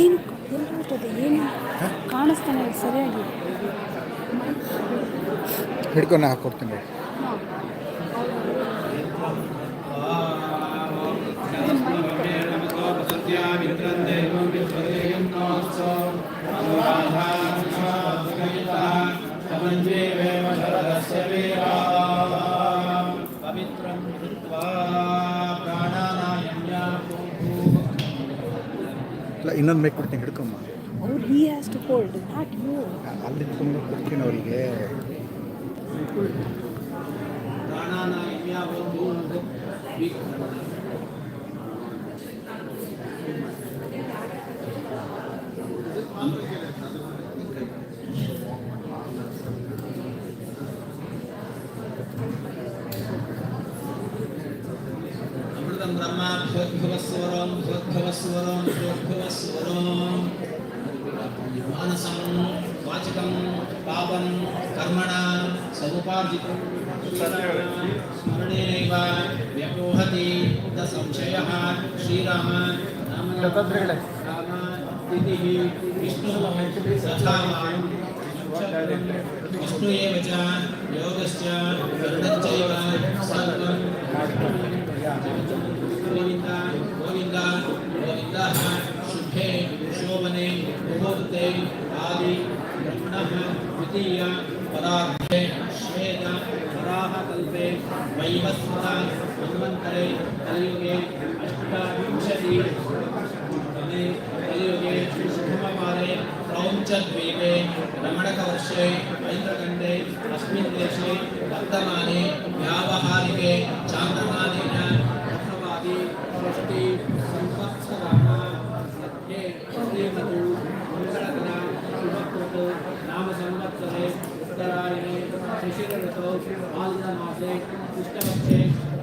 D: ಏನು ಹೇಳ್ತದೆ, ಏನು ಕಾಣಿಸ್ತಾನೆ ಇಲ್ಲ ಸರಿಯಾಗಿ.
B: ಹಿಡ್ಕೊಂಡು ಹಾಕ್ಕೊಡ್ತೀನಿ. ಇಲ್ಲ ಇನ್ನೊಂದು ಮೇಕ್ ಕೊಡ್ತೀನಿ, ಹಿಡ್ಕೊಂಬ.
D: ಅವ್ರು he has to hold, not you.
B: ಅಲ್ಲಿ ತುಂಬ ಕೊಡ್ತೀನಿ ಅವರಿಗೆ.
U: मानसं वाचिकं पापं कर्मणा समुपार्जितं स्मरणेनैव व्यपोहति संशयः श्रीराम राम इति विष्णुः सखावान् विष्णु एव च योगश्च वृद्धश्चैव सर्वं गोविन्द गोविन्द गोविन्दः शुभे शोभने मुहूर्ते आदि ब्रह्मणः द्वितीय पदार्थे श्वेत वराहकल्पे वैवस्वत मन्वन्तरे कलियुगे अष्टाविंशतितमे कलियुगे शुभमवारे क्रौञ्चद्वीपे रमणकवर्षे ऐन्द्रखण्डे अस्मिन् देशे वर्तमाने व्यावहारिके चान्द्रमानेन वर्षवादि षष्टि संवत्सराः मध्ये श्रीमतु मङ्गलकरा शुभकृतो नाम संवत्सरे उत्तरायणे शिशिरऋतौ फाल्गुनमासे कृष्णपक्षे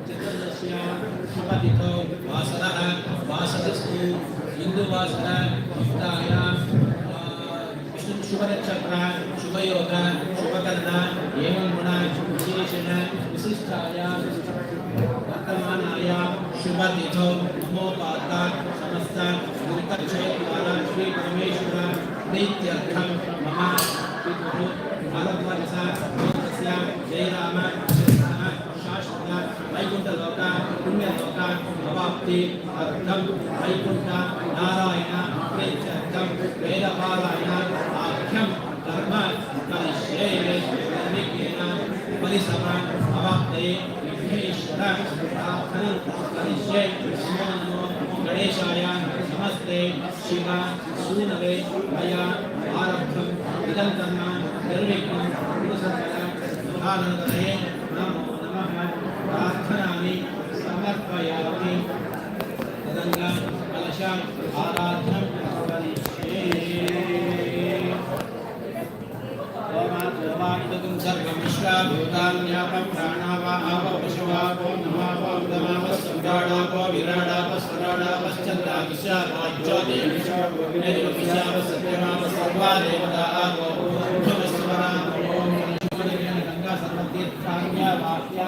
U: चतुर्दश्यां शुभतिथौ वासरः वासरस्तु हिन्दुवासर युक्तायां शुभनक्षत्र शुभयोग शुभकर्ण एवं गुण विशेषण विशिष्टाया वर्तमानाया शुभतिथौ नमोपात समस्त गुरुकक्षेत्र श्री परमेश्वर प्रीत्यर्थं मम पितुः भारद्वाजसा लोकस्य जयराम शाश्वत वैकुण्ठलोक पुण्यलोक अवाप्ति अर्थं वैकुण्ठ नारायण प्रीत्यर्थं वेदपारायण आख्यं कर्म करिष्ये निर्विघ्नेन परिसम अवाप्तये विघ्नेश्वर प्रार्थना करिष्ये नमो नमो गणेशाय नमस्ते शिव सूनवे मया आरब्धं इदं कर्म निर्विघ्नं गुरुसर्वदा सुधानन्दये नमो नमः प्रार्थनानि समर्पयामि तदङ्ग कलश आराधनं करिष्ये ओमात्मवाक्यं सर्वं विश्वाभूतान्यापं प्राणावापो पशुवापो नमापो उदमापो संगाडापो विराडापो स्वराडापो चन्द्राविशापो ज्योतिषापो सत्यमापो सर्वा देवतापो भवस्वरापो गंगा सर्वतीर्थान्या वाक्या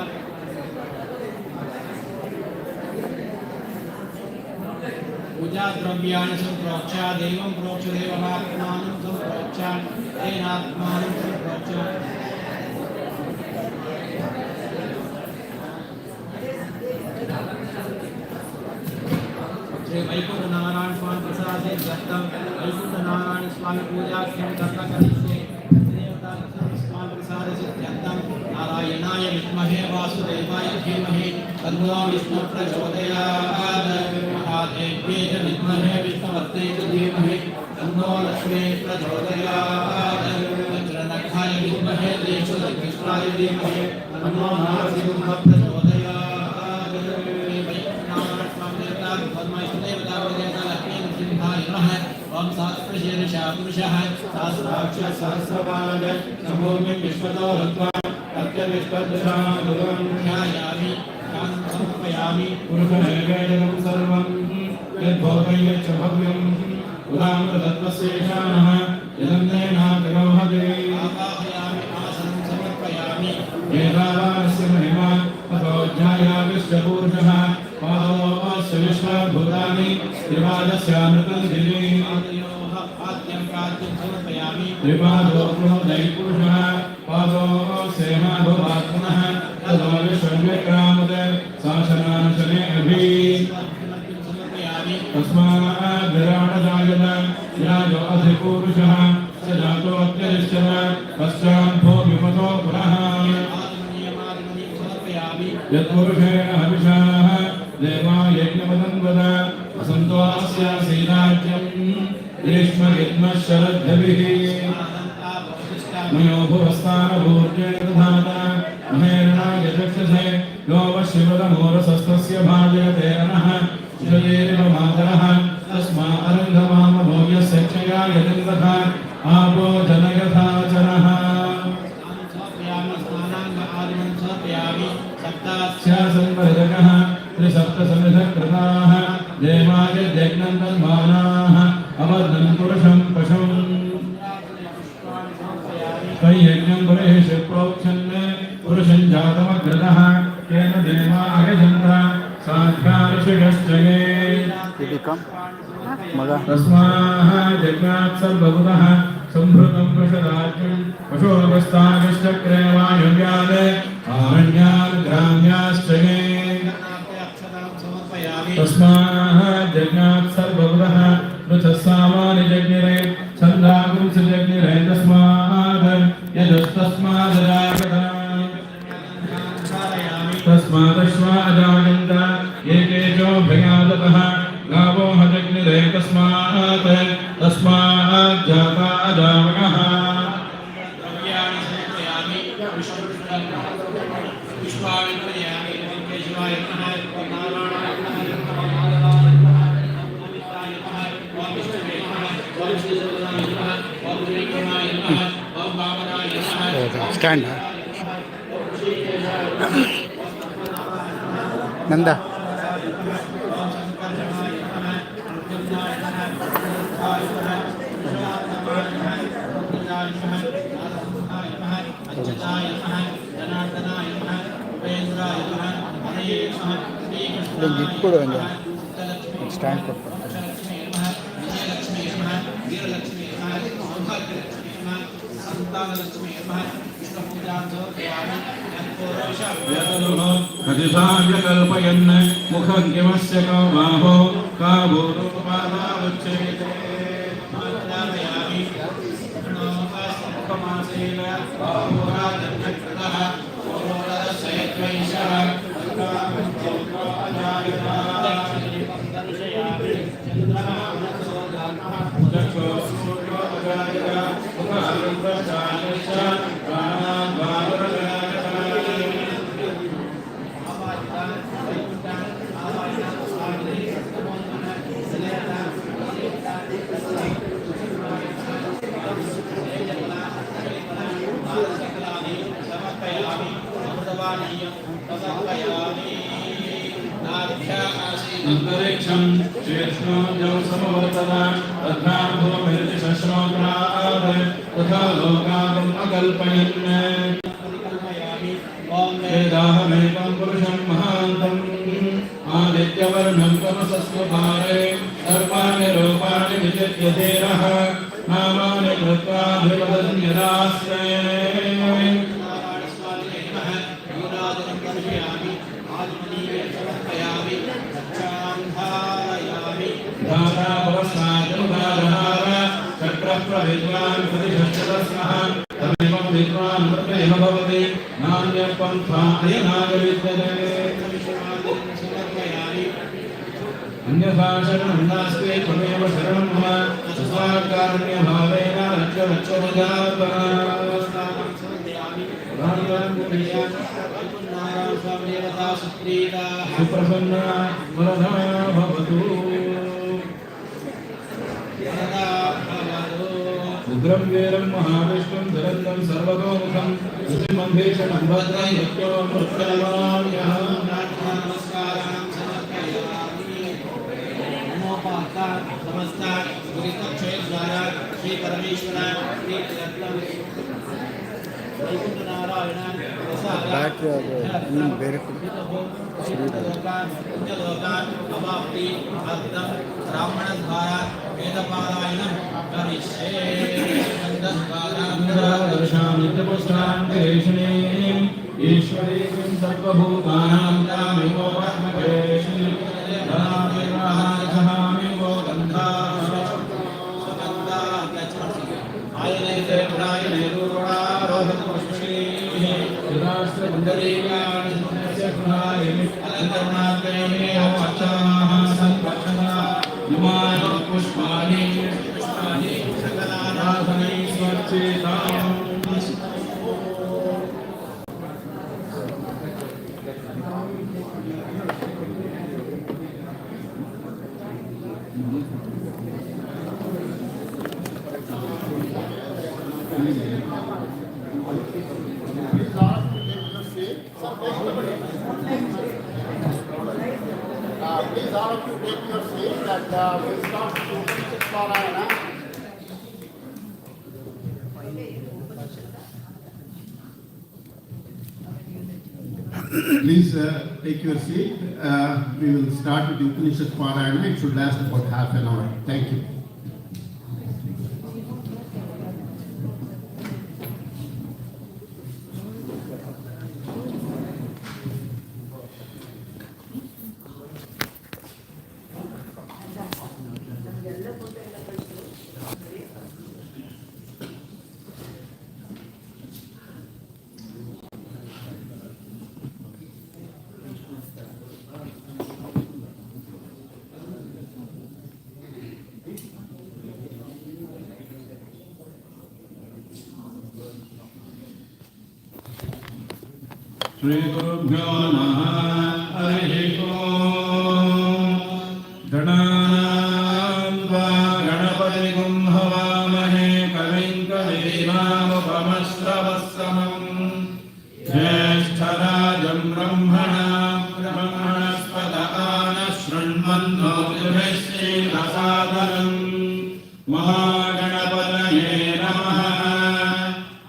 U: पूजा द्रव्याणि संप्रोक्ष देवं प्रोक्ष देवमात्मानं संप्रोक्ष तेनात्मानं संप्रोक्ष श्री वैकुंठ नारायण स्वामी प्रसाद से दत्तम वैकुंठ नारायण स्वामी पूजा कर्ता करिष्ये देवता स्वामी प्रसाद से दत्तम नारायणाय विद्महे वासुदेवाय धीमहि तन्नो विष्णु प्रचोदयात् महादेव्यै च विद्महे विष्णुवत्यै च धीमहि तन्नो लक्ष्मी प्रचोदयात् वज्रनखाय विद्महे देशकृष्णाय धीमहि तन्नो नारसिंहः प्रचोदयात् ओम सहस्रशीर्षः पुरुषः सहस्राक्षः सहस्रपाद सम्भूमिं विश्वतो हत्वा तस्य विश्वदृशां गुरुं ध्यायामि ध्यानं समर्पयामि पुरुषमेवेदं सर्वं यद्भोगं यच्च भव्यम् उदामृतत्वस्येषाणः यदन्तेनातिरोहते आवाहयामि आसनं समर्पयामि वेदावास्य महिमा ततो ध्यायामिश्च पुरुषः पादोऽस्य विश्वभूतानि त्रिपादस्यामृतं दिवे आद्यं प्राद्यं समर्पयामि त्रिपादो पुनोदयपुरुषः पादोऽस्येमाभवात्मनः ततो विश्वं विक्रामत् शासनाशने अभि तस्मात् विराटजायत याजो अधिपुरुषः स जातोऽत्यरिष्यत पश्चात् भूमिपतो पुनः यत्पुरुषेण हविषाः देवा यज्ञपदन्वद असन्तोऽस्यासीराज्यं ग्रीष्मयज्ञशरद्भिः मयो भुवस्तानभूर्जेण दधाता महेरणा यजक्षसे यो वशिवदमोरसस्तस्य भाजयते नः जयेरिव मातरः तस्मा अरन्धमामभो यस्य क्षया यदिन्द्रः आपो जनयथाचरः सप्तास्यासंवर्धकः त्रिसप्तसमिधकृताः देवाय यज्ञं तन्मानाः अवर्धं पुरुषं पशुं तयज्ञं पुरुषेषु प्रोक्षन् पुरुषं जातमग्रतः केन देवा अयजन्त स तस्मात् जज्ञात् सर्वभूतः संभृतं वृषराज्यं पशोऽवस्थानिश्चक्रे वायुव्यात् आरण्यात् ग्राम्याश्च ये तस्मात् जज्ञात् सर्वभूतः पृथः सामानि जज्ञिरे छन्दागुंस जज्ञिरे तस्मात् यजस्तस्मादजायत तस्मादश्वा अजायन्त एकेचो भयादतः गावो हजग्निरे तस्मात् तस्मात् जाता अजावकः
B: Stand. Nanda. ఇప్పుడు స్టాండ్
U: कल्पयन् मुखं किमस्य को बाहो का भूरूपादावच्छेते अंतरिक्षं शीर्ष्णो जौ समवर्तन तद्धार्भो मेर्तिशश्रोत्रात् तथा लोकागम् अकल्पयन् वेदाहमेकं पुरुषं महान्तम् आदित्यवर्णं तमसस्वभारे सर्वाणि रूपाणि विचित्यधीरः नामानि कृत्वाभिवदन्यदास्ते विद्वान् प्रतिष्ठितस्मः तमेवं विद्वान् मृत्यः भवति नान्यः पन्था अयनागविद्यते अन्यथा शरणं नास्ति त्वमेव शरणं मम तस्मात्कारुण्यभावेन रक्ष सुप्रसन्ना वरदा भवतु उग्रं वीरं महाविष्णुं धरन्तं सर्वतोमुखं श्रुतिमन्भीषणं भद्रं यत्यो मृत्युर्माम्यहं नमस्कारान् समर्पयामि नमोपास्तात् समस्तात् गुरुतक्षेद्वारा श्री परमेश्वर ब्राह्मणद्वारा वेदपारायणं करिष्ये ईश्वरीं सर्वभूतानां तामिवो ब्रह्मकेशिनीं धनामिवो आयनैते प्रायणे दूरारोहणपुष्पैः युधास्त्रकुण्डलीकाणस्य गुणायमि अलङ्करणाग्रयमेव अचाः सम्पक्षणा युमानि पुष्पाणि सकलाराधनै स्वर्चिताम्
C: Please all of you take your seat that we'll start to Parayana. Please take your seat. We will start with the Upanishad Parayana. It should last about half an hour. Thank you.
A: Shri Gurubhyo Namaha Harihi Om Gananatva Ganapatigum Havamahe Kavim Kavimamupamastravassamam Jyeshtarajam Brahmana Brahmanaspadaana Shrunvanno Diveshchirasadanam Mahaganapataye Namaha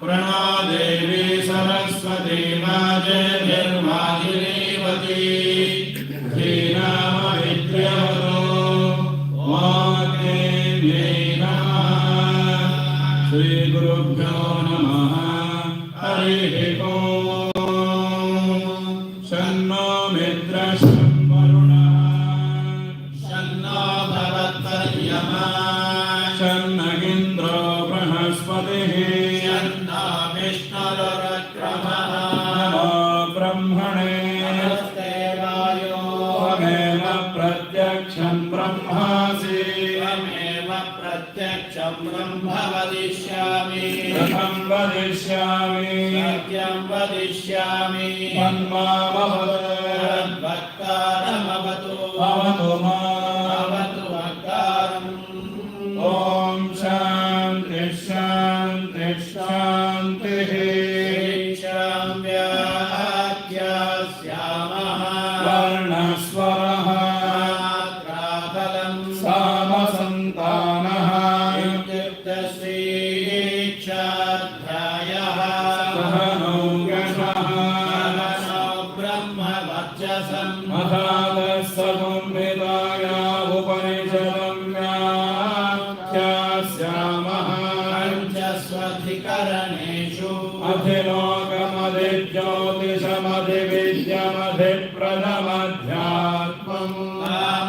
A: Prano Devi Saraswati Vaje Nirvajirevati Dhinama Vidyavado Vakevye Namaha Shri Gurubhyo Namaha Harihi Om Shanno Mitra Shamvaruna Shanno Bhavatvayama Shanna Indra Brahaspatihi Shanno Vishnururakramaha Namo Brahmane Namaste Vayo Tvameva Pratyaksham Brahmasi Tvameva Pratyaksham Brahma Vadishyami Brahmam Vadishyami Satyam Vadishyami Manmavavadu Bhaktaram Avatu Avatu Ma Avatu Bhaktaram Om Shanti Shanti Shanti Sham Vyakya Syamaha Varnaswaraha Matrakalam Samasantanaha Ityuktasi Chadhyayaha Sahano Gashaha Sahano Brahma Vajjasam Mahadasavum Vidaya Upanishadam Vyakyasyamaha Panchaswadhikaraneshu Adhilokamadhijyotishamadhividyamadipradamadhyatmam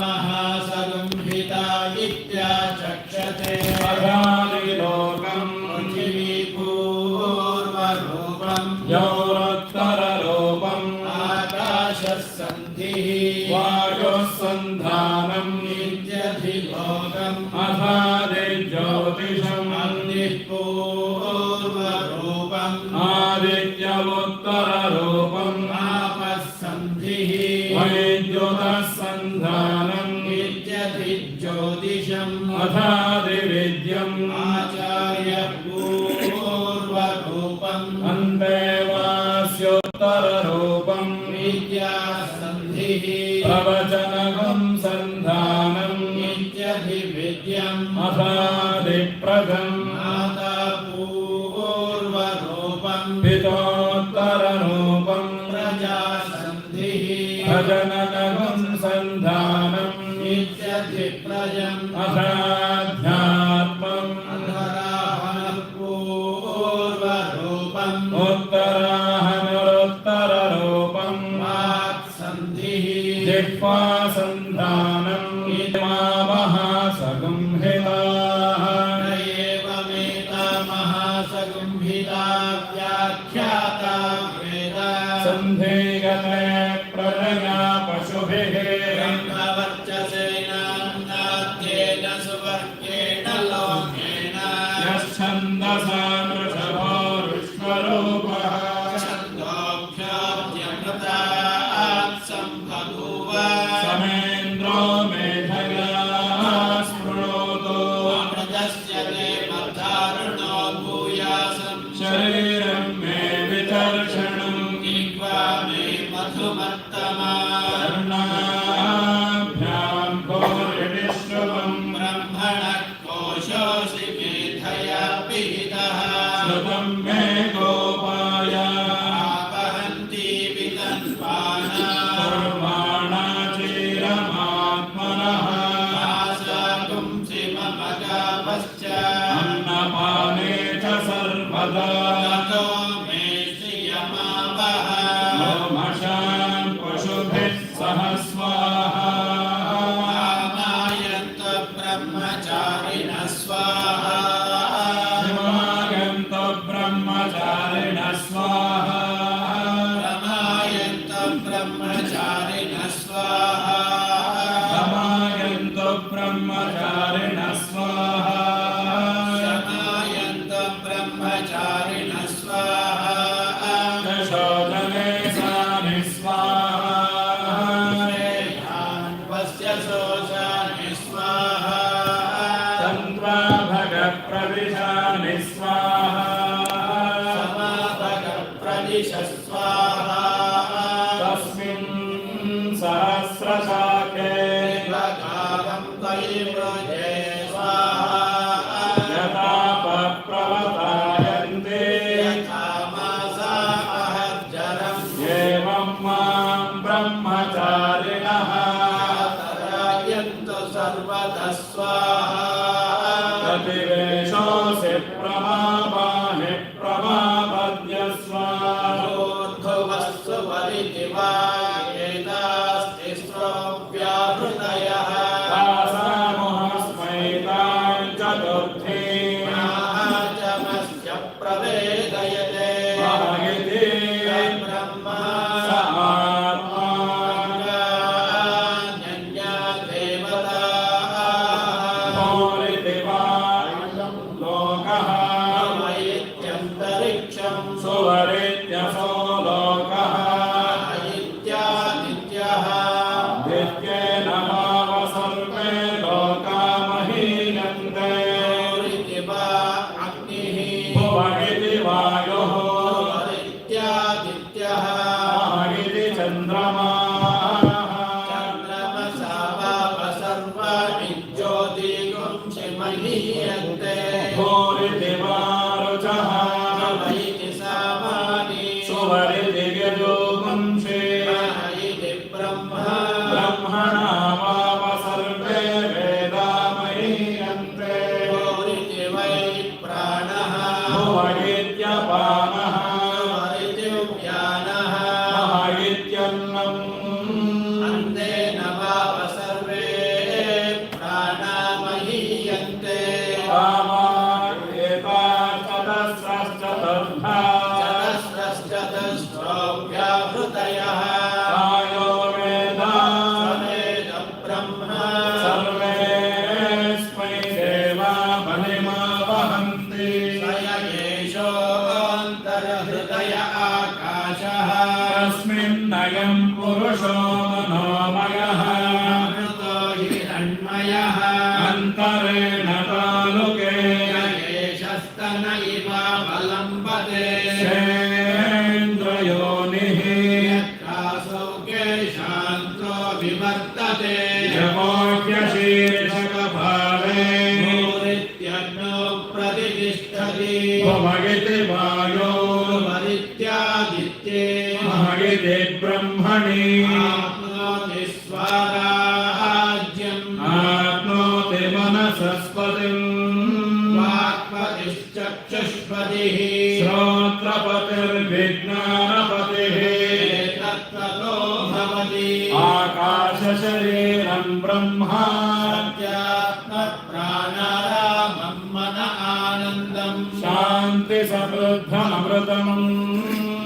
A: Mahasagambhita ityachakshate Adhalilokam Prithivipurvarupam Yaurattararupam Akashasandhihi Vayosandhanam Nityadhilokam Adhadijyotisham Andihpurvarupam Adityavuttararupam Apasandhihi Vaidyutasandhanam Nityadhijyotisham Adhadividyam Acharya Purvarupam Andevasyottara-rupam Vidyasandhihi Pravachanagam Sandhanam Nityadhividyam Adhadipradam Atapurvarupam Pitottara-rupam Prajasandhihi Bhajananagam Sandhanam Nityadhiprajam Adhadhyatmam Adharahana-purvarupam Uttarahanuruttararupam Vatsandhihi Jihvasandhanam Mahasagambhitaha Nayevameta Mahasagambhita Vyakhyata Veda Sandhigate Prajaya Pashubhihi Brahmavarchasena Natyena Suvarkena Lokena Yaschandasa Nrishabho Vishwarupaha Chandokhyamrataat Sambhaguva Samendro Medhaya Spruto Amrajasya Devatharuno Bhuyasam Shariram Me Vidarshanam Ikva Me Madhumattama Karnabhyam Koridishruvam Brahmana Koshosi Medhaya Pihitaha Shrutam Me Gopaya Apahanti Vidanva पशुभिः सह स्वाहा रामायन्त ब्रह्मचारिणः स्वाहा रमायन्त ब्रह्मचारिणः स्वाहा रमायन्त ब्रह्मचारिणः स्वाहा रमायन्त ब्रह्मचारिणः स्वाहा रमायन्त ब्रह्मचारिणः स्वाहा शोधने सानि स्वाहा श्रेयान्वस्य शोषानि स्वाहा तन्त्वा भगप्रविशानि स्वाहा समाभगप्रविश स्वाहा तस्मिन् सहस्रशाखे भगावं वैवृजे स्वाहा यथा प्रवतायन्ते यथा मासा अहज्जरम् एवं मां ब्रह्मचारिणः तरायन्तु सर्वतः स्वाहा प्रतिवेशोऽसि प्रमापाहि प्रमापद्य स्वाहोर्ध्ववस्तु परिदिवा एतास्ति श्रोव्याहृतयः तासामुहस्मै तान् चतुर्थी महाजमस्य प्रवेदयते महगिति ब्रह्मा स आत्मा अन्या देवता मौलिति वा लोकः वैत्यन्तरिक्षं सुवरेत्यसो लोकः इत्यादित्यः नित्येन भाव सर्वे लोका महीयन्ते इति वा अग्निः भुवगिति वायुः इत्यादित्यः इति चन्द्रमाः चन्द्रमसा वाव सर्वाणि ज्योतिगुंसि महीयन्ते भूरिति वा रुचः इति सामानि सुवरिति यजुगुंसि इति ब्रह्मा ब्रह्मणा वाव सर्वे वेदा महीयन्ते भूरिति वै प्राणः भुवगित्यपानः इति व्यानः इत्यन्नम् अन्तेन वाव सर्वे प्राणा महीयन्ते चतस्रश्चतुष्टव्याहृतयः कायो वेदा सवेद ब्रह्मा सर्वेऽस्मै देवा बलिमावहन्ति स एषोऽन्तर्हृदय आकाशः तस्मिन्नयं पुरुषो मनोमयः अमृतो हिरण्मयः अन्तरेण तालुके येषस्तन इवावलम्बते सेन्द्रयोनिः यत्रासौ केशान्तो विवर्तते यमोऽह्यशीर्षकभावे भूरित्यन्नो प्रतिष्ठति भुवगिति वायो भुवरित्यादित्ये महगिति ब्रह्मणि आप्नोति स्वाराज्यम् आप्नोति मनसस्पतिम् वाक्पतिश्चक्षुष्पतिः श्रोत्रपतिर्विज्ञानपतिः तत्त्वतो भवति आकाशशरीरं ब्रह्मा प्राणारामं मन आनन्दं शान्तिसमृद्धममृतम्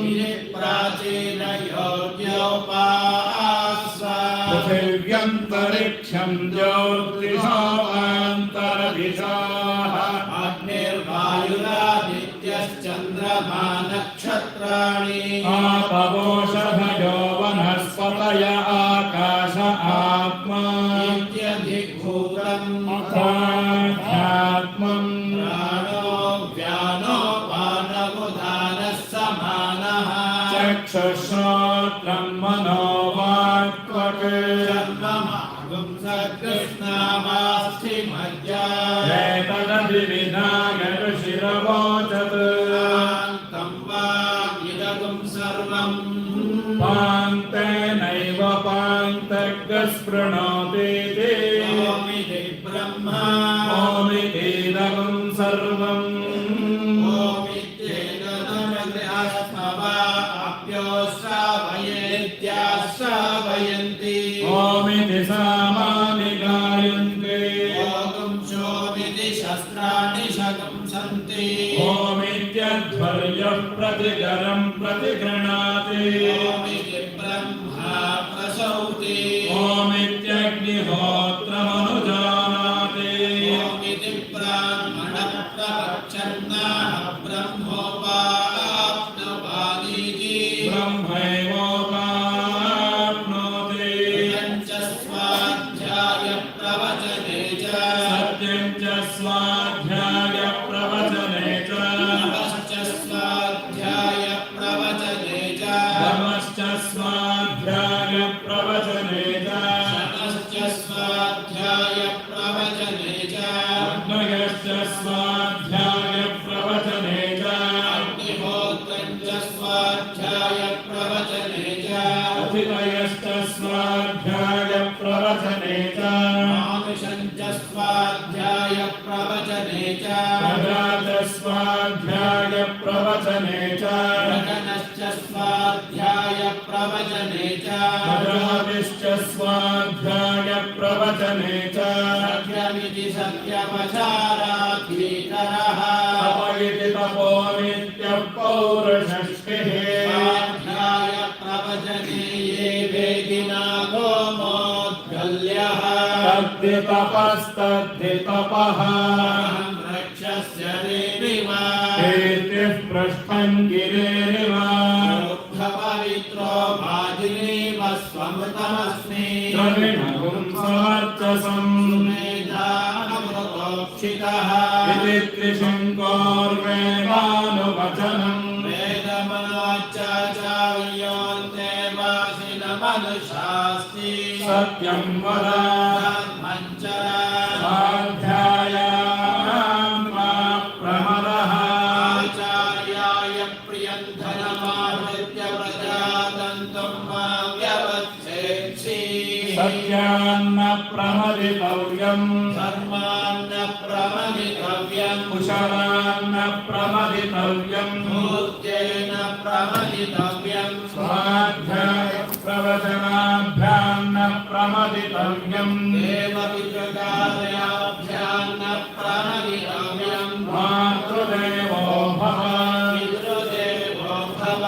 A: इति प्राचीनयोग्योपास्वा पृथिव्यन्तरिक्षं ज्योतिषोऽन्तर्दिशाः अग्निर्वायुरादित्यश्चन्द्रमा नक्षत्राणि आपवोषधयो वनस्पतय आकाश आत्मा इत्यधिभूतम् अध्यात्मम् प्राणो व्यानो पानमुदानः समानः चक्षुश्रोत्रं मनो वाक्पक् जन्ममागुं सकृष्णामास्थि मज्जा एतदभिविधाय ऋषिरवोचत् तं वा इदगुं सर्वम् पान्तेनैव पान्तग्स्पृणोतीति ओमिति ब्रह्मा ओमितीदगुं सर्वम् ओमित्येतदनग्रहस्मवा अप्योश्रावयेत्यास श्रावयन्ति ओमिति सामानि गायन्ते ओगं शोमिति शस्त्राणि शगंसन्ति ओमित्यध्वर्यः प्रतिकरं प्रतिगृह्णाति ओमिति ब्रह्मा प्रसौति ओमित्यग्निहोत्रमनुजानाति ओमिति ब्राह्मणः प्रवक्षन्नाः ब्रह्मोपाप्नवानीति ब्रह्मैवोपाप्नोति च स्वाध्याय प्रवचने च सत्यं च स्वाध्याय प्रवचने च नमश्च स्वाध्याय प्रवचने च नमश्च स्वाध्याय प्रवचने च शतश्च स्वाध्याय प्रवचने च अग्नयश्च स्वाध्याय प्रवचने च अग्निहोत्रं च स्वाध्याय प्रवचने च अतितयश्च स्वाध्याय प्रवचने च मानुषं च स्वाध्याय प्रवचने च प्रजात स्वाध्याय प्रवचने च प्रजनश्च स्वाध्याय प्रवचने च प्रजातिश्च स्वाध्याय प्रवचने च सत्यमिति सत्यवचाराधीकरः तपयिति तपोनित्यः पौरुषष्टिः स्वाध्याय प्रवचने ये वेदिनागो मोद्गल्यः तद्धि तपस्तद्धि तपः रक्षस्य देविव कीर्तिः पृष्ठं गिरेरिव पवित्रो भाजिनीव स्वमृतमस्मि द्रविणगुं समर्चसं मेधानमृतोक्षितः इति त्रिशङ्कोर्वेदानुवचनम् वेदमनोच्चाचार्योऽन्ते वासिनमनुशास्ति सत्यं वद धर्मं चर स्वाध्यायां मा प्रमदः आचार्याय प्रियं धनमाहृत्य प्रजातन्तं मा व्यवच्छेत्सि सत्यान्न प्रमदितव्यं धर्मान्न प्रमदितव्यं कुशलान्न प्रमदितव्यं भूत्येन प्रमदितव्यं स्वाध्याय प्रवचनाभ्यां न प्रमदितव्यं देवपितृकार्याभ्यां न प्रमदितव्यं मातृदेवो भव पितृदेवो भव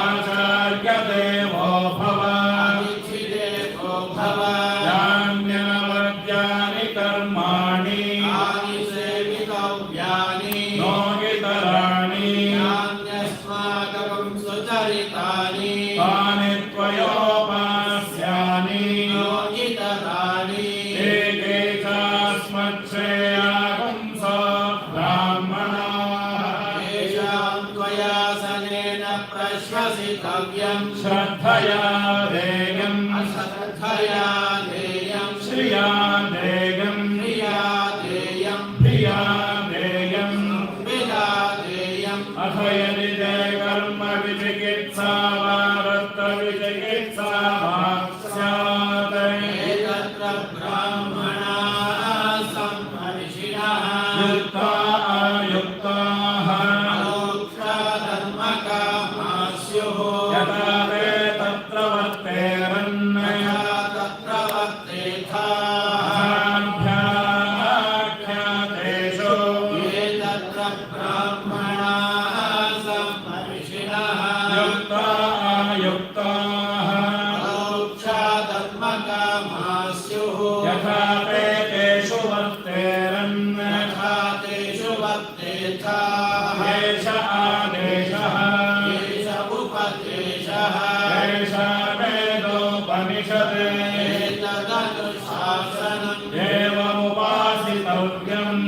A: आचार्यदेवो भव अतिथिदेवो भव यान्यनवद्यानि कर्माणि यानि सेवितव्यानि नोगितराणि यान्यस्माकं सुचरितानि तानि त्वयोपास्यानि योगितराणि एके चास्मच्छ्रेयागुंसो ब्राह्मणाः येषां त्वयासनेन प्रश्वसितव्यं श्रद्धया देयम् अश्रद्धया देयं श्रिया देयं प्रिया देयं प्रिया देयं विदा देयं अथ यदि ते कर्म विचिकित्सा वा रत्तविचिकित्सा वा स्यात् एतत्र ब्राह्मणाः सम्मर्षिणः युक्ता अयुक्ताः मोक्षधर्मकामाः स्युः यथा ते तत्र वर्तेरन् यथा तत्र वर्तेथाभ्याख्यातेषु ये तत्र ब्राह्मणाः सम्मर्षिणः युक्ता अयुक्ताः मोक्षधर्मकामाः स्युः यथा ते तेषु वर्तेरन् यथा तेषु वर्तेथाः एष आदेशः एष उपदेशः एष वेदोपनिषत् एतदनुशासनम् एवमुपासितव्यम्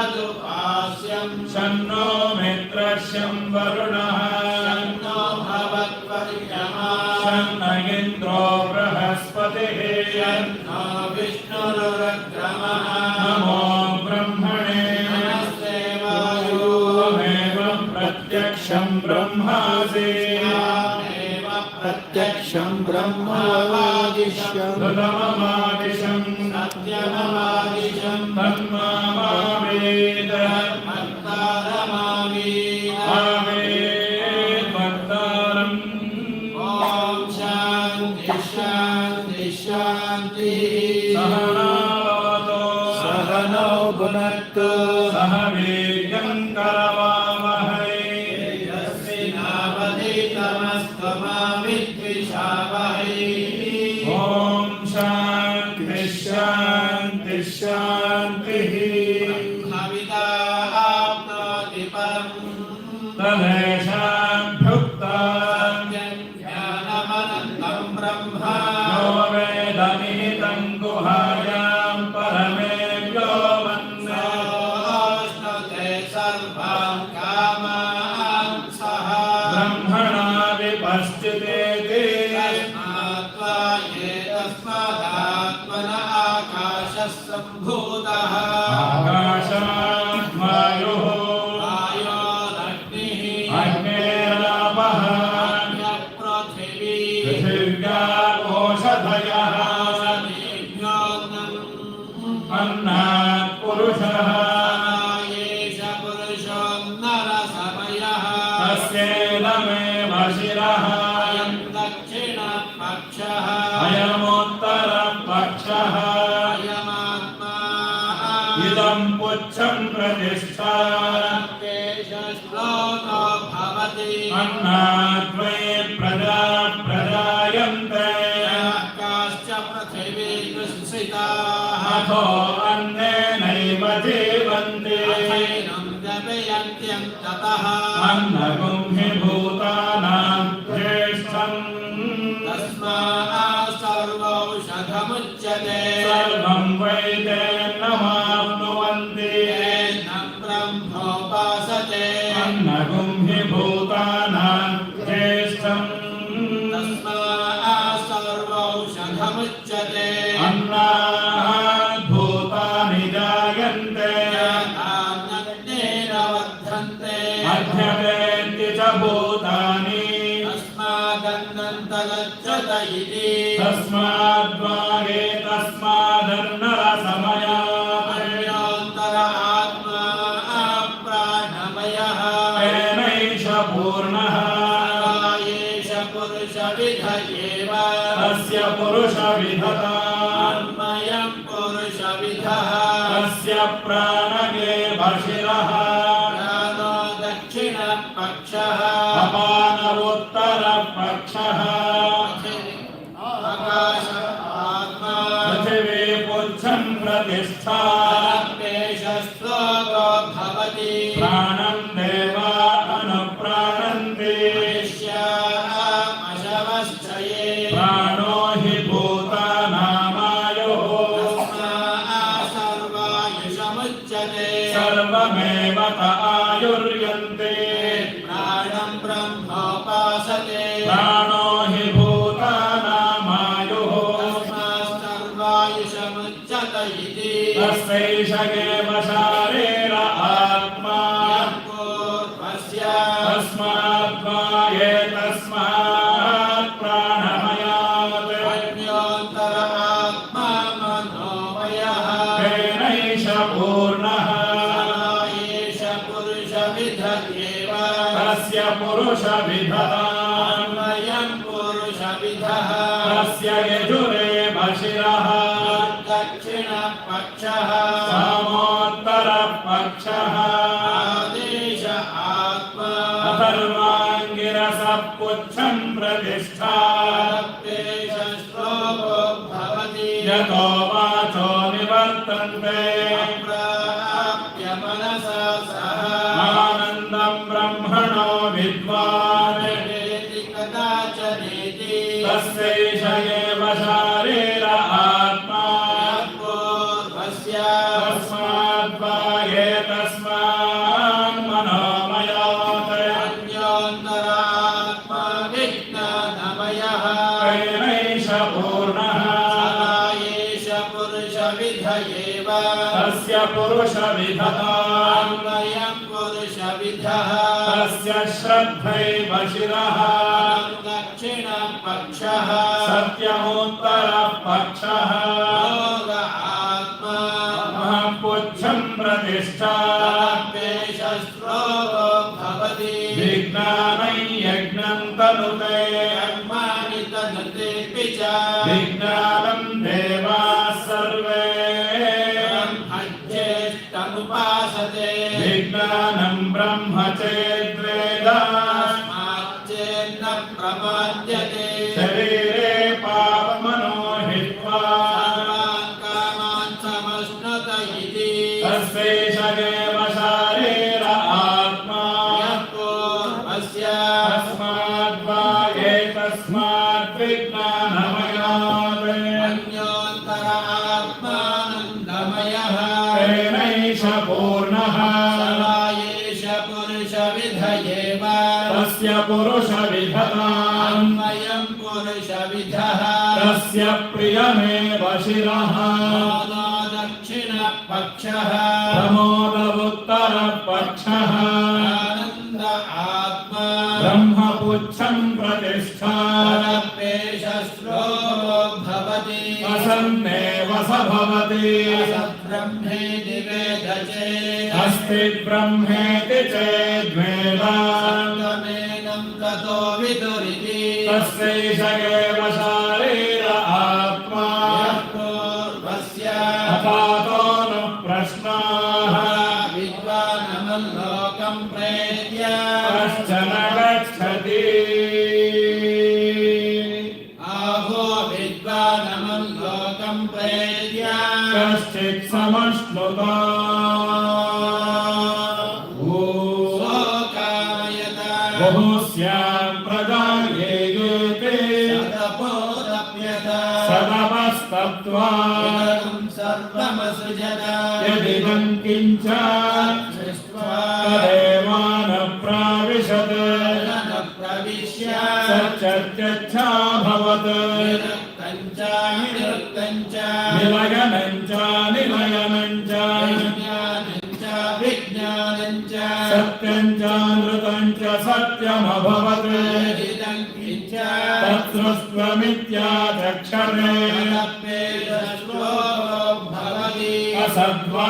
A: एवमुचैतदुपास्यम् शन्नो मित्रस्यं वरुणः शन्नो भवत्वर्यमा शन्न इन्द्रो बृहस्पतिः शन्नो विष्णुरुग्रमः नमो ब्रह्मणे नमस्ते वायो त्वमेव प्रत्यक्षं ब्रह्मासि त्वमेव प्रत्यक्षं ब्रह्मवादिशं तदमवादिशं सत्यमवादिशं तन्मावेद भक्तारमावेद आवेद भक्तारम् ॐ
N: शान्ति शान्ति शान्तिः
A: सहनावतु
N: सहनौ भुनक्तु
A: सह वीर्यं करवावहै
N: तेजस्विनावधीतमस्तु मा विद्विषावहै
A: ॐ शान्ति शान्ति शान्तिः
N: ब्रह्मविदाप्नोति परम्
A: तदेशाभ्युक्तां
N: ज्ञानमनन्तं ब्रह्म
A: यो वेदनिहितं गुहायां परमे
N: व्योमन्नोऽश्नुते सर्वान् कामान् सः
A: ब्रह्मणा विपश्चितेति
N: तस्मादात्मन आकाशः सम्भूतः
A: आकाशात् वायुः
N: वायोरग्निः
A: अग्नेरापः
N: पृथिवी
A: पृथिव्यापोषधयः अन्नात् पुरुषः
N: एष पुरुषो नरसमयः
A: तस्येदमेव शिरः
N: अयं दक्षिणपक्षः
A: अयमुत्तरपक्षः
N: अयमात्मा
A: इदं पुच्छं प्रतिष्ठा
N: श्लोको भवति
A: अन्नाद्वै प्रजा प्रजायन्ते
N: काश्च पृथिवी दुःसिताः
A: अथो अन्नेनैव जीवन्ति
N: अथैनं जपयन्त्यन्ततः
A: अन्नगुं हि भूतानां ज्येष्ठम्
N: तस्मात् सर्वौषधमुच्यते
A: सर्वं वै तेनमाप्नुवन्ति
N: येनं ब्रह्मोपासते
A: अन्नगुं हि भूतानां ज्येष्ठम्
N: तस्मात् सर्वौषधमुच्यते
A: अन्नात् भूतानि जायन्ते
N: तान्यन्नेन वर्धन्ते
A: मध्यमेत्य च भूतानि
N: तस्मादन्नन्तगच्छत इति
A: तस्माद्वागे तस्मादन्नरसमयात्
N: अन्योन्तर आत्मा प्राणमयः
A: तेनैष पूर्णः
N: एष पुरुषविध एव
A: तस्य पुरुषविधतान्मयं
N: पुरुषविधः
A: तस्य प्राणगेवशिरः
N: प्राणो दक्षिणपक्षः
A: अपानवोत्तरपक्षः
N: आकाश आत्मा
A: पृथिवी पुच्छं प्रतिष्ठा
N: एष श्लोको भवति
A: प्राणं देवा अनुप्राणन्ति
N: मशवश्चये
A: प्राणो हि भूतानामायुः
N: सर्वायुषमुच्यते
A: सर्वमेव त आयुर्यन्ते
N: प्राणं ब्रह्मोपासते
A: प्राणो हि भूतानामायुः
N: सर्वायुषमुच्यत इति
A: तस्यैष एव शारीर आत्मा
N: पूर्वस्य
A: तस्माद्वा एतस्मात् प्राणमयात्
N: अन्योन्तर आत्मा मनोमयः
A: तेनैष पूर्णः
N: एष पुरुषविध एव
A: तस्य पुरुषविधताम्
N: अन्वयं पुरुषविधः
A: तस्य यजुरेव शिरः
N: दक्षिणपक्षः
A: सामोत्तरपक्षः
N: आदेश आत्मा
A: अथर्वाङ्गिरसः पुच्छं प्रतिष्ठा
N: एष श्लोको भवति
A: यतो वाचो निवर्तन्ते
N: प्राप्य मनसा सह
A: आनन्दं ब्रह्मणो विद्वान्
N: वेति कदाचनेति
A: तस्यैष एव शारीर आत्मा
N: पूर्वस्य
A: तस्माद्वा एतस्मान् मनोमयात्
N: अन्योन्तर आत्मा विज्ञानमयः
A: तेनैष पूर्णः
N: एष पुरुषविध एव
A: तस्य पुरुषविधताम्
N: पुरुषविधः
A: तस्य श्रद्धैव शिरः
N: दक्षिणपक्षः
A: सत्यमुत्तरपक्षः
N: योग आत्मा
A: पुच्छं प्रतिष्ठा
N: एष श्लोको भवति
A: विज्ञानं यज्ञं तनुते
N: कर्माणि तनु गणतेऽपि च
A: विज्ञानं देवाः सर्वे
N: ब्रह्मज्येष्ठमुपासते
A: विज्ञानं ब्रह्म चेद्वेद
N: तस्माच्चेन्न प्रपद्यते
A: शरीरे पापमनो हित्वा
N: सर्वान् कामान् समश्नुत इति
A: तस्यैष एव शारीर आत्मा
N: पूर्वस्य
A: तस्माद्वा एतस्मात् विज्ञानमयात्
N: अन्योन्तर आत्मानन्दमयः
A: तेनैष पूर्णः
N: एष पुरुषविध एव
A: तस्य पुरुषविधताम्
N: अन्वयं पुरुषविधः
A: तस्य प्रियमेव शिरः
N: मोदो दक्षिणपक्षः
A: प्रमोद उत्तरपक्षः
N: आनन्द आत्मा
A: ब्रह्मपुच्छं प्रतिष्ठा
N: तदप्येष श्लोको भवति
A: असन्नेव स भवति
N: ब्रह्मेति वेद चेत्
A: अस्ति ब्रह्मेति चेद्वेद
N: सप्तमेनं ततो विदुरिति
A: तस्यैष एव शारीर आत्मा
N: पूर्वस्य
A: अथातोऽनुः प्रश्नाः
N: विद्वानमल्लोकं प्रेत्य
A: कश्चन गच्छति
N: आहो विद्वानमल्लोकं प्रेत्य
A: कश्चित् समश्नुता
N: लोकायत
A: बहुस्यां प्रजायेते
N: सदपोदप्यत
A: सदपस्तप्त्वा
N: इदं सर्वमसृजत
A: यदिदं किञ्च
N: सृष्ट्वा
A: तदेवान प्राविशत्
N: न प्रविश्य
A: सच्चत्यच्छाभवत्
N: निरुक्तं च निरुक्तं च
A: निलयनं च निलयनं च
N: विज्ञानं च विज्ञानं च
A: सत्यं च नृतं च सत्यमभवत्
N: इदं किञ्च
A: तत्सृष्ट्वमित्याचक्षरे
N: तदप्येष श्लोको भवति
A: असद्वा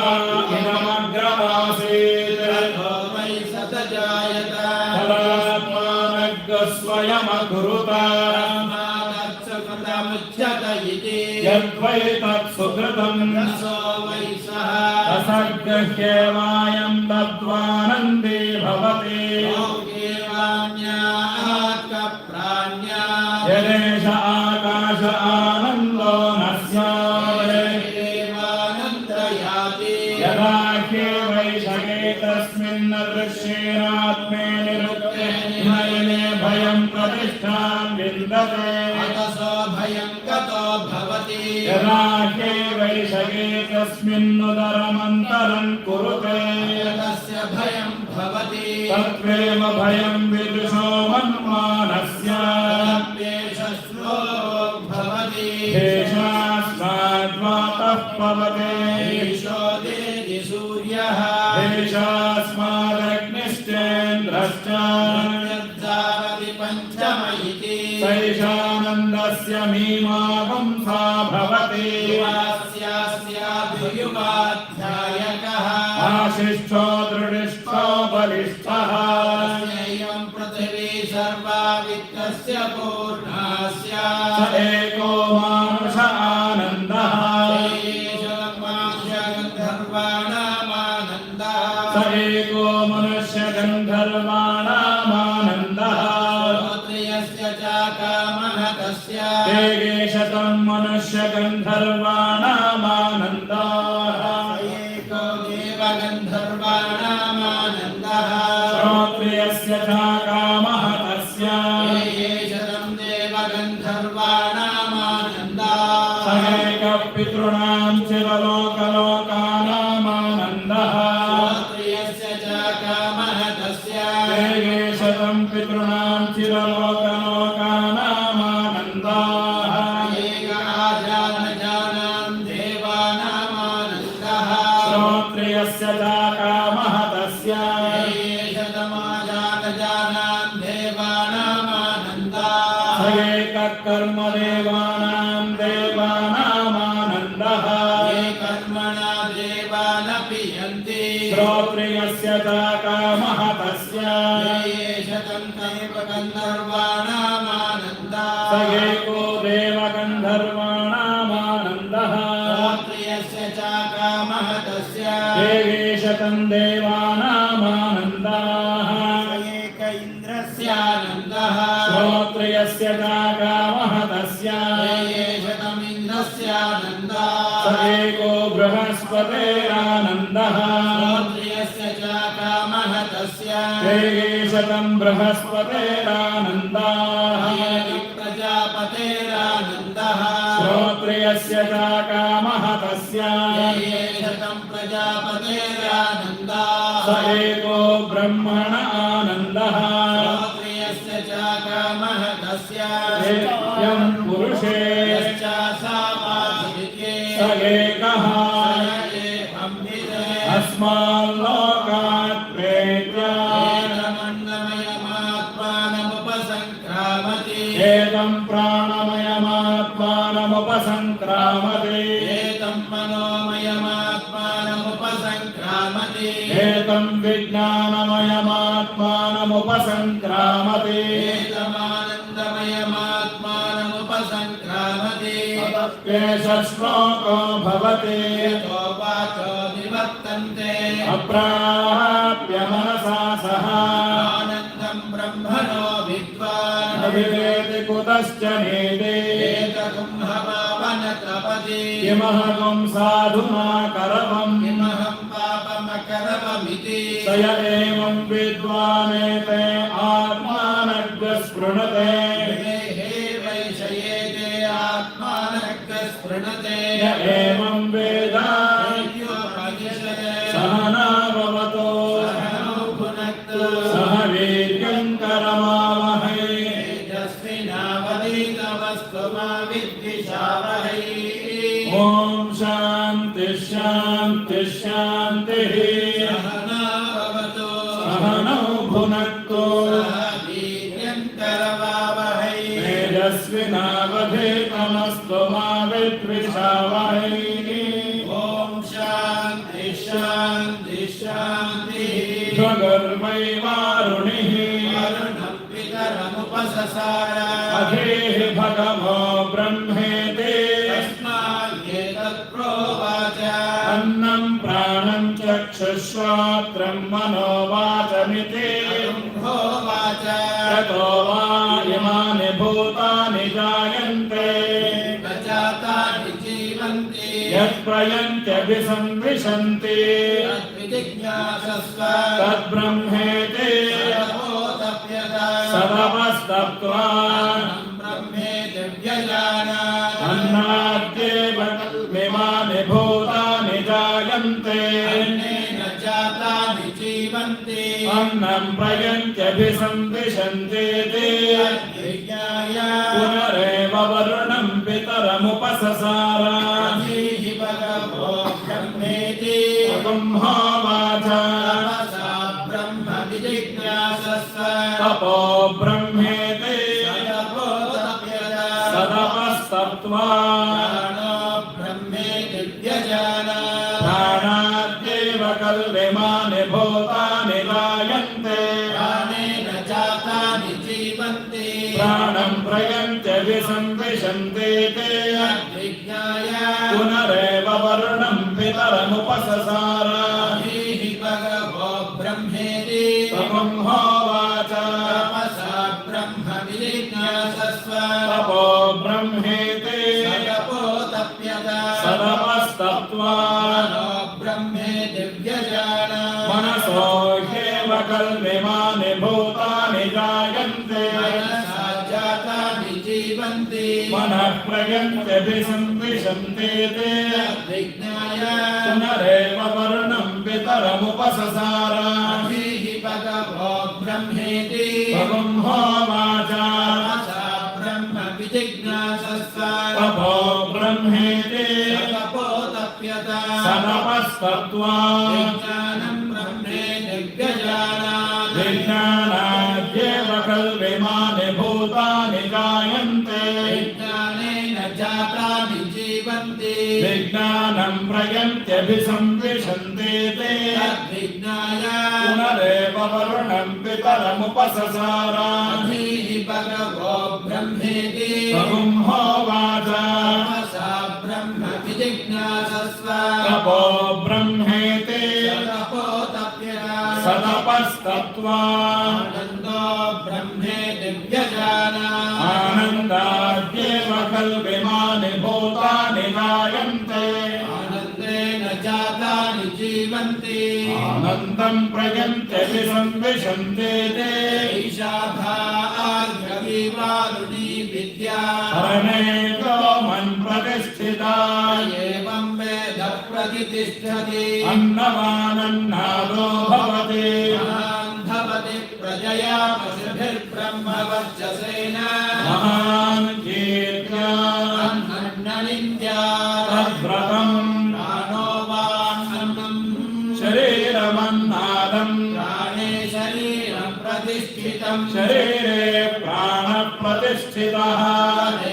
A: इदमग्रमासीत्
N: ततो वै सतजायत
A: तदात्मानग्रस्वयमकुरुत
N: तस्मादत्सुकृतमुच्यत इति
A: यद्वै तत्सुकृतं
N: रसो वै सः
A: असद्गह्येवायं तद्वानन्दे भवति
N: लोकेवान्यात् प्राण्यात्
A: यदेष आकाश आनन्दो न स्यात्
N: एवानन्दयाति
A: यदा ह्येवैषगे तस्मिन् दृश्येनात्मे निरुक्ते नयने भयं प्रतिष्ठां विन्दते
N: अतसो भयं गतो भवति
A: यदा ह्येवैषगे तस्मिन्नुदरमन्तरं कुरुते
N: तस्य भयं भवति
A: तत्त्वेव भयं विदुषो मन्मानस्य
N: तदप्येष श्लोको भवति
A: देशास्माद्वातः पवते
N: ईशो देति सूर्यः
A: देशास्मादग्निश्चेन्द्रश्च
N: यद्धावति पञ्चम इति
A: सैषानन्दस्य मीमांसा भवति
N: युगाध्यायकः
A: आशिष्ठो दृढिष्ठो बलिष्ठः
N: एवं पृथिवी सर्वा वित्तस्य पूर्णा
A: स
N: स्यात्
A: एको मानुष आनन्दः
N: गन्धर्वाणामानन्दः
A: स एको मनुष्यगन्धर्वाणामानन्दः
N: श्रोत्रियस्य च कामः तस्य
A: तेगेशतं मनुष्यगन्धर्वाणामानन्दाः
N: एको देवगन्धर्वाणामानन्दः
A: श्रोत्रियस्य च कामः तस्य
N: शतं देवगन्धर्वाणामानन्दः
A: स एकः पितॄणां चिरलोकलोकानामानन्दः
N: श्रोत्रियस्य च कामः तस्य
A: तेगेशतं पितॄणां चिरलोकलोकानामानन्दाः
N: एकराजानजानां देवानामानन्दः
A: श्रोत्रियस्य च कामः तस्य
N: शतमाजानजानां देवानामानन्दः
A: स एकः कर्मदेवानां देवानामानन्दः
N: ये कर्मणा देवानपि यन्ति
A: श्रोत्रियस्य च कामः तस्य
N: ये शतं देवगन्धर्वाणामानन्दः
A: स एको श्रोत्रेव गन्धर्वाणामानन्दः
N: श्रोत्रियस्य च कामः तस्य
A: देवेशतं देवानामानन्दाः
N: एक इन्द्रस्यानन्दः
A: श्रोत्रियस्य च कामः तस्य
N: शतमिन्द्रस्यानन्दः
A: स एको बृहस्पतेरानन्दः
N: श्रोत्रियस्य च कामः तस्य
A: देवेशतं बृहस्पतेरानन्दाः
N: प्रजापतेरानन्दः
A: श्रोत्रियस्य च कामः तस्य
N: शतं प्रजापतेरानन्दः
A: स एको ब्रह्मण आनन्दः
N: श्रोत्रियस्य च कामः तस्य
A: यं पुरुषे
N: यश्च सामाधिके
A: स एकः अस्माल्लोकात् प्रेत्य
N: एतमन्नमयमात्मानमुपसङ्क्रामति
A: एतं प्राणमयमात्मानमुपसङ्क्रामति
N: एतं मनोमयमात्मानमुपसङ्क्रामति
A: एतं विज्ञानमयमात्मानमुपसङ्क्रामति
N: एतमानन्दमयमात्मानमुपसङ्क्रामति
A: एष श्लोको भवति
N: यतो वाचो निवर्तन्ते
A: अप्राप्य मनसा सह
N: आनन्दं ब्रह्मणो विद्वान्
A: अभिवेदि कुतश्च नेदे
N: एतकुम्भपावनतपति
A: किमहं साधुना करवम्
N: किमहं पापमकरवमिति
A: स य एवं विद्वानेते आत्मानग्रस्पृणते
N: हे वैषयेते आत्मानग्रस्पृणते
A: य एवं वेद सहना भवतो सह वीर्यं करमावहै
N: तेजस्विनावधीतमस्तु मा विद्विषावहै
A: ॐ शान्ति शान्ति शान्तिः
N: सहना भवतु
A: सहनौ भुनक्तु
N: वीर्यं करवावहै
A: तेजस्विनावधीतमस्तु मा विद्विषावहै
N: ॐ शान्ति शान्ति शान्तिः
A: स्वगर्वै वारुणिः
N: वरुणं पितरमुपससार
A: अधीः भगवो ब्रह्मेति
N: तस्मादेतत् प्रोवाच
A: अन्नं प्राणं चक्षुश्रोत्रं मनोवाचमिति
N: होवाच
A: ततो वा इमानि भूतानि जायन्ते
N: प्रजातानि जीवन्ति
A: यत्प्रयन्त्यभिसंविशन्ति
N: तद्विजिज्ञासस्व
A: तद्ब्रह्मेति सदवस्तप्त्वा
N: ब्रह्मेति व्यजानात्
A: अन्नाद्येव इमानि भूतानि जायन्ते
N: अन्नेन जातानि जीवन्ति
A: अन्नं प्रयन्त्यभिसंविशन्ति
N: विज्ञाय
A: पुनरेव वरुणं पितरमुपससार
N: धीहि भगवो ब्रह्मेति
A: होवाच
N: तपसा ब्रह्म विजिज्ञासस्व
A: तपो ब्रह्मेति सदपस्तप्त्वा
N: प्राणो ब्रह्मेति व्यजानात्
A: प्राणाद्येव कल्विमानि भूतानि जायन्ते
N: प्राणेन जातानि जीवन्ति
A: प्राणं प्रयन्त्यभिसंविशन्ति ते
N: विज्ञाय
A: पुनरेव वरुणं पितरमुपससार
N: धीहि भगवो ब्रह्मेति
A: तपं होवाच
N: तपसा ब्रह्म विजिज्ञासस्व
A: तपो ब्रह्मेति
N: तपोतप्यत
A: सदपस्तप्त्वा
N: मनो ब्रह्मेति व्यजानात्
A: मनसो ह्येव कल्विमानि भूतानि जायन्ते
N: मनसा जातानि जीवन्ति
A: मनः प्रयन्त्यभिसंविशन्ति ते
N: विज्ञाय
A: पुनरेव वरुणं पितरमुपससार
N: धीहि भगवो ब्रह्मेति
A: तपं होवाच
N: तपसा ब्रह्म विजिज्ञासस्व
A: तपो ब्रह्मेति
N: तपोतप्यत
A: सदपस्तप्त्वा
N: विज्ञानं ब्रह्मेति व्यजानात्
A: विज्ञानाद्येव कल्विमानि भूतानि जायन्ते
N: विज्ञानेन जातानि जीवन्ति
A: विज्ञानं प्रयन्त्यभिसंविशन्ति ते
N: तद्विज्ञाय
A: पुनरेव वरुणं पितरमुपससार
N: धीहि भगवो ब्रह्मेति
A: तपं होवाच तपस्तत्वा
N: आनन्दो ब्रह्मे दिव्यजाना
A: आनन्दाद्येव कल्पिमानि भूतानि जायन्ते
N: आनन्देन जातानि जीवन्ति
A: आनन्दं प्रयन्ते विसंविशन्ते ते
N: ईशाभार्गवीवारुणी विद्या
A: परमेतो मन्प्रतिष्ठिता
N: एवं वेद प्रतिष्ठति
A: अन्नवानन्नादो भवति
N: महान् भवति प्रजया पशुभिर्ब्रह्मवर्चसेन
A: महान् कीर्त्या
N: अन्ननिन्द्या
A: तद्व्रतम्
N: प्राणो वान्नम्
A: शरीरमन्नादम्
N: प्राणे शरीरं प्रतिष्ठितं
A: शरीरे प्राणप्रतिष्ठितः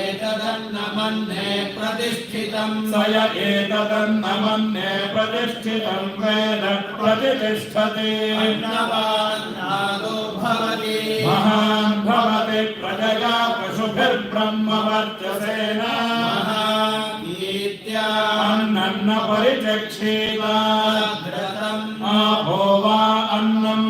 N: एतदन्नमन्ये प्रतिष्ठितं
A: स य एतदन्नमन्ये प्रतिष्ठितं वेद प्रतिष्ठति
N: अन्नवान्नादो भवति
A: महान् भवति प्रजया पशुभिर्ब्रह्मवर्चसेन
N: महाकीर्त्या
A: अन्नन्न परिचक्षेता
N: घृतम्
A: आपो वा अन्नम्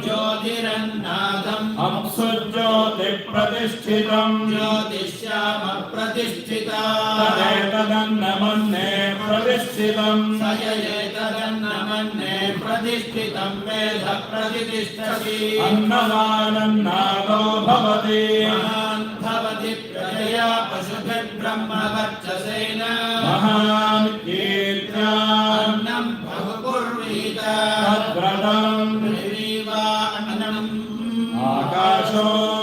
N: ज्योतिरन्नादम्
A: अप्सु ज्योतिप्रतिष्ठितम्
N: ज्योतिष्यामप्रतिष्ठिता
A: तदेतदन्नमन्ये प्रतिष्ठितम्
N: स य एतदन्नमन्ये प्रतिष्ठितं वेद प्रतिष्ठति
A: अन्नवानन्नादो भवति
N: महान् भवति प्रजया पशुभिर्ब्रह्मवर्चसेन
A: महान् कीर्त्या
N: अन्नं बहुकुर्वीत
A: तद्व्रतम्
N: पृथिवीवा अन्नम्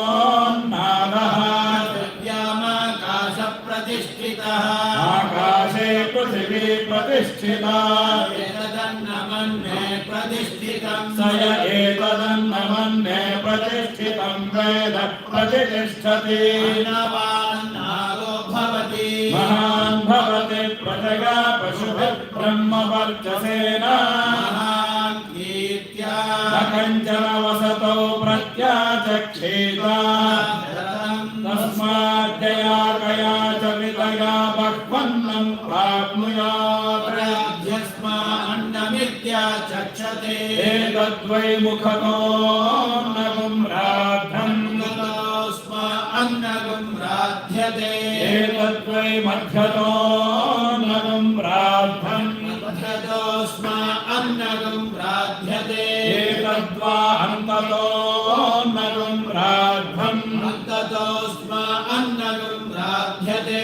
A: आकाशोन्नादः
N: द्रव्यामाकाशप्रतिष्ठितः
A: आकाशे पृथिवी प्रतिष्ठिता
N: एतदन्नमन्ये प्रतिष्ठितं
A: स य एतदन्नमन्ये प्रतिष्ठितं वेद प्रतिष्ठति
N: अन्नवान्नादो भवति
A: महान् भवति प्रजया पशुभिर्ब्रह्मवर्चसेन
N: महाकीर्त्या
A: न कञ्चन वसतो प्रत्याचक्षेता तस्माद्यया कया च वितया बह्वन्नं प्राप्नुयात्
N: अन्नमित्याचक्षते
A: एतद्वै मुखतोऽन्नगुं राद्धम्
N: अन्नगुं राध्यते
A: एतद्वै मध्यतोऽन्नगुं राद्धम्
N: मध्यतोऽस्मा अन्नगुं राध्यते
A: एतद्वा अन्ततोऽन्नगुं राद्धम्
N: अन्ततोऽस्मा अन्नगुं राध्यते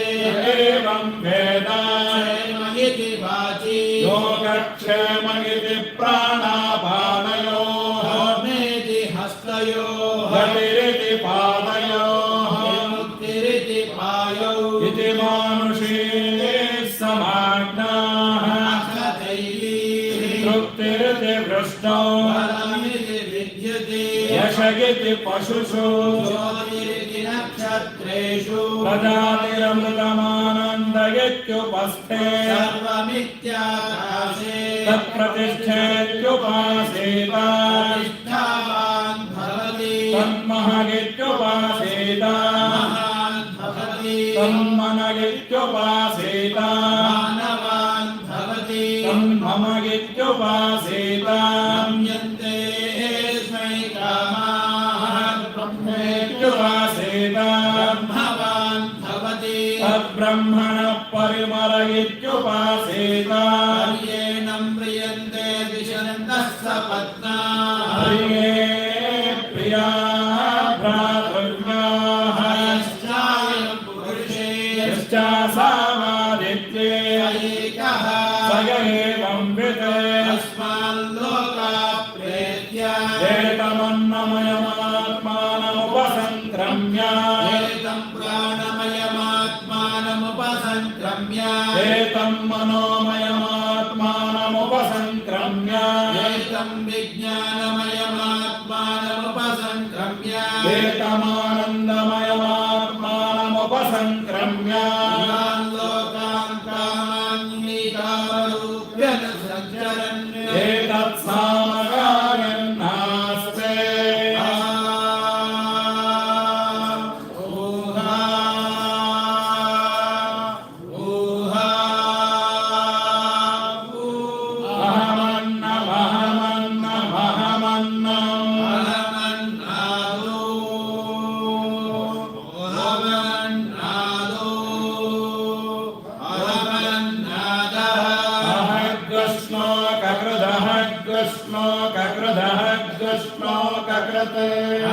A: एवं वेद
N: क्षेम इति वाचि
A: योगक्षेम इति प्राणापानयोः
N: होमेति हस्तयोः
A: गतिरिति पादयोः
N: मुक्तिरिति पायौ
A: इति मानुषे समाज्ञाः तृप्तिरिति वृष्टौ
N: फलमिति विद्यते
A: यशगिति पशुषु
N: ज्योतिरिति नक्षत्रेषु
A: प्रजातिरमृतमानन्दयत्युपस्थे
N: सर्वमित्याकाशे
A: तत्प्रतिष्ठेत्युपासेत
N: प्रतिष्ठावान् भवति
A: तन्महगित्युपासेत
N: महान् भवति
A: तन्मनगित्युपासेत
N: मानवान् भवति
A: तन्ममगित्युपासेत
N: गम्यन्ते स्मै कामाः
A: ब्रह्मेत्युपासेत
N: ब्रह्मवान् भवति
A: तद्ब्रह्मणः परिमरगित्युपासेत
N: पर्येणं म्रियन्ते दिशन्तः सपत्नाः
A: हरिये प्रिया भ्रातृव्याः
N: यश्चायं पुरुषे
A: यश्चासामादित्ये
N: एकः
A: स य एवं वित्
N: तस्माल्लोकाः प्रेत्य
A: एतमन्नमयमात्मानमुपसङ्क्रम्य
N: एतं प्राणमयमात्मानमुपसङ्क्रम्य
A: एतं मनोमयमात्मानमुपसङ्क्रम्य
N: एतं विज्ञानमयमात्मानमुपसङ्क्रम्य
A: एतमानन्दमयमात्मानमुपसङ्क्रम्य
N: इमान् लोकान् कामान्वितारूप्यनुसञ्चरन्
A: एतत्सामगायन्नास्ते अहमन्नमहमन्नमहमन्नम्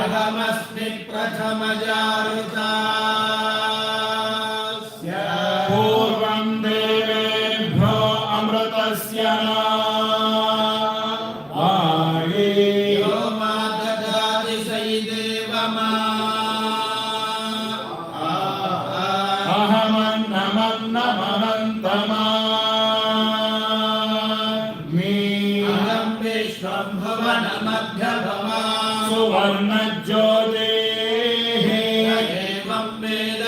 N: अहमस्मि प्रथमजारुतास्य
A: पूर्वं देवेभ्यो अमृतस्य वाये
N: यो मा ददाति स हि देवमा
A: अहमन्नमन्नमनन्तमामि
N: अहं विश्वं भुवनमध्यभवा
A: सुवर्णज्योतिः
N: एवं वेद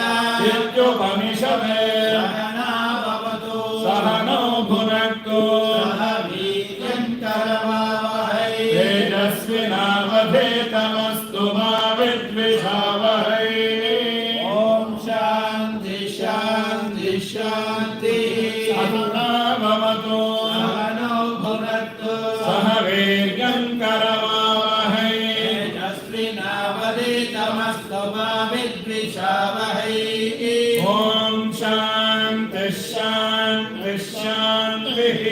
A: इत्युपनिषदे
N: सहना भवतु
A: सहनो भुनक्तु
N: सह वीर्यं करवावहै
A: तेजस्विनावधीतमस्तु मा विद्विषावहै
N: ॐ शान्ति शान्ति शान्तिः
A: सहना भवतु
N: सहनौ भुनक्तु
A: सह वीर्यं करवावहै
N: तेजस्विनावधीतमस्तु मा विद्विषावहै
A: ॐ शान्ति शान्ति शान्तिः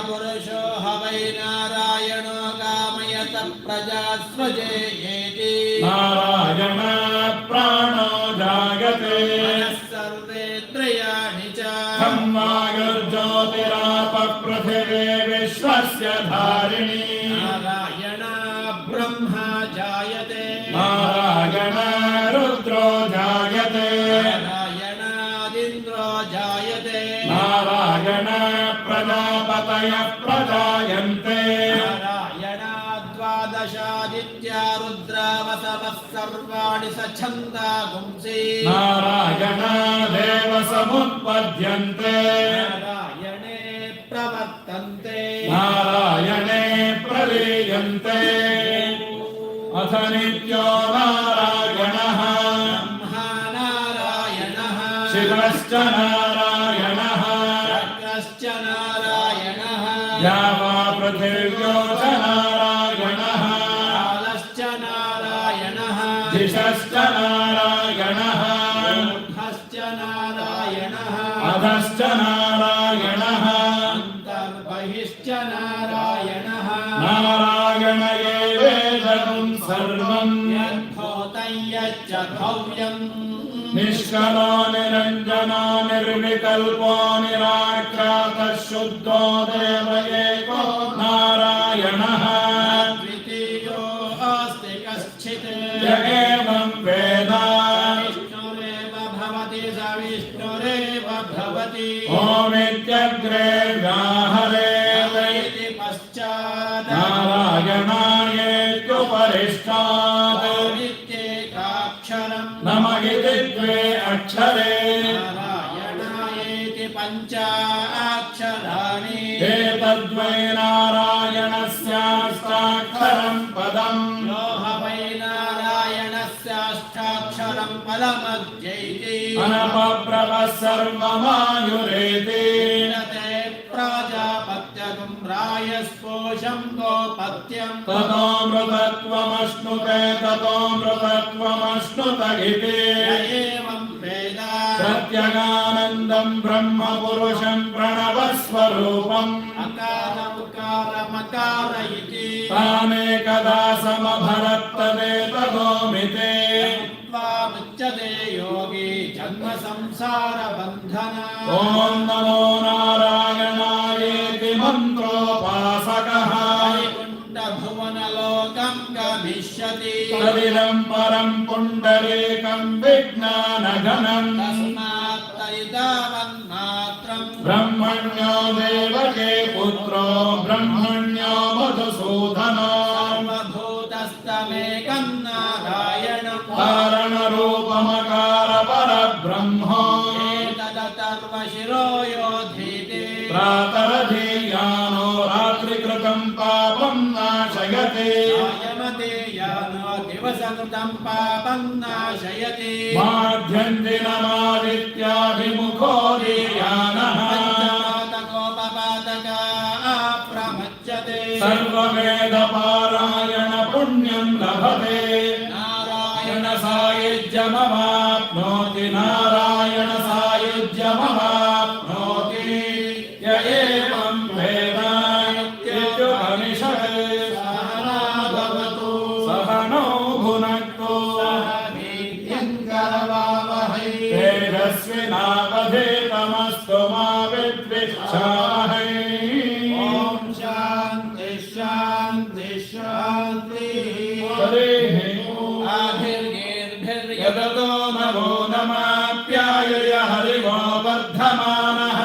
N: पुरुषो ह वै नारायणो कामयत प्रजा स्वजेयेति
A: नारायण प्राणो जायते
N: मनः सर्वेन्द्रियाणि च
A: ब्रह्मायुर्ज्योतिरापः पृथिवी विश्वस्य धारिणी
N: नारायण ब्रह्मा जायते
A: नारायण रुद्रो जायते
N: नारायणादिन्द्रो जायते
A: नारायण प्रजापतयः प्रजायन्ते
N: नारायणाद्वादशादित्या रुद्रावसवः सर्वाणि सछन्दागुंसि
A: नारायण देव समुत्पद्यन्ते
N: नारायणे प्रवर्तन्ते
A: नारायणे प्रलीयन्ते अथ नित्यो नारायणः
N: ब्रह्मा नारायणः
A: शिवश्च नारायणः
N: शक्रश्च नारायणः
A: या वा पृथिव्यो च नारायणः
N: कालश्च नारायणः
A: दिशश्च नारायणः
N: ऊर्ध्वश्च नारायणः
A: अधश्च नारायणः
N: अन्तर्बहिश्च नारायणः
A: नारायण एवेदं सर्वम्
N: यद्भूतं यच्च भव्यम्
A: निष्कलो निरञ्जनो निर्विकल्पो निराख्यातः शुद्धो देव एको नारायणः
N: द्वितीयो अस्ति कश्चित्
A: य एवं वेद
N: विष्णुरेव भवति स विष्णुरेव भवति
A: ओमित्यग्रे व्याहरेत्
N: इति पश्चात्
A: नारायणायेत्युपरिष्टात्
N: नित्येकाक्षरम्
A: नम इति द्वे अक्षरे
N: नारायणायेति पञ्चाक्षराणि
A: एतद्वै नारायणस्याष्टाक्षरं पदम्
N: यो ह वै नारायणस्याष्टाक्षरं पदमध्यैति
A: अनपप्रभः सर्वमायुरेति
N: ते प्राजापत्यगुं रायस्पोषं गोपत्यं
A: ततोऽमृतत्वमश्नुते ततोऽमृतत्वमश्नुत इति
N: एवं वेद
A: प्रत्यगानन्दं ब्रह्मपुरुषं प्रणवस्वरूपम्
N: अकारमुकारमकार इति
A: तानेकदा समभरत्तदेतदोमिते
N: मुच्यते योगी जन्म संसार बन्धन
A: ॐ नमो नारायणायेति मन्त्रोपासकः
N: वैकुण्ठभुवनलोकं गमिष्यति
A: तदिदं परं पुण्डरीकं विज्ञानघनम्
N: तस्मात् तैतावन्मात्रं
A: ब्रह्मण्यो देवके पुत्रो ब्रह्मण्यो मधुसूदनो
N: सर्वभूतस्तमेकं नारायणं
A: कारणरूपमकार परब्रह्मो
N: एतदतर्वशिरो योधीते
A: प्रातरधीयानो रात्रिकृतं पापं नाशयति
N: यमते यानो दिवसकृतं पापं नाशयति
A: माध्यन्दिनमादित्याभिमुखो दीयानः
N: प्रमुच्यते
A: सर्ववेदपारायण पुण्यं लभते नारायण सायुज्यमवाप्नोति नारायण सायुज्यमवाप्नोति य एवं वेद इत्युपनिषत् सहना भवतु सहनो यस्मिनावधेतमस्तु मा विद्विषामहे।
U: ॐ शान्ति शान्ति शान्तिः।
A: हरिः
U: आभिर्गेर्भिर्यदतो
A: नमो नमाप्यायय हरिवो वर्धमानः।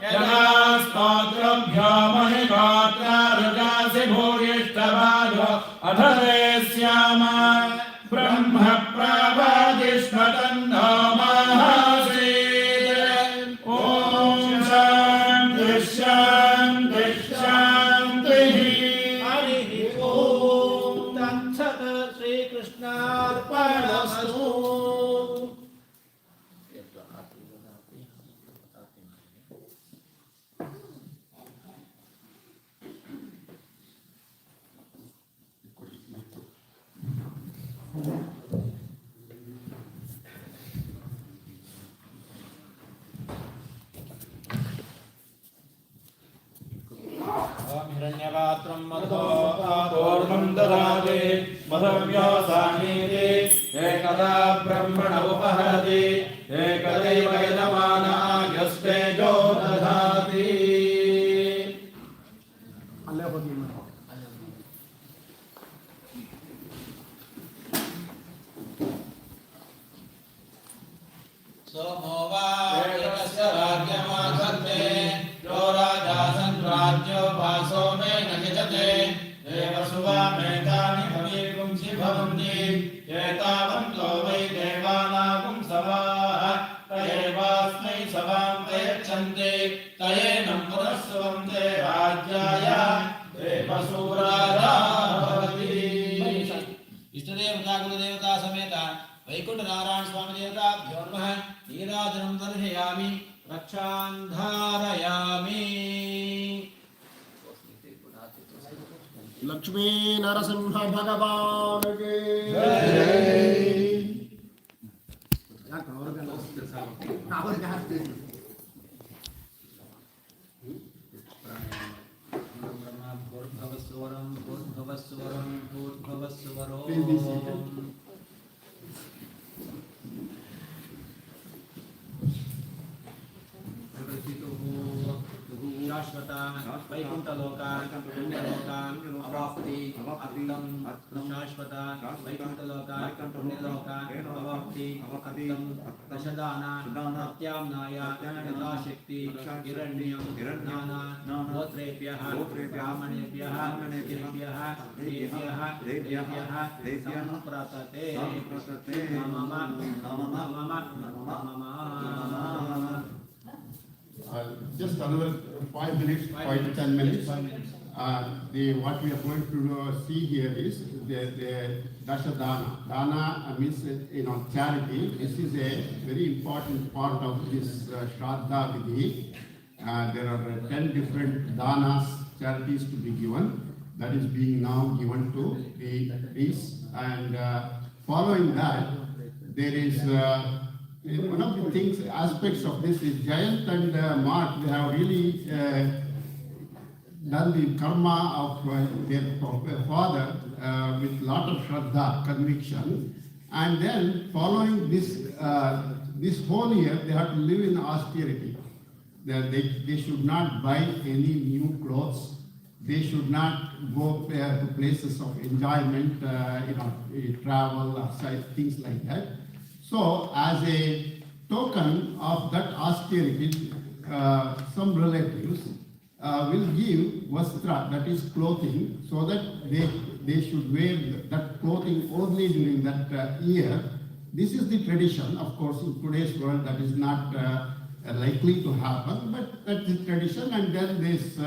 A: यदा स्तोत्रभ्यो महिमात्रारुगासि भूयिष्ठभागो अधरे स्याम। ब्रह्म प्रावादिष्मतन्नो माहासीत्। ॐ शान्ति शान्ति शान्तिः।
U: हरिः ॐ तत्सत् श्रीकृष्णार्पणमस्तु। हिरण्यपात्रं मधो
A: पूर्णं ददाति मधव्यासानीति एकदा ब्रह्मण उपहरति एकदैव यजमानायस्तेजो दधाति।
U: सोमो वा एकस्य राज्यमाधत्ते यो राजा सन्राज्यो भासो मे न यजते देवसुवा मेधानि भवेगुंसि भवन्ति एतावन्तो वै देवानागुं सवाः तयेवास्मै सवां प्रयच्छन्ति तयेनं पुनस्सुवन्ते राज्याय देवसूराजा भवति। इष्टदेवता कुलदेवता समेत वैकुंठ नारायण स्वामी देवताभ्यो नमः। नीराजनं दर्शयामि रक्षां धारयामि।
C: लक्ष्मी नरसिंह भगवान के
U: भूर्भुवस्वरं भूर्भुवस्वरं भूर्भुवस्वरो। शाश्वतान् वैकुण्ठलोकान् पुण्यलोकान् अवाप्ति अक्तं शाश्वतान् वैकुण्ठलोकान् पुण्यलोकान् अवाप्ति अक्तं दशदानान् प्रत्याम्नाय यथाशक्ति हिरण्यं नाना गोत्रेभ्यः ब्राह्मणेभ्यः गिरिभ्यः देभ्यः सम्प्रतते मम
C: just another 5 minutes, 5 to 10 minutes. What we are going to see here is the Dashadana. Dana means charity. This is a very important part of this Shraddha Vidhi. There are 10 different danas, charities to be given. That is being now given to the priests. And following that, there is one of the things, aspects of this is Jayant and Mark, they have really done the karma of their father with lot of Shraddha, conviction. And then following this, this whole year, they have to live in austerity. They should not buy any new clothes. They should not go to places of enjoyment, travel, outside, things like that. So, as a token of that austerity, some relatives will give vastra, that is clothing, so that they should wear that clothing only during that year. This is the tradition. Of course, in today's world, that is not likely to happen, but that's the tradition, and then this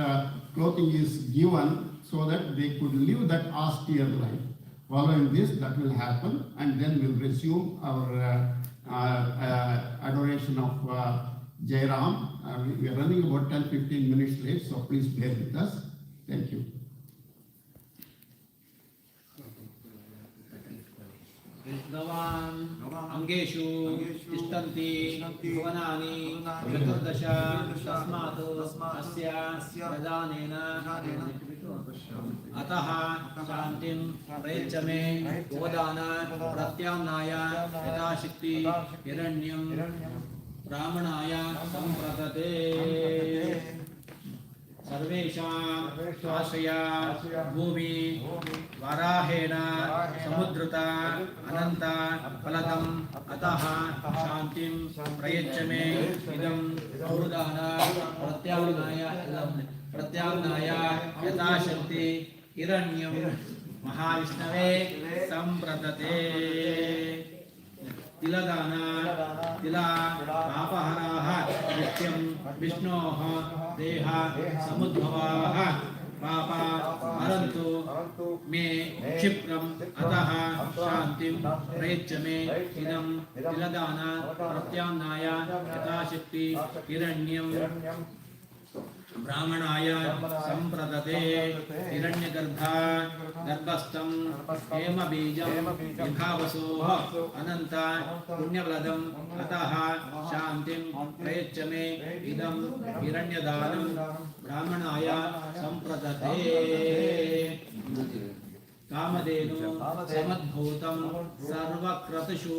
C: clothing is given so that they could live that austere life. Following this, that will happen, and then we'll resume our adoration of Jayaram. We are running about 10-15 minutes late, so please bear with us. Thank you.
U: भवान् अंगेषु तिष्ठन्ति भुवनानि चतुर्दश तस्मात् अस्य प्रदानेन अतः शांतिं प्रयच्छ मे गोदान प्रत्याम्नाय यथाशक्ति हिरण्यं ब्राह्मणाय संप्रदते सर्वेषाम् आश्रया भूमि वराहेण समुद्रता अनंत फलदम् अतः शांतिं प्रयच्छ मे इदं गोदान प्रत्याम्नाय यथाशक्ति हिरण्यं महाविष्णवे संप्रदते तिलदान तिला पापहराः नित्यं विष्णोः देह समुद्भवाः पापा हरन्तु मे क्षिप्रम् अतः शान्तिं प्रयच्छ मे इदं तिलदान प्रत्याम्नाय यथाशक्ति हिरण्यं ब्राह्मणाय संप्रदते हिरण्यगर्भा गर्भस्थं हेमबीजं विभावसोः अनन्त पुण्यफलदम् अतः शान्तिं प्रयच्छ मे इदं हिरण्यदानं ब्राह्मणाय संप्रदते कामधेनु समद्भूतं सर्वक्रतुषु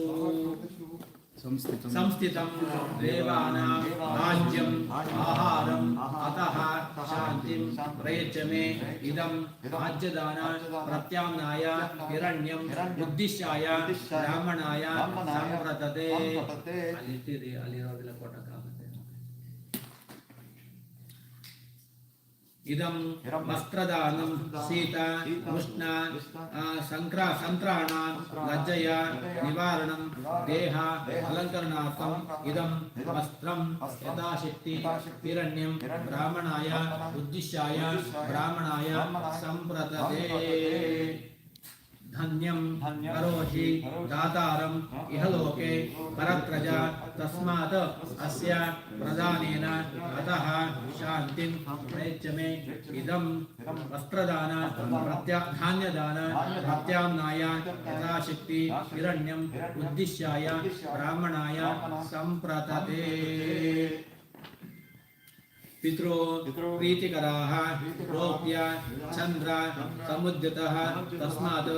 U: संस्थितं देवानां राज्यम् आहारम् अतः शान्तिं प्रयच्छ मे इदं राज्यदान प्रत्याम्नाय हिरण्यम् उद्दिश्याय ब्राह्मणाय संप्रदते इदं वस्त्रदानं सीता उष्ण संत्राणां लज्जया निवारणं देह अलङ्करणार्थम् इदं वस्त्रं यथाशक्ति हिरण्यं ब्राह्मणाय उद्दिश्याय ब्राह्मणाय संप्रदते धन्यं करोषि दातारम् इहलोके परत्रजा तस्मात् अस्य प्रदानेन अतः शान्तिं प्रयच्छ मे इदं वस्त्रदान धान्यदान प्रत्याम्नाय यथाशक्ति हिरण्यम् उद्दिश्याय ब्राह्मणाय संप्रदते पितरो प्रीतिकराः रोप्य चंद्र समुद्यतः तस्मात्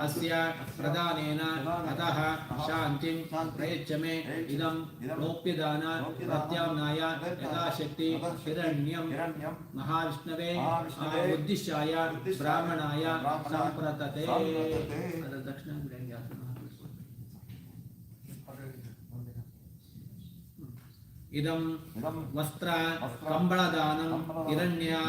U: अस्य प्रदानेन अतः शान्तिं प्रयच्छ मे इदं रोप्यदान प्रत्याम्नाय यथाशक्ति हिरण्यं महाविष्णवे उद्दिश्याय ब्राह्मणाय संप्रदते इदं वस्त्र कंबलदानं हिरण्य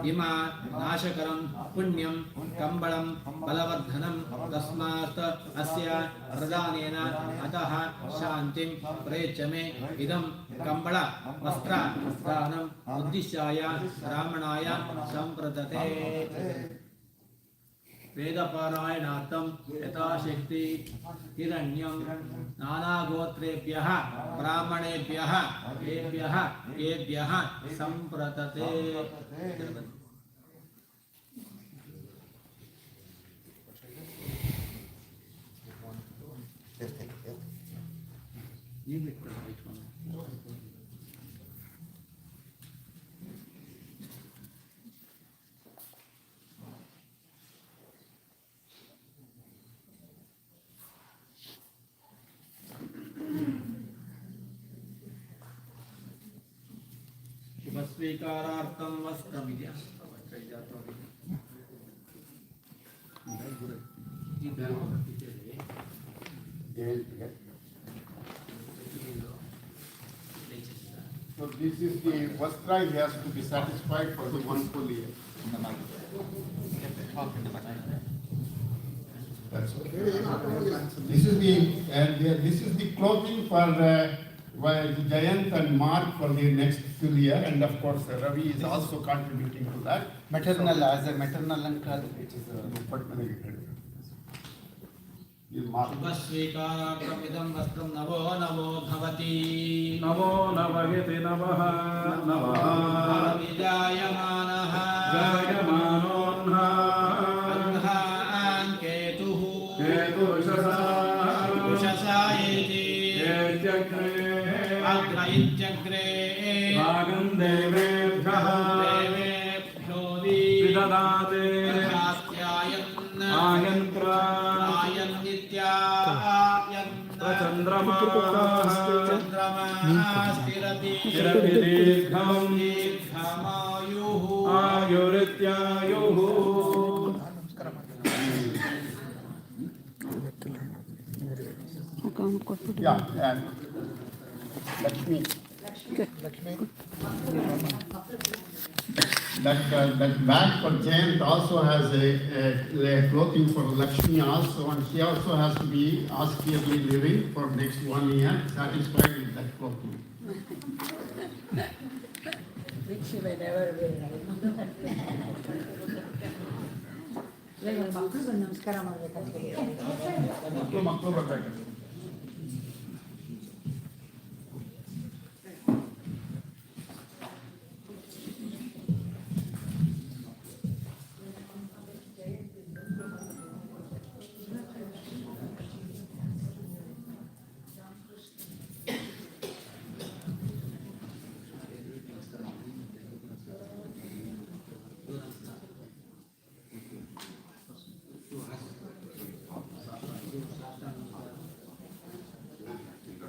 U: इमा नाशकरं पुण्यं कंबलं बलवर्धनं तस्मात् अस्य प्रदानेन अतः शान्तिं प्रयच्छ मे इदं कंबल वस्त्र दानम् उद्दिश्याय ब्राह्मणाय संप्रदते वेदपारायणार्थं यथाशक्ति हिरण्यं नानागोत्रेभ्यः ब्राह्मणेभ्यः येभ्यः संप्रदते स्वीकारार्थं वस्त्रमिति
C: So this is the vastra he has to be satisfied for the one full year. That's okay. This is the clothing for Jayant and Mark for the next full year, and of course Ravi is also contributing to that.
G: Maternal, as a maternal uncle, it is
U: शुभस्वीकारार्थमिदं वस्त्रं नवो नवो भवति
A: नवो नवयति नवः नवः
U: विजायमानः
A: जायमानोऽह्नः
U: केतुः
A: केतुषसा
U: इति अग्र इत्यग्रे
A: भागं देवेभ्यः
U: विददाति
A: चन्द्रमा
U: स्थिरति
A: दीर्घमायुः आयुरित्यायुः
C: Yeah, Lakshmi. That bag for Jayant also has a clothing for Lakshmi also, and she also has to be austerely living for next 1 year, satisfied with that clothing.
O: Which she may never wear. ಮಕ್ಕಳಿಗೆ ನಮಸ್ಕಾರ ಮಾಡ್ಬೇಕಂತ
C: ಮಕ್ಕಳು ಬರ್ಬೇಕು.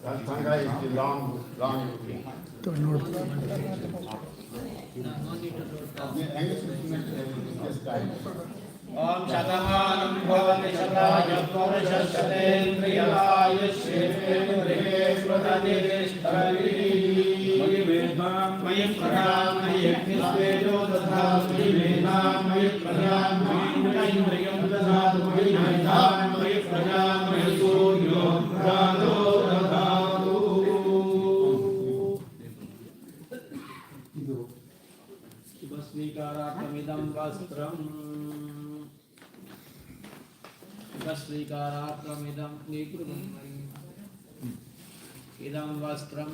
C: That Sangha is the long.
U: Om Shatamanam Bhavati Shataya Purushashatendriyayushrendriye Pratadishthari Mayimedham Mayim Pradhan Mayim Nisvejo Dadham Mayimedham Mayim Pradhan Mayim Dadham Mayimedham Mayim Pradhan Mayim Suryo Pradho Dadhatu Shubhasvikarathamidam vastram Shubhasvikarathamidam idam vastram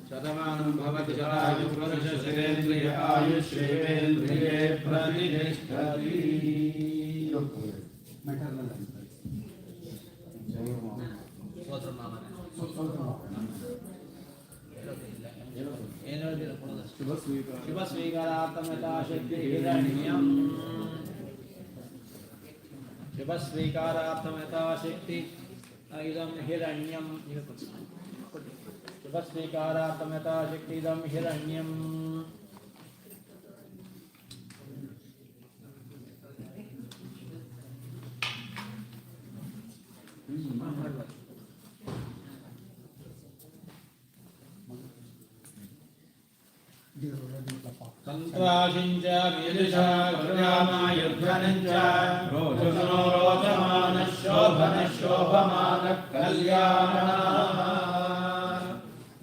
U: Shatamanam bhavati shataya purushashatendriye ayushrendriye pratidishtati Shubhasvikarathamita shakti hiranyam Shubhasvikarathamita shakti idam hiranyam Shubhasvikarathamita shakti idam hiranyam Santrashincha Vidisha Varyamayudhanincha Rojuno Rojamana Shobhana Shobhamana Kalyana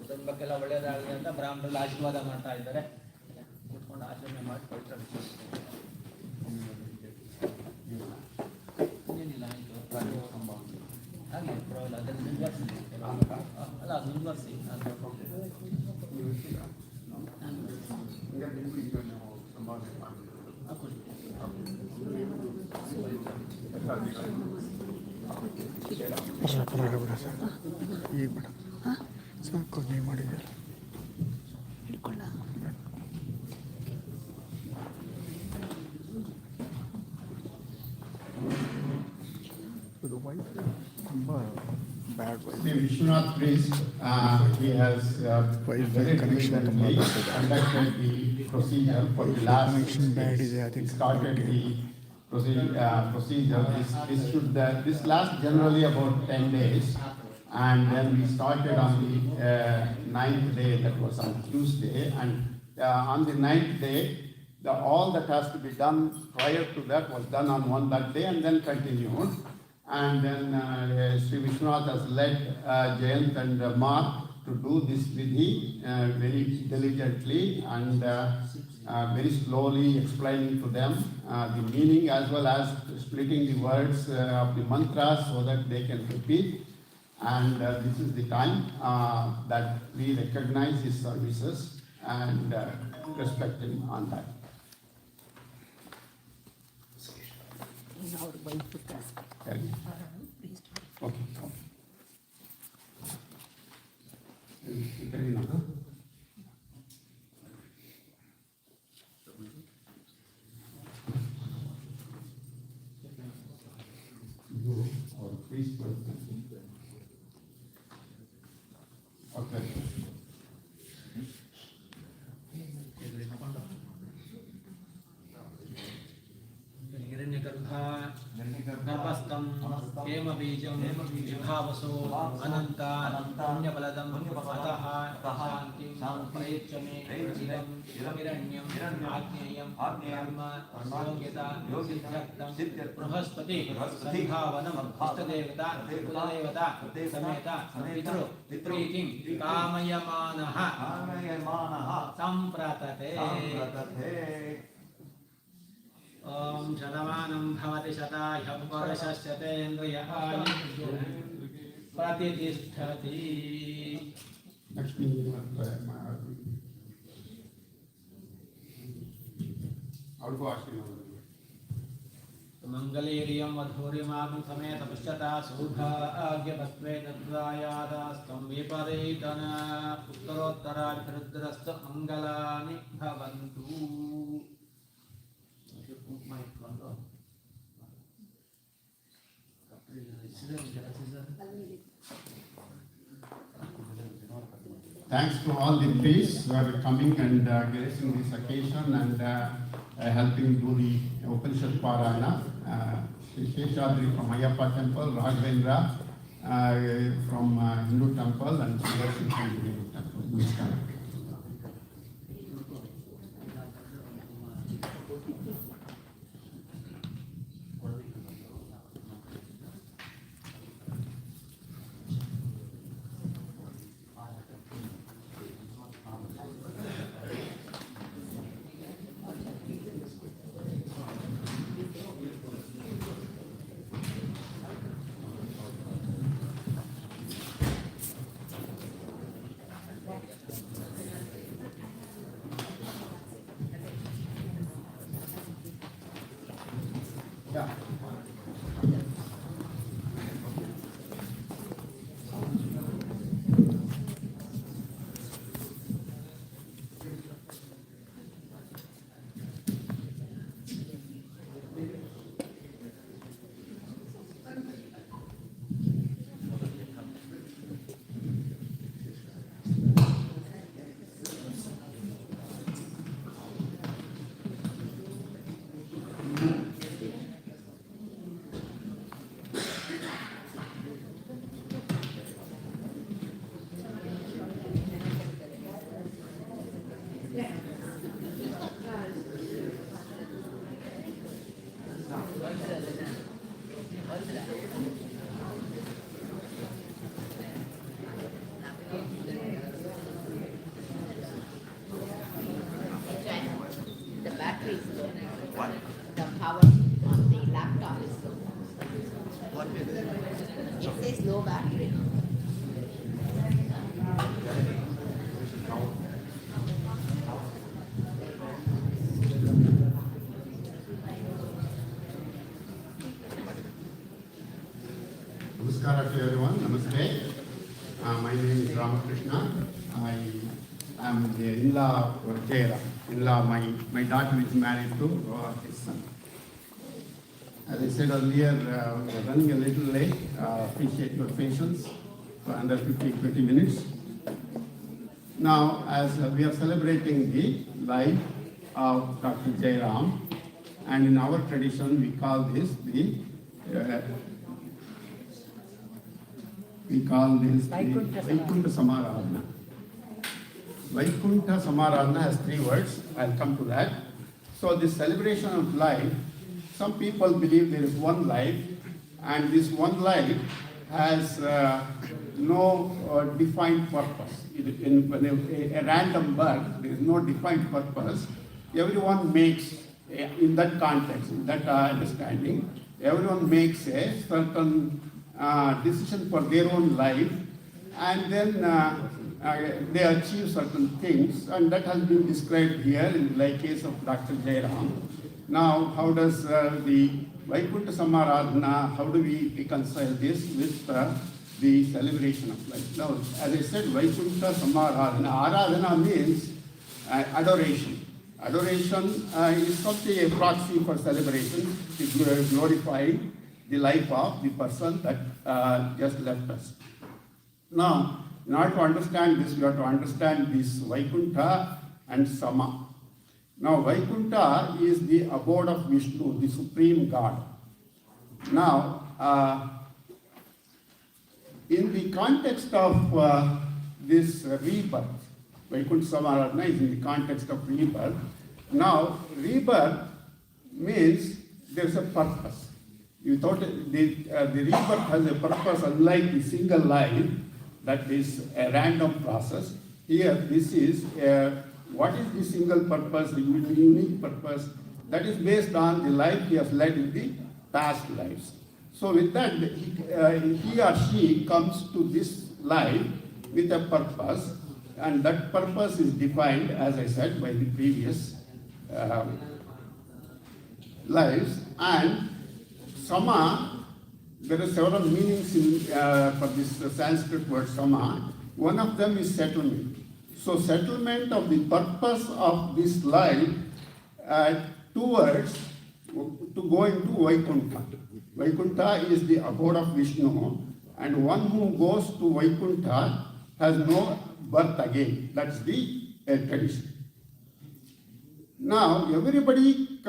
U: ಕುಟುಂಬಕ್ಕೆಲ್ಲ ಒಳ್ಳೆಯದಾಗಲಿ ಅಂತ ಬ್ರಾಹ್ಮಣರಲ್ಲಿ ಆಶೀರ್ವಾದ ಮಾಡ್ತಾ ಇದ್ದಾರೆ. ಕೂತ್ಕೊಂಡು ಆಚರಣೆ ಮಾಡಿಕೊಳ್ತಾರೆ. ಏನಿಲ್ಲ ಆಯಿತು ಹಾಗೆ ಪರವಾಗಿಲ್ಲ ಅದನ್ನು ಮುಂದುವರಿಸಿ ಅಲ್ಲ ಅದು ಮುಂದುವರಿಸಿ
B: ಈಗ ಬೇಡ ಸಾಕು ನೀವು ಮಾಡಿದ್ದೀರ
D: ಹಿಡ್ಕೊಳ್ಳ
B: ಇದು ವೈಫ್ ತುಂಬ ಬ್ಯಾಡ್ wife.
C: The Vishwanath priest, he has very diligently conducted the procedure for the last
B: connection bad is, I think.
C: started the procedure. This lasts generally about 10 days, and then we started on the 9th day, that was on Tuesday, and on the 9th day, all that has to be done prior to that was done on that day and then continued. And then Sri Vishwanath has led Jayant and Mark to do this vidhi very diligently and very slowly explaining to them the meaning as well as splitting the words of the mantras so that they can repeat. And this is the time that we recognize his services and respect him on that. Okay. Okay.
U: हेमबीजं विभावसो अनन्त पुण्यफलदं अतः शान्तिं प्रयच्छ मे इदं हिरण्यं आग्नेयं कर्म योग्यता सिद्ध्यर्थं बृहस्पति सद्भावनम् इष्टदेवता कुलदेवता समेत पितृप्रीतिं कामयमानः सम्प्रतते। ॐ शतमानं भवति शतायुः पुरुषस्यतेन्द्रिय आयुः प्रतिष्ठति। मंगलेरियं मधुरिमागं समेत पश्यता सौभाग्यवस्त्वे तद्वायादास्तं विपरीतन उत्तरोत्तराभिरुद्रस्तु मङ्गलानि भवन्तु।
C: Thanks to all the priests who are coming and gracing this occasion and helping do the Upanishad Parayana. Sheshadri from Ayyappa Temple, Raghavendra from Hindu Temple, and Sudarshan from Hindu Temple.
P: The battery is low. What? The power on the laptop is low. What is it? It says low battery.
C: Namaskara to everyone. Namaste. My name is Ramakrishna. I am the in-law of Jayaram. In-law, my daughter is married to his son. As I said earlier, we are running a little late. Appreciate your patience for under 15-20 minutes. Now, as we are celebrating the life of Dr. Jayaram, and in our tradition, we call this the Vaikunta Samaradhana. Vaikunta Samaradhana has 3 words. I'll come to that. So this celebration of life, some people believe there is one life, and this one life has no defined purpose. In a random birth, there is no defined purpose. Everyone makes, in that context, in that understanding, everyone makes a certain decision for their own life, and then they achieve certain things, and that has been described here in the case of Dr. Jayaram. Now, how does the Vaikunta Samaradhana, how do we reconcile this with the celebration of life? Now, as I said, Vaikunta Samaradhana, Aradhana means adoration. Adoration is something, a proxy for celebration, to glorify the life of the person that just left us. Now, in order to understand this, we have to understand this Vaikunta and Sama. Now, Vaikunta is the abode of Vishnu, the supreme God. Now, in the context of this rebirth, Vaikuntha Samaradhana is in the context of rebirth. Now, rebirth means there's a purpose. You thought the rebirth has a purpose, unlike the single life that is a random process. Here, this is what is the single purpose, the unique purpose that is based on the life he has led in the past lives. So with that, he or she comes to this life with a purpose, and that purpose is defined, as I said, by the previous lives. And sama, there are several meanings for this Sanskrit word sama. One of them is settlement. So settlement of the purpose of this life towards to go into Vaikuntha. Vaikuntha is the abode of Vishnu, and one who goes to Vaikuntha has no birth again. That's the tradition. Now, everybody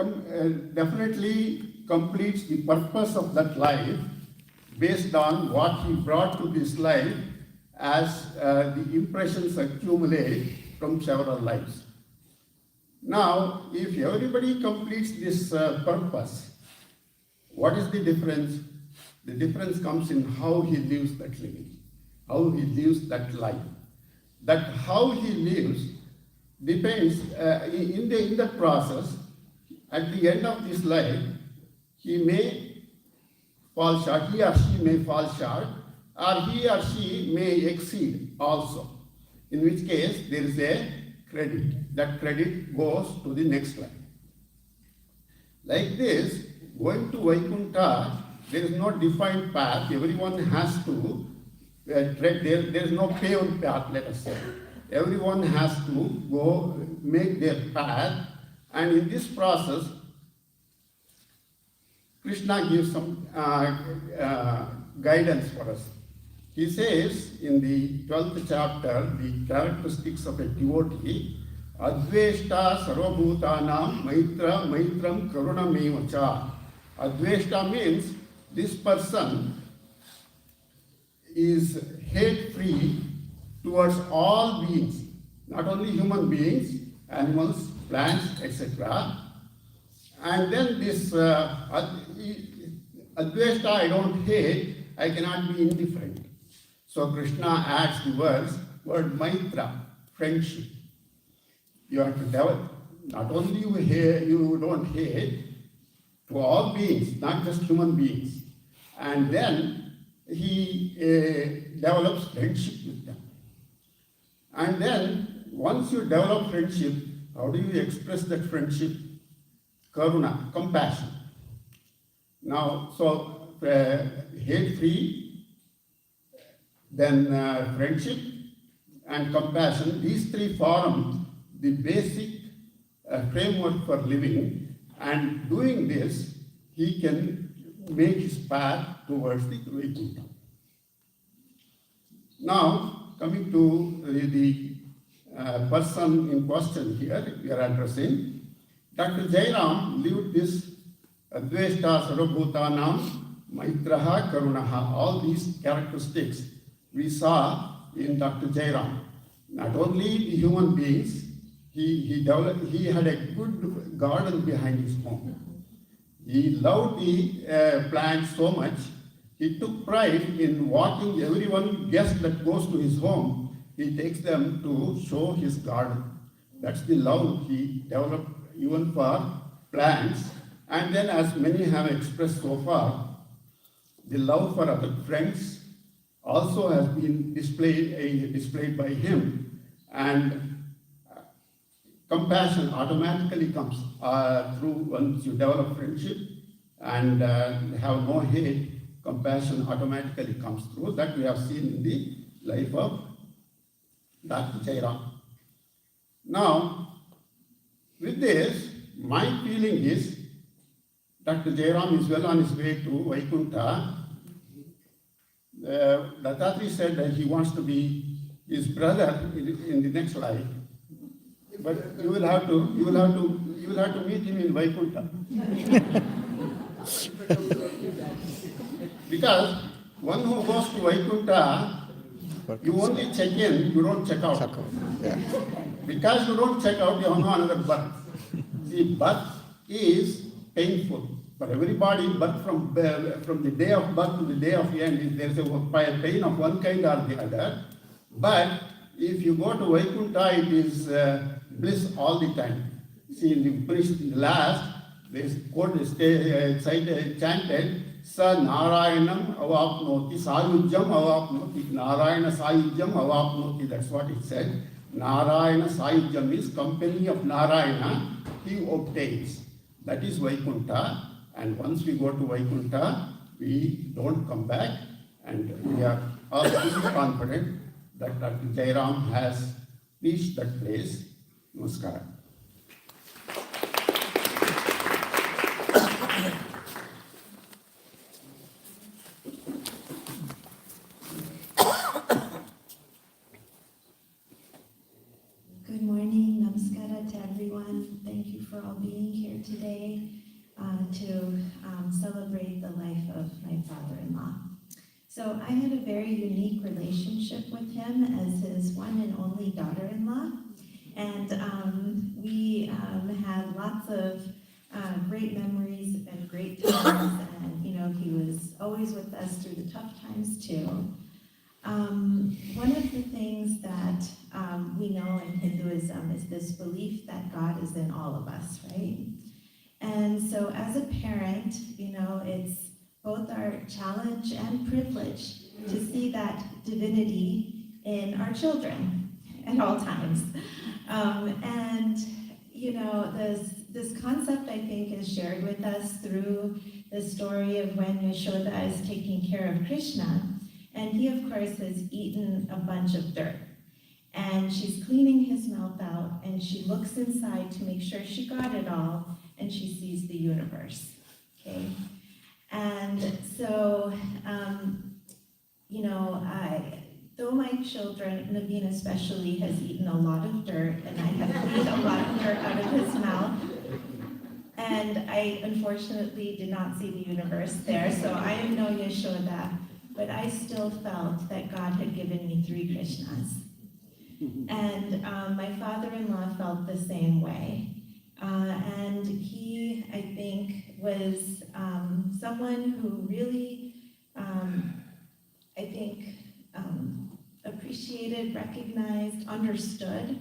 C: definitely completes the purpose of that life based on what he brought to this life as the impressions accumulate from several lives. Now, if everybody completes this purpose, what is the difference? The difference comes in how he lives that living, how he lives that life. That how he lives depends in the process. At the end of this life, he may fall short, he or she may fall short, or he or she may exceed also, in which case there is a credit. That credit goes to the next life. Like this, going to Vaikuntha, there is no defined path. Everyone has to tread. There is no paved path, let us say. Everyone has to go make their path, and in this process, Krishna gives some guidance for us. He says in the 12th chapter, the characteristics of a devotee, Adveshta sarvabhutanam maitra maitram karunamevacha. Adveshta means this person is hate-free towards all beings, not only human beings, animals, plants, etc. And then this Adveshta, I don't hate, I cannot be indifferent. So Krishna adds the word Maitra, friendship. You have to develop, not only you don't hate to all beings, not just human beings. And then he develops friendship with them. And then once you develop friendship, how do you express that friendship? Karuna, compassion. Now, so hate-free, then friendship and compassion, these three form the basic framework for living, and doing this, he can make his path towards the Vaikuntha. Now, coming to the person in question here, we are addressing, Dr. Jayaram lived this Adveshta Sarvabhutanam Maitraha Karunaha, all these characteristics we saw in Dr. Jayaram. Not only the human beings, he had a good garden behind his home. He loved the plants so much, he took pride in walking everyone guest that goes to his home, he takes them to show his garden. That's the love he developed even for plants. And then, as many have expressed so far, the love for other friends also has been displayed by him, and compassion automatically comes through once you develop friendship and have no hate. Compassion automatically comes through. That we have seen in the life of Dr. Jayaram. Now, with this, my feeling is Dr. Jayaram is well on his way to Vaikuntha. Dattatri said that he wants to be his brother in the next life, but you will have to meet him in Vaikuntha. Because one who goes to Vaikuntha, you only check in, you don't check out.
B: Yeah.
C: Because you don't check out, you have no another birth. See, birth is painful. For everybody, birth from the day of birth to the day of end, there is a pain of one kind or the other. But if you go to Vaikuntha, it is bliss all the time. See, in the Upanishad, in the last, there is quote chanted, Sa Narayanam avapnoti, Sayujjam avapnoti, Narayana Sayujjam avapnoti. That's what it said. Narayana Sayujjam is company of Narayana, he obtains. That is Vaikuntha. And once we go to Vaikuntha, we don't come back. And we are absolutely confident that Dr. Jayaram has reached that place. Namaskar.
L: Good morning, namaskara to everyone. Thank you for all being here today to celebrate the life of my father-in-law. So I had a very unique relationship with him as his one and only daughter-in-law. And we had lots of great memories and great times. And, you know, he was always with us through the tough times too. One of the things that we know in Hinduism is this belief that God is in all of us, right? And so as a parent, you know, it's both our challenge and privilege to see that divinity in our children at all times. And, you know, this concept, I think, is shared with us through the story of when Yashoda is taking care of Krishna. And he, of course, has eaten a bunch of dirt. And she's cleaning his mouth out, and she looks inside to make sure she got it all, and she sees the universe, okay? And so, you know, though my children, Naveen especially, has eaten a lot of dirt, and I have cleaned a lot of dirt out of his mouth, and I unfortunately did not see the universe there, so I am no Yashoda, but I still felt that God had given me 3 Krishnas. And my father-in-law felt the same way. And he, I think, was someone who really, I think, appreciated, recognized, understood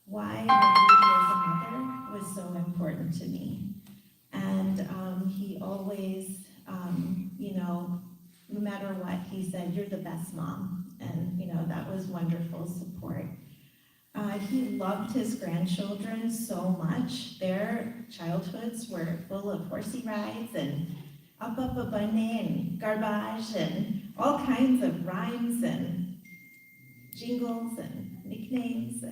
L: why my duty as a mother was so important to me. And he always, you know, no matter what, he said, "You're the best mom." And, you know, that was wonderful support. He loved his grandchildren so much. Their childhoods were full of horsey rides and up a bunny and garbage and all kinds of rhymes and jingles and nicknames.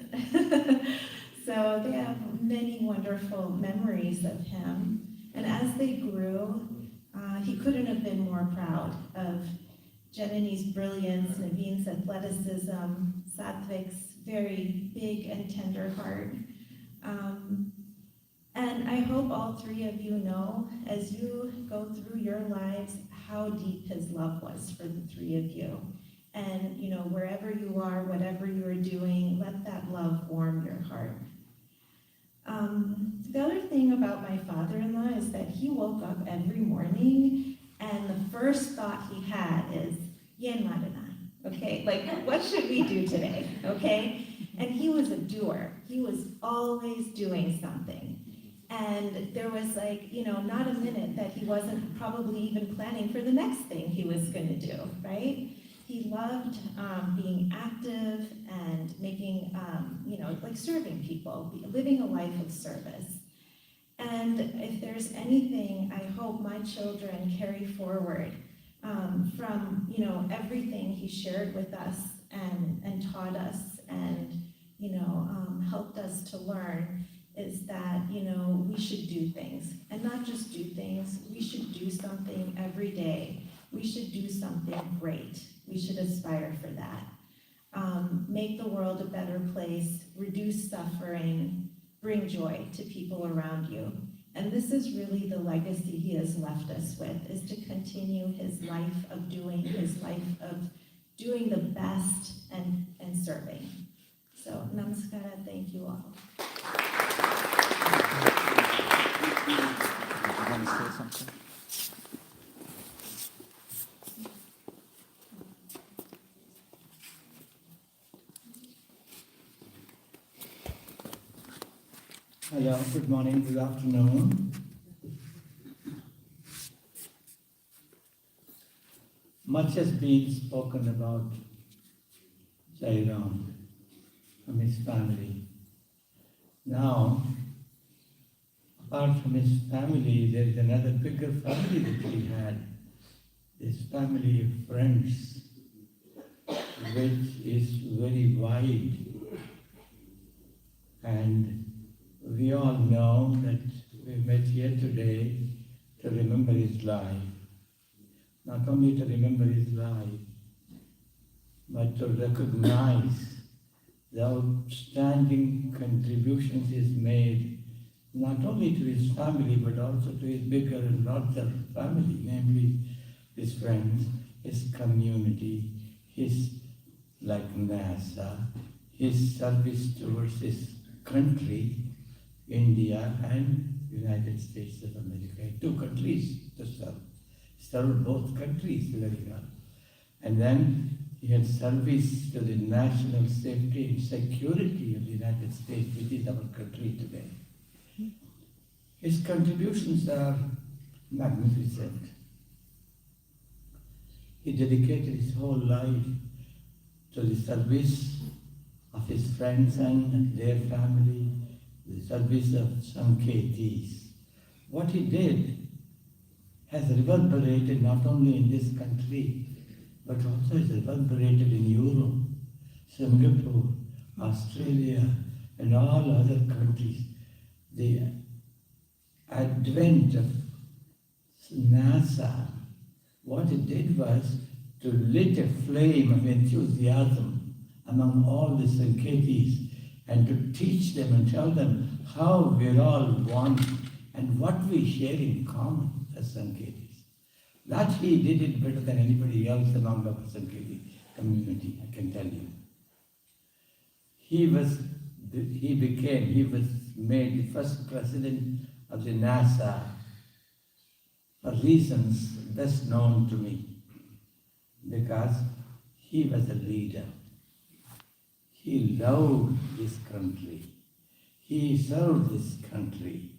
L: So they have many wonderful memories of him. And as they grew, he couldn't have been more proud of Janani's brilliance, Naveen's athleticism, Satvik's very big and tender heart. And I hope all 3 of you know, as you go through your lives, how deep his love was for the 3 of you. And, you know, wherever you are, whatever you are doing, let that love warm your heart. The other thing about my father-in-law is that he woke up every morning and the first thought he had is, Yen Madana, okay? Like, what should we do today, okay? And he was a doer. He was always doing something. And there was like, you know, not a minute that he wasn't probably even planning for the next thing he was gonna do, right? He loved being active and making, you know, like serving people, living a life of service. And if there's anything I hope my children carry forward from, you know, everything he shared with us and taught us and, you know, helped us to learn, is that, you know, we should do things. And not just do things, we should do something every day. We should do something great. We should aspire for that. Make the world a better place, reduce suffering, bring joy to people around you. And this is really the legacy he has left us with, is to continue his life of doing the best and serving. So namaskara, thank you all.
Q: You want to say something?
K: Hello, good morning, good afternoon. Much has been spoken about Jayaram and his family. Now, apart from his family, there is another bigger family that he had, this family of friends, which is very wide. And we all know that we met here today to remember his life. Not only to remember his life, but to recognize the outstanding contributions he's made, not only to his family, but also to his bigger and larger family, namely his friends, his community, his, like NASA, his service towards his country, India and United States of America, 2 countries to serve. Served both countries very well. And then he had service to the national safety and security of the United States, which is our country today. His contributions are magnificent. He dedicated his whole life to the service of his friends and their family, the service of Sanketis. What he did has reverberated not only in this country, but also has reverberated in Europe, Singapore, Australia, and all other countries. The advent of NASA, what it did was to lit a flame of enthusiasm among all the Sanketis, and to teach them and tell them how we're all one and what we share in common as Sanketis. That he did it better than anybody else among our Sanketi community, I can tell you. He was made the first president of the NASA for reasons best known to me, because he was a leader. He loved this country. He served this country.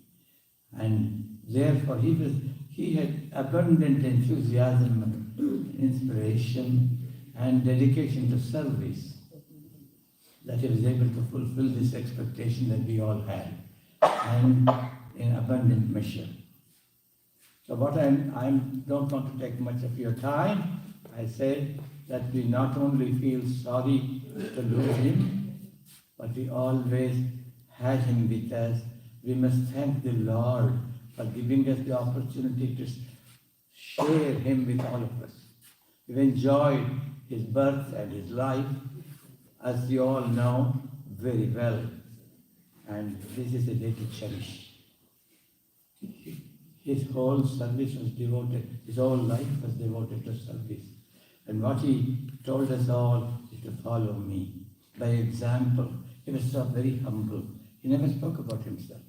K: And therefore he had abundant enthusiasm, inspiration, and dedication to service, that he was able to fulfill this expectation that we all had, and in abundant measure. So what I don't want to take much of your time. I say that we not only feel sorry to lose him, but we always had him with us. We must thank the Lord for giving us the opportunity to share him with all of us. We've enjoyed his birth and his life, as you all know very well. And this is a day to cherish. His whole service was devoted, his whole life was devoted to service. And what he told us all is to follow me by example. He was so very humble. He never spoke about himself.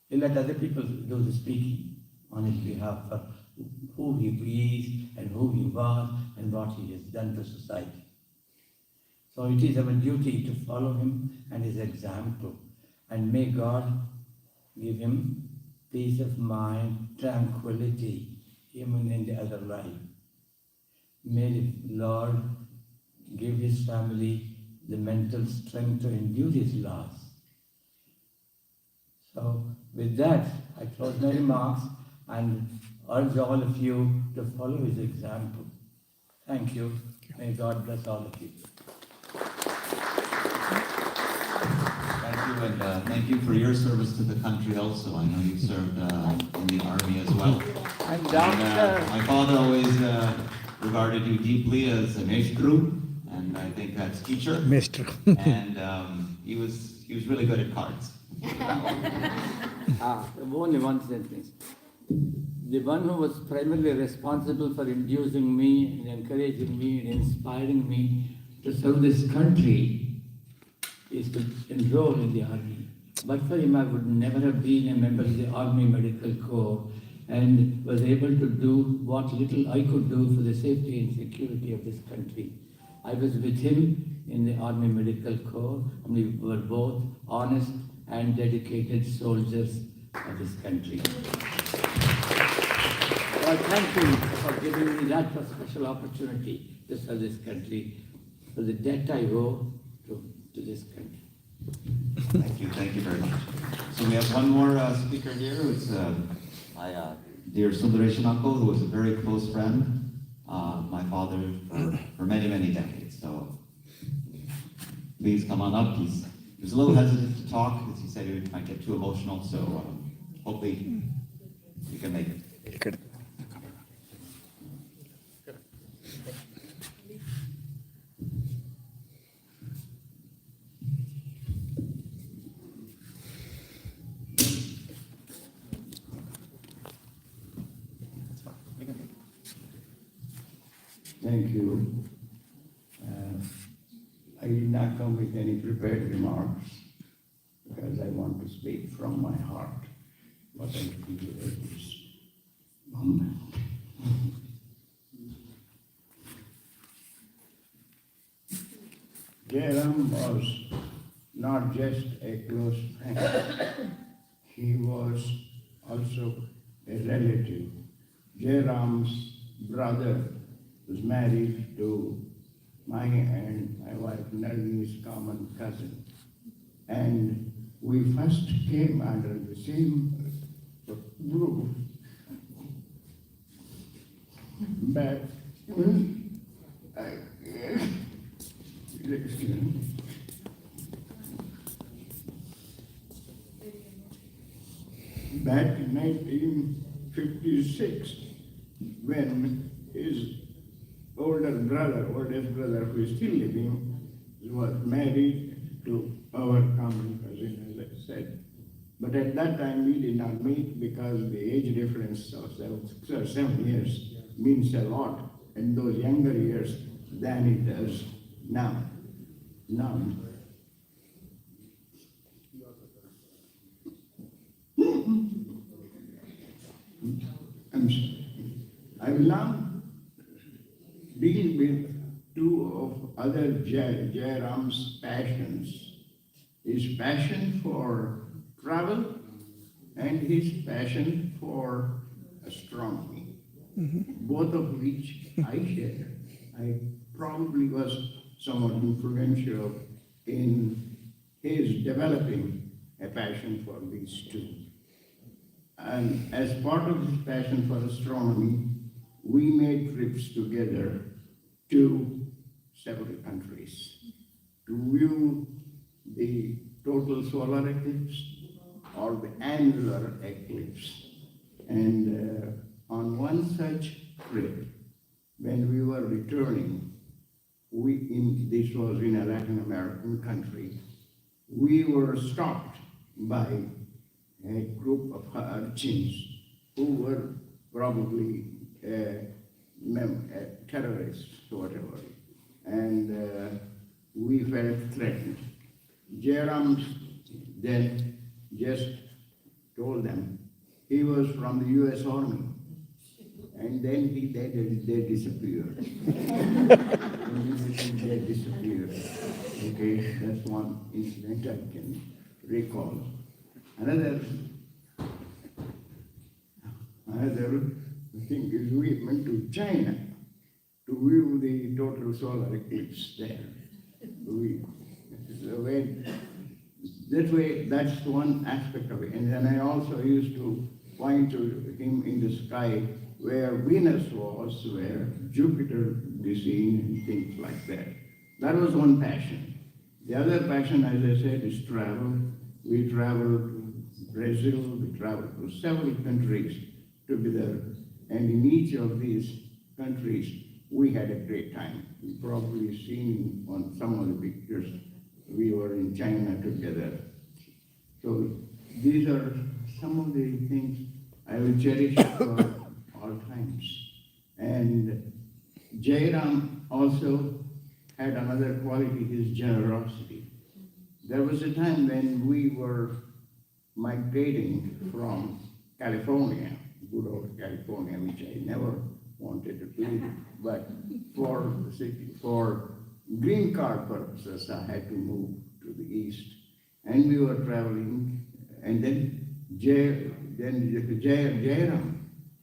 K: He let other people do the speaking on his behalf for who he is and who he was and what he has done to society. So it is our duty to follow him and his example. And may God give him peace of mind, tranquility, even in the other life. May the Lord give his family the mental strength to endure his loss. So with that, I close my remarks and urge all of you to follow his example. Thank you. May God bless all of you.
R: Thank you, and thank you for your service to the country also. I know you served in the Army as well.
K: I'm doctor.
R: My father always regarded you deeply as a maestro, and I think that's teacher.
B: Maestro.
R: And he was really good at cards.
K: Only one sentence. The one who was primarily responsible for inducing me and encouraging me and inspiring me to serve this country is to enroll in the army. But for him, I would never have been a member of the Army Medical Corps and was able to do what little I could do for the safety and security of this country. I was with him in the Army Medical Corps, and we were both honest and dedicated soldiers of this country. So I thank him for giving me that special opportunity to serve this country, for the debt I owe to this country.
R: Thank you very much. So we have one more speaker here. It's my dear Sundaresh uncle, who was a very close friend, my father for many, many decades. So please come on up. He was a little hesitant to talk because he said he might get too emotional. So hopefully you can make it.
K: Thank you. I did not come with any prepared remarks because I want to speak from my heart what I feel at this moment. Jayaram was not just a close friend, he was also a relative. Jayaram's brother was married to my and my wife Nalini's common cousin. And we first came under the same roof back back in 1956, when his oldest brother, who is still living, was married to our common cousin, as I said. But at that time, we did not meet because the age difference of 6 or 7 years means a lot in those younger years than it does now. I will now deal with two of other Jayaram's passions. His passion for travel and his passion for astronomy, both of which I share. I probably was somewhat influential in his developing a passion for these two. And as part of his passion for astronomy, we made trips together to several countries to view the total solar eclipse or the annular eclipse. And on one such trip, when we were returning, this was in a Latin American country, we were stopped by a group of urchins who were probably terrorists or whatever, and we felt threatened. Jayaram then just told them he was from the US Army, and then they disappeared. They disappeared. Okay, that's one incident I can recall. Another thing is we went to China to view the total solar eclipse there. That's one aspect of it. And then I also used to point to him in the sky where Venus was, where Jupiter be seen, and things like that. That was one passion. The other passion, as I said, is travel. We traveled to Brazil, we traveled to several countries together, and in each of these countries, we had a great time. You've probably seen on some of the pictures, we were in China together. So these are
M: some of the things I will cherish for all times. And Jayaram also had another quality, his generosity. There was a time when we were migrating from California, good old California, which I never wanted to leave, but for green card purposes, I had to move to the east. And we were traveling, and then Jayaram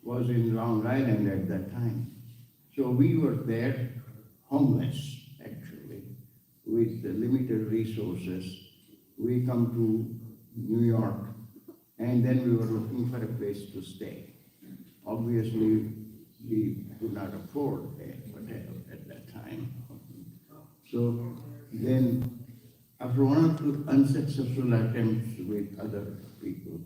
M: was in Long Island at that time. So we were there, homeless, actually, with the limited resources. We come to New York, and then we were looking for a place to stay. Obviously, we could not afford a hotel at that time. So then, after one or two unsuccessful attempts with other people,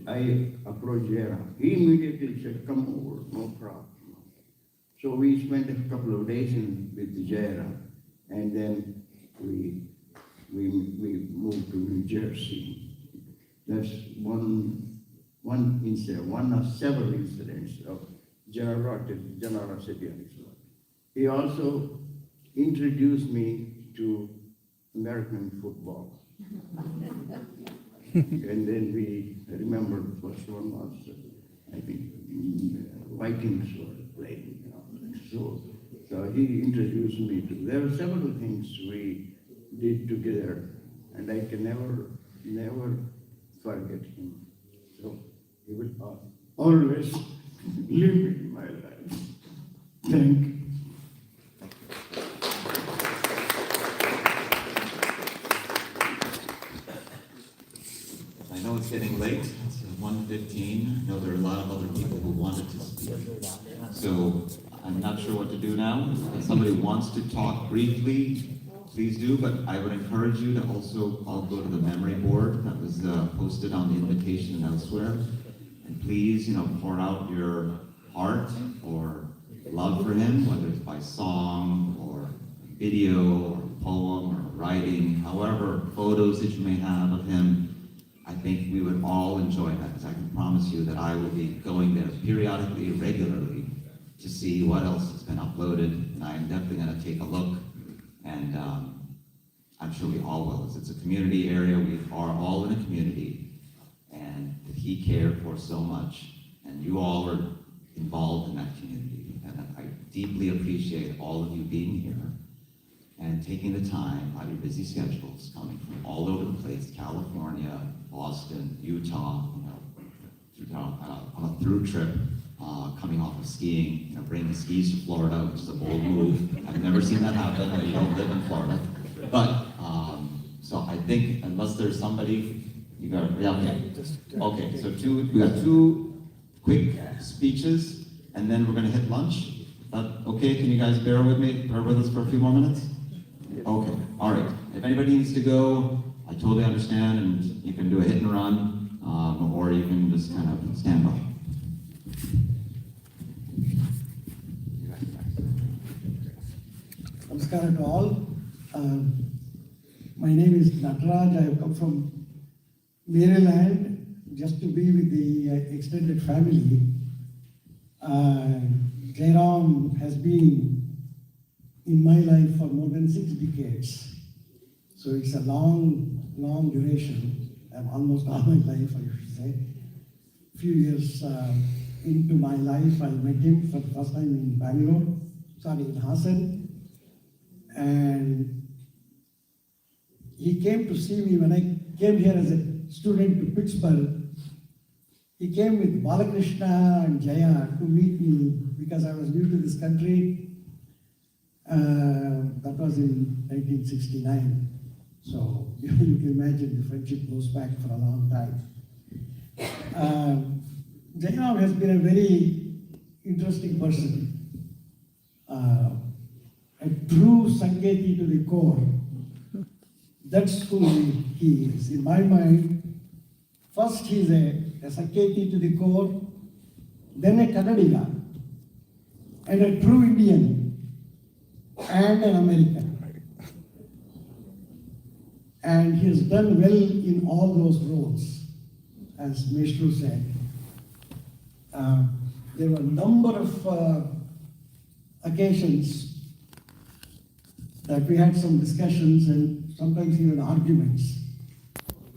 M: I approached Jayaram. He immediately said, come over, no problem. So we spent a couple of days with the Jayaram, and then we moved to New Jersey. That's one incident, one of several incidents of generosity on his part. He also introduced me to American football. And then I remember the first one was, I think, Vikings were playing. So he introduced me to, there were several things we did together, and I can never forget him. So he will always live in my life. Thank you.
R: I know it's getting late, it's 1:15. I know there are a lot of other people who wanted to speak. So I'm not sure what to do now. If somebody wants to talk briefly, please do, but I would encourage you to also all go to the memory board that was posted on the invitation and elsewhere. And please, pour out your heart or love for him, whether it's by song or video or poem or writing, however, photos that you may have of him. I think we would all enjoy that, because I can promise you that I will be going there periodically, regularly, to see what else has been uploaded, and I'm definitely going to take a look, and I'm sure we all will. It's a community area, we are all in a community, and that he cared for so much, and you all are involved in that community, and I deeply appreciate all of you being here, and taking the time out of your busy schedules, coming from all over the place, California, Boston, Utah, on a through trip, coming off of skiing, bringing skis to Florida, which is a bold move. I've never seen that happen, you don't live in Florida. But, so I think, unless there's somebody, you got, yeah, okay, so we got two quick speeches, and then we're gonna hit lunch. Okay, can you guys bear with us for a few more minutes? Okay, all right. If anybody needs to go, I totally understand, and you can do a hit and run, or you can just kind of stand by.
V: Namaskar to all. My name is Nataraj. I have come from Maryland just to be with the extended family. Jayaram has been in my life for more than 6 decades. So it's a long duration, almost all my life, I should say. A few years into my life, I met him for the first time in in Hassan. And he came to see me when I came here as a student to Pittsburgh. He came with Balakrishna and Jaya to meet me because I was new to this country. That was in 1969. So you can imagine the friendship goes back for a long time. Jayaram has been a very interesting person. A true Sanketi to the core. That's who he is. In my mind, first he's a Sanketi to the core, then a Kannadiga, and a true Indian, and an American. And he has done well in all those roles. as Mishru said, there were a number of occasions that we had some discussions and sometimes even arguments.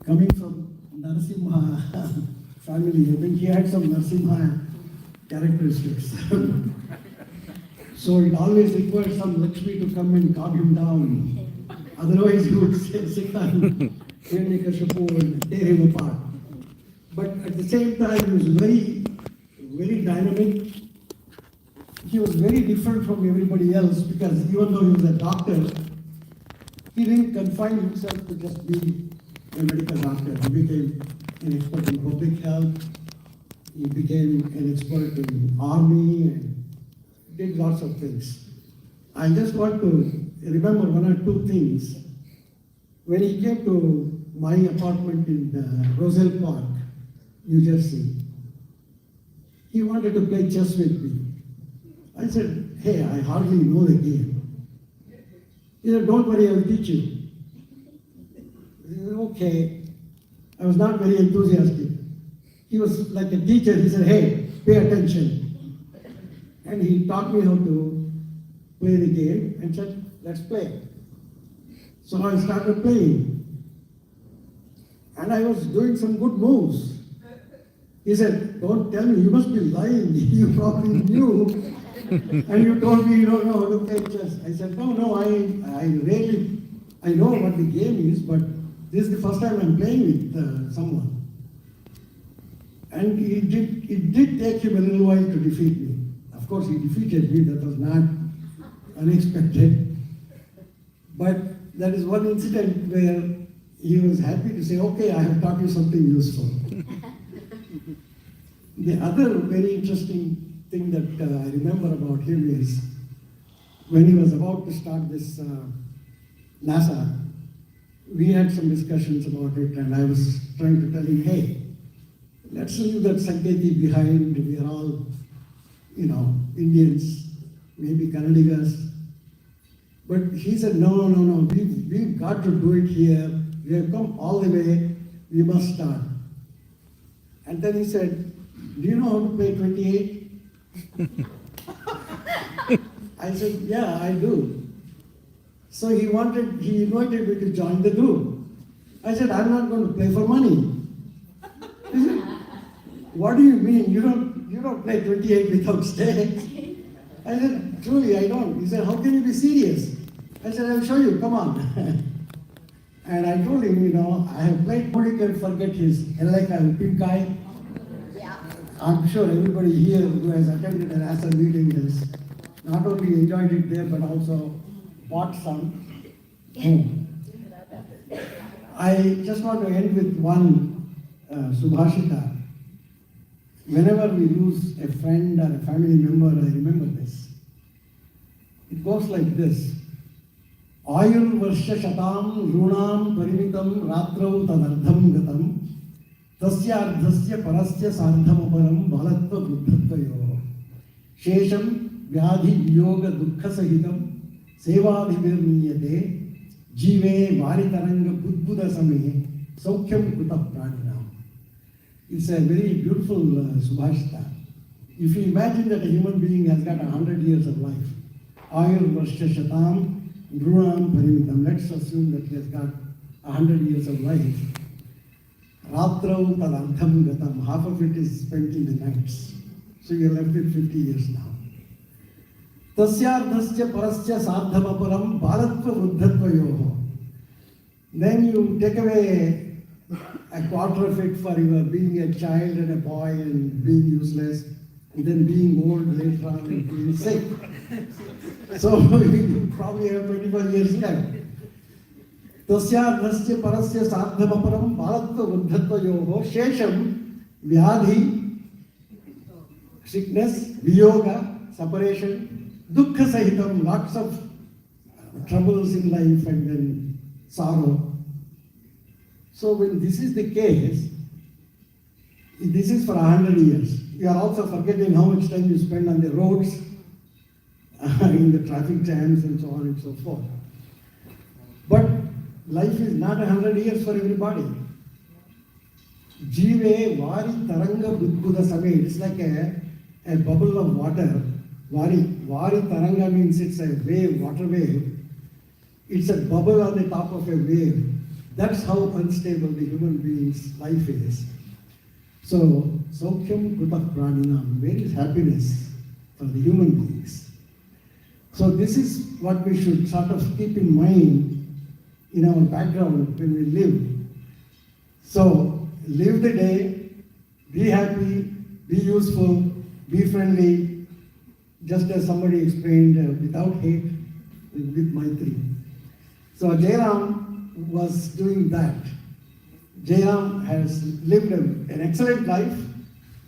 V: Coming from Narasimha family, I think he had some Narasimha characteristics. So it always required some Lakshmi to come and calm him down. Otherwise he would sit on Hiranyakashipu and tear him apart. But at the same time, he was very, very dynamic. He was very different from everybody else because even though he was a doctor, he didn't confine himself to just be a medical doctor. He became an expert in public health. He became an expert in army and did lots of things. I just want to remember one or two things. When he came to my apartment in Roselle Park, New Jersey, he wanted to play chess with me. I said, hey, I hardly know the game. He said, don't worry, I'll teach you. I said, okay. I was not very enthusiastic. He was like a teacher. He said, hey, pay attention. And he taught me how to play the game and said, let's play. So I started playing. And I was doing some good moves. He said, don't tell me, you must be lying. You probably knew. And you told me you don't know how to play chess. I said, no, I know what the game is, but this is the first time I'm playing with someone. And it did take him a little while to defeat me. Of course, he defeated me. That was not unexpected. But that is one incident where he was happy to say, okay, I have taught you something useful. The other very interesting thing that I remember about him is when he was about to start this NASA, we had some discussions about it, and I was trying to tell him, hey, let's leave that Sanketi behind. We are all, Indians, maybe Kannadigas. But he said, no, we've got to do it here. We have come all the way, we must start. And then he said, do you know how to play 28? I said, yeah, I do. So he invited me to join the group. I said, I'm not going to play for money. He said, what do you mean? You don't play 28 without stakes? I said, truly, I don't. He said, how can you be serious? I said, I'll show you, come on. And I told him, I have played, nobody can forget his Eleka pink eye. I'm sure everybody here who has attended an ASA meeting has not only enjoyed it there, but also bought some home. I just want to end with one Subhashita. Whenever we lose a friend or a family member, I remember this. It goes like this. Ayur varsha shatam runam parimitam ratrau tadardham gatam tasya ardhasya parasya sardham aparam balatva buddhatvayo shesham vyadhi viyoga dukkha sahitam sevadhibirniyate jive varitaranga budbuda same saukyam kuta pranina. It's a very beautiful Subhashita. If you imagine that a human being has got 100 years of life, Ayur varsha shatam runam parimitam, let's assume that he has got 100 years of life. Ratrau tadardham gatam, half of it is spent in the nights. So you're left with 50 years now. Tasyardhasya parasya sardham aparam bharatva buddhatvayoho. Then you take away a quarter of it for your being a child and a boy and being useless, and then being old later on and being sick. So you probably have 25 years left. Tasyardhasya parasya sardham aparam bharatva buddhatvayoho shesham vyadhi, sickness, viyoga, separation, dukkha sahitam, lots of troubles in life and then sorrow. So when this is the case, this is for 100 years. You are also forgetting how much time you spend on the roads, in the traffic jams and so on and so forth. But life is not 100 years for everybody. Jive Vari Taranga Budbuda Same. It's like a bubble of water. Vari Taranga means it's a wave, water wave. It's a bubble on the top of a wave. That's how unstable the human being's life is. So, Saukhyam Kutah Praninam, where is happiness for the human beings? So this is what we should sort of keep in mind in our background when we live. So, live the day, be happy, be useful, be friendly, just as somebody explained, without hate, with Maitri. So Jayaram was doing that. Jayaram has lived an excellent life,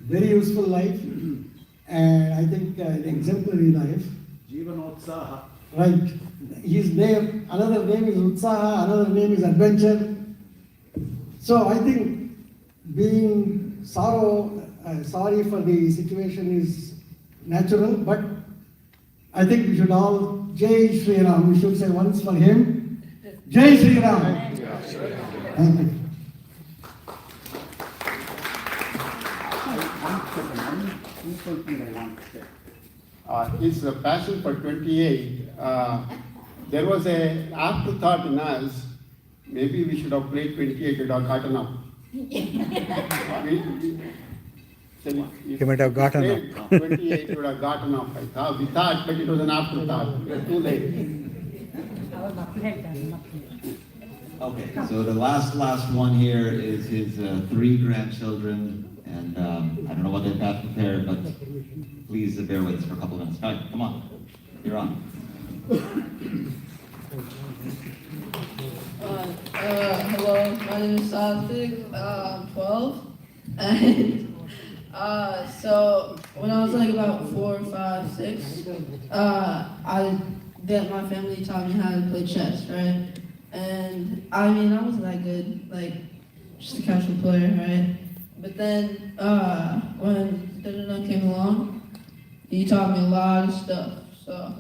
V: very useful life, and I think an exemplary life.
A: Jivanotsaha.
V: Right. His name, another name is Utsaha, another name is Adventure. So I think being sorry for the situation is natural, but I think we should all Jai Shri Ram. We should say once for him, Jai Shri Ram. Thank you.
C: Simple thing I want to say. His passion for 28, there was an afterthought in us, maybe we should have played 28, it would have gotten up.
B: He might have gotten up.
C: 28 would have gotten up, we thought, but it was an afterthought, we were too late.
R: Okay, so the last one here is his 3 grandchildren, and I don't know what they've got prepared, but please bear with us for a couple of minutes. All right, come on, you're on.
I: Hello, my name is Satvik, I'm 12, and so when I was like about 4, 5, 6, my family taught me how to play chess, right? And I mean, I wasn't that good, like just a casual player, right? But then when Dada came along, he taught me a lot of stuff, so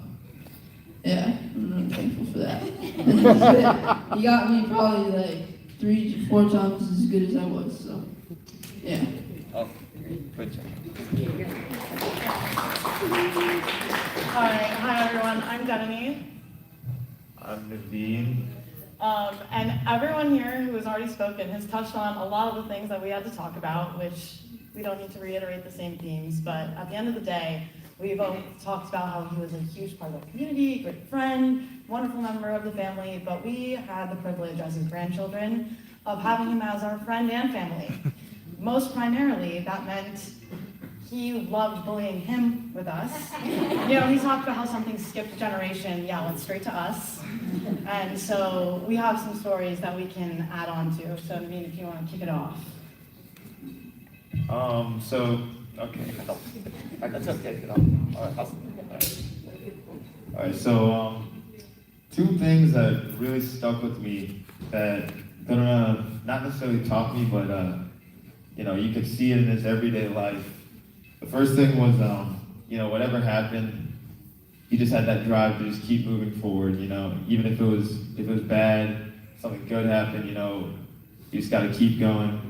I: yeah, I'm thankful for that. He got me probably like 3 to 4 times as good as I was, so yeah.
R: Oh, good job.
J: Hi everyone, I'm Denny.
W: I'm Naveen.
J: And everyone here who has already spoken has touched on a lot of the things that we had to talk about, which we don't need to reiterate the same themes, but at the end of the day, we've all talked about how he was a huge part of the community, great friend, wonderful member of the family, but we had the privilege as his grandchildren of having him as our friend and family. Most primarily, that meant he loved bullying him with us. You know, he talked about how something skipped a generation, went straight to us. And so we have some stories that we can add on to. So Naveen, if you want to kick it off.
W: Okay. That's okay. All right, so 2 things that really stuck with me that gonna not necessarily taught me, but you could see it in his everyday life. The first thing was, whatever happened, he just had that drive to just keep moving forward. Even if it was bad, something good happened. You just got to keep going,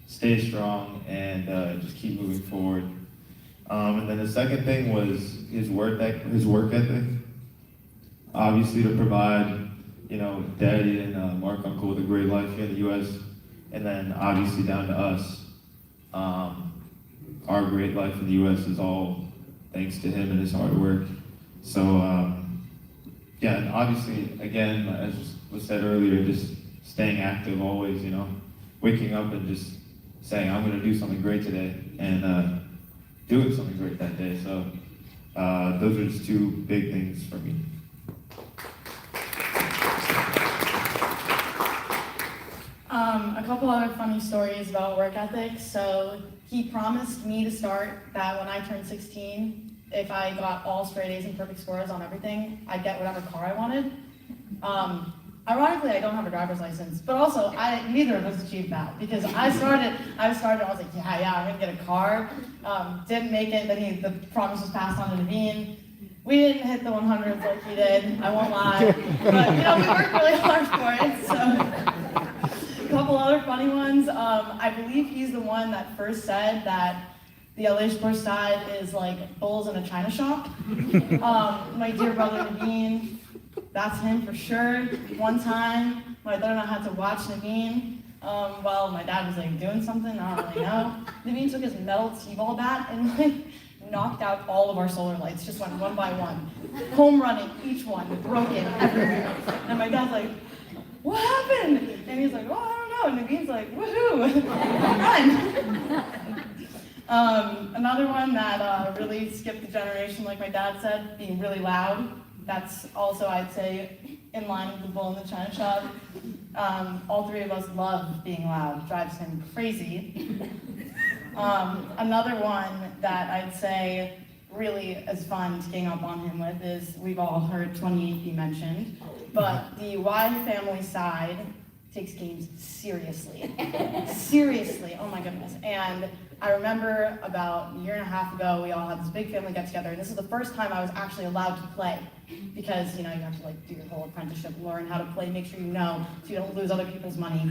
W: stay strong, and just keep moving forward. And then the second thing was his work ethic. Obviously, to provide, Daddy and Mark Uncle with a great life here in the U.S., and then obviously down to us. Our great life in the U.S. is all thanks to him and his hard work. So, and obviously, again, as was said earlier, just staying active always, waking up and just saying, I'm going to do something great today, and doing something great that day. So, those are just 2 big things for me.
J: A couple other funny stories about work ethic. So he promised me to start that when I turned 16, if I got all straight A's and perfect scores on everything, I'd get whatever car I wanted. Ironically, I don't have a driver's license, but also neither of us achieved that because I was like, I'm gonna get a car. Didn't make it, then the promise was passed on to Naveen. We didn't hit the 100s like he did, I won't lie. But we worked really hard for it, so couple other funny ones. I believe he's the one that first said that the Aleshpur side is like bulls in a china shop. My dear brother Naveen, that's him for sure. One time, my brother and I had to watch Naveen while my dad was like doing something, I don't really know. Naveen took his metal t-ball bat and like knocked out all of our solar lights, just went one by one. Home running, each one, broken everywhere. And my dad's like, what happened? And he's like, oh, I don't know. And Naveen's like, woohoo, fun. Another one that really skipped the generation, like my dad said, being really loud. That's also, I'd say, in line with the bull in the china shop. All three of us love being loud, drives him crazy. Another one that I'd say really is fun to gang up on him with is, we've all heard 28 be mentioned, but the Y family side takes games seriously. Seriously, oh my goodness. And I remember about a year and a half ago, we all had this big family get together, and this is the first time I was actually allowed to play, because you know, you have to like do your whole apprenticeship, learn how to play, make sure you know, so you don't lose other people's money.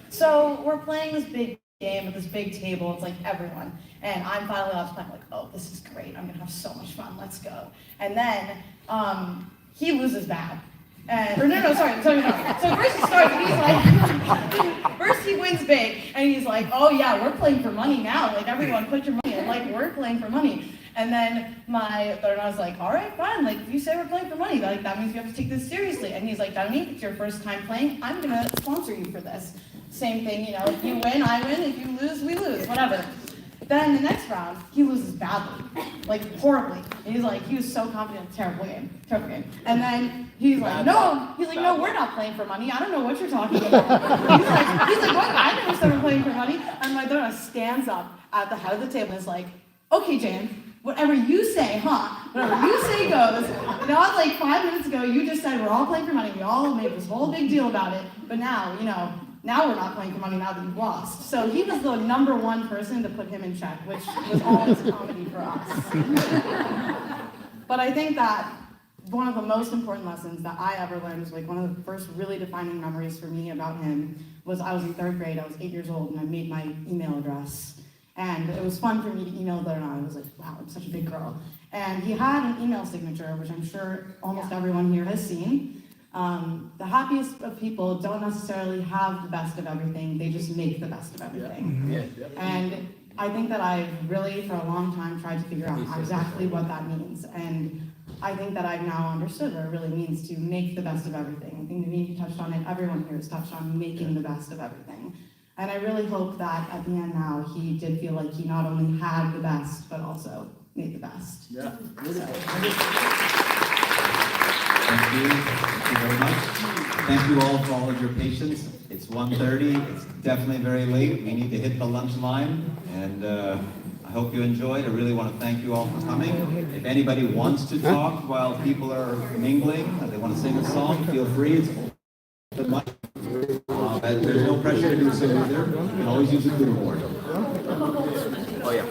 J: So we're playing this big game at this big table, it's like everyone, and I'm finally allowed to play. I'm like, oh, this is great, I'm gonna have so much fun, let's go. And then he loses bad. And, or no, sorry. So first he starts, and he's like, first he wins big, and he's like, oh yeah, we're playing for money now, like everyone put your money in, like we're playing for money. And then my brother-in-law was like, all right, fine, like if you say we're playing for money, like that means we have to take this seriously. And he's like, Dominique, it's your first time playing, I'm gonna sponsor you for this. Same thing, you know, if you win, I win, if you lose, we lose, whatever. Then the next round, he loses badly, like horribly. And he's like, he was so confident, terrible game. And then he's like, no, we're not playing for money. I don't know what you're talking about. he's like, what? I never said we're playing for money. And my brother stands up at the head of the table and is like, okay, Jan, whatever you say, whatever you say goes. You know, like 5 minutes ago, you just said we're all playing for money. We all made this whole big deal about it. But now, you know, now we're not playing for money now that you've lost. So he was the #1 person to put him in check, which was always comedy for us. But I think that one of the most important lessons that I ever learned was like one of the first really defining memories for me about him was I was in 3rd grade, I was 8 years old, and I made my email address. And it was fun for me to email there, and I was like, wow, I'm such a big girl. And he had an email signature, which I'm sure almost everyone here has seen. The happiest of people don't necessarily have the best of everything, they just make the best of everything. Yeah. And I think that I've really, for a long time, tried to figure out exactly what that means. And I think that I've now understood what it really means to make the best of everything. I think Naveen touched on it, everyone here has touched on making the best of everything. And I really hope that at the end now, he did feel like he not only had the best, but also made the best.
A: Yeah.
R: Thank you. Thank you very much. Thank you all for all of your patience. It's 1:30. It's definitely very late. We need to hit the lunch line. And I hope you enjoyed. I really want to thank you all for coming. If anybody wants to talk while people are mingling, or they want to sing a song, feel free. It's open mic. There's no pressure to do so either. You can always use a good board. Oh yeah.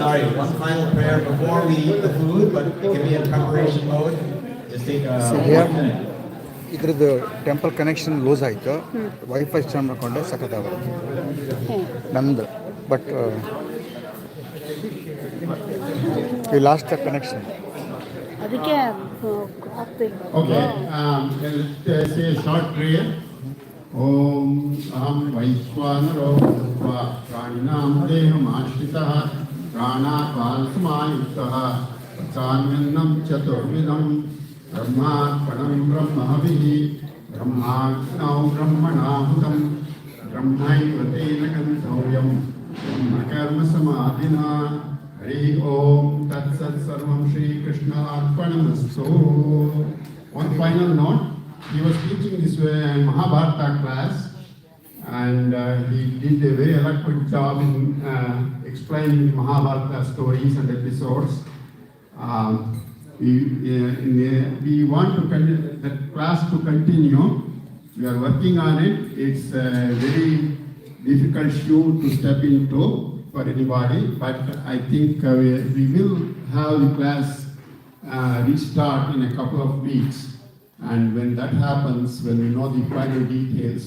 R: Sorry, one final prayer before we eat the food, but it can be in preparation mode. Just take a 1 minute.
B: ಇದ್ರದ್ದು temple connection loose ಆಯಿತು, wifi start ಮಾಡಿಕೊಂಡೆ ಸಖತ್ತಾಗ ನಮ್ಮದು, but we last the connection.
D: ಅದಕ್ಕೆ
C: Okay, let's say a short prayer. Om Aham Vaishwanaro Bhutva Pranam Deham Ashritaha Pranapan Samayuktah Pachanyanam Chaturvidam Brahmarpanam Brahmavihi Brahmagnau Brahmanahutam Brahmaivratena Ganthovyam Brahmakarma Samadhina Hari Om Tat Sat Sarvam Shri Krishna Arpanamastu. One final note, he was teaching this Mahabharata class, and he did a very eloquent job in explaining Mahabharata stories and episodes. We want that class to continue. We are working on it. It's a very difficult shoe to step into for anybody, but I think we will have the class restart in a couple of weeks. And when that happens, when we know the final details,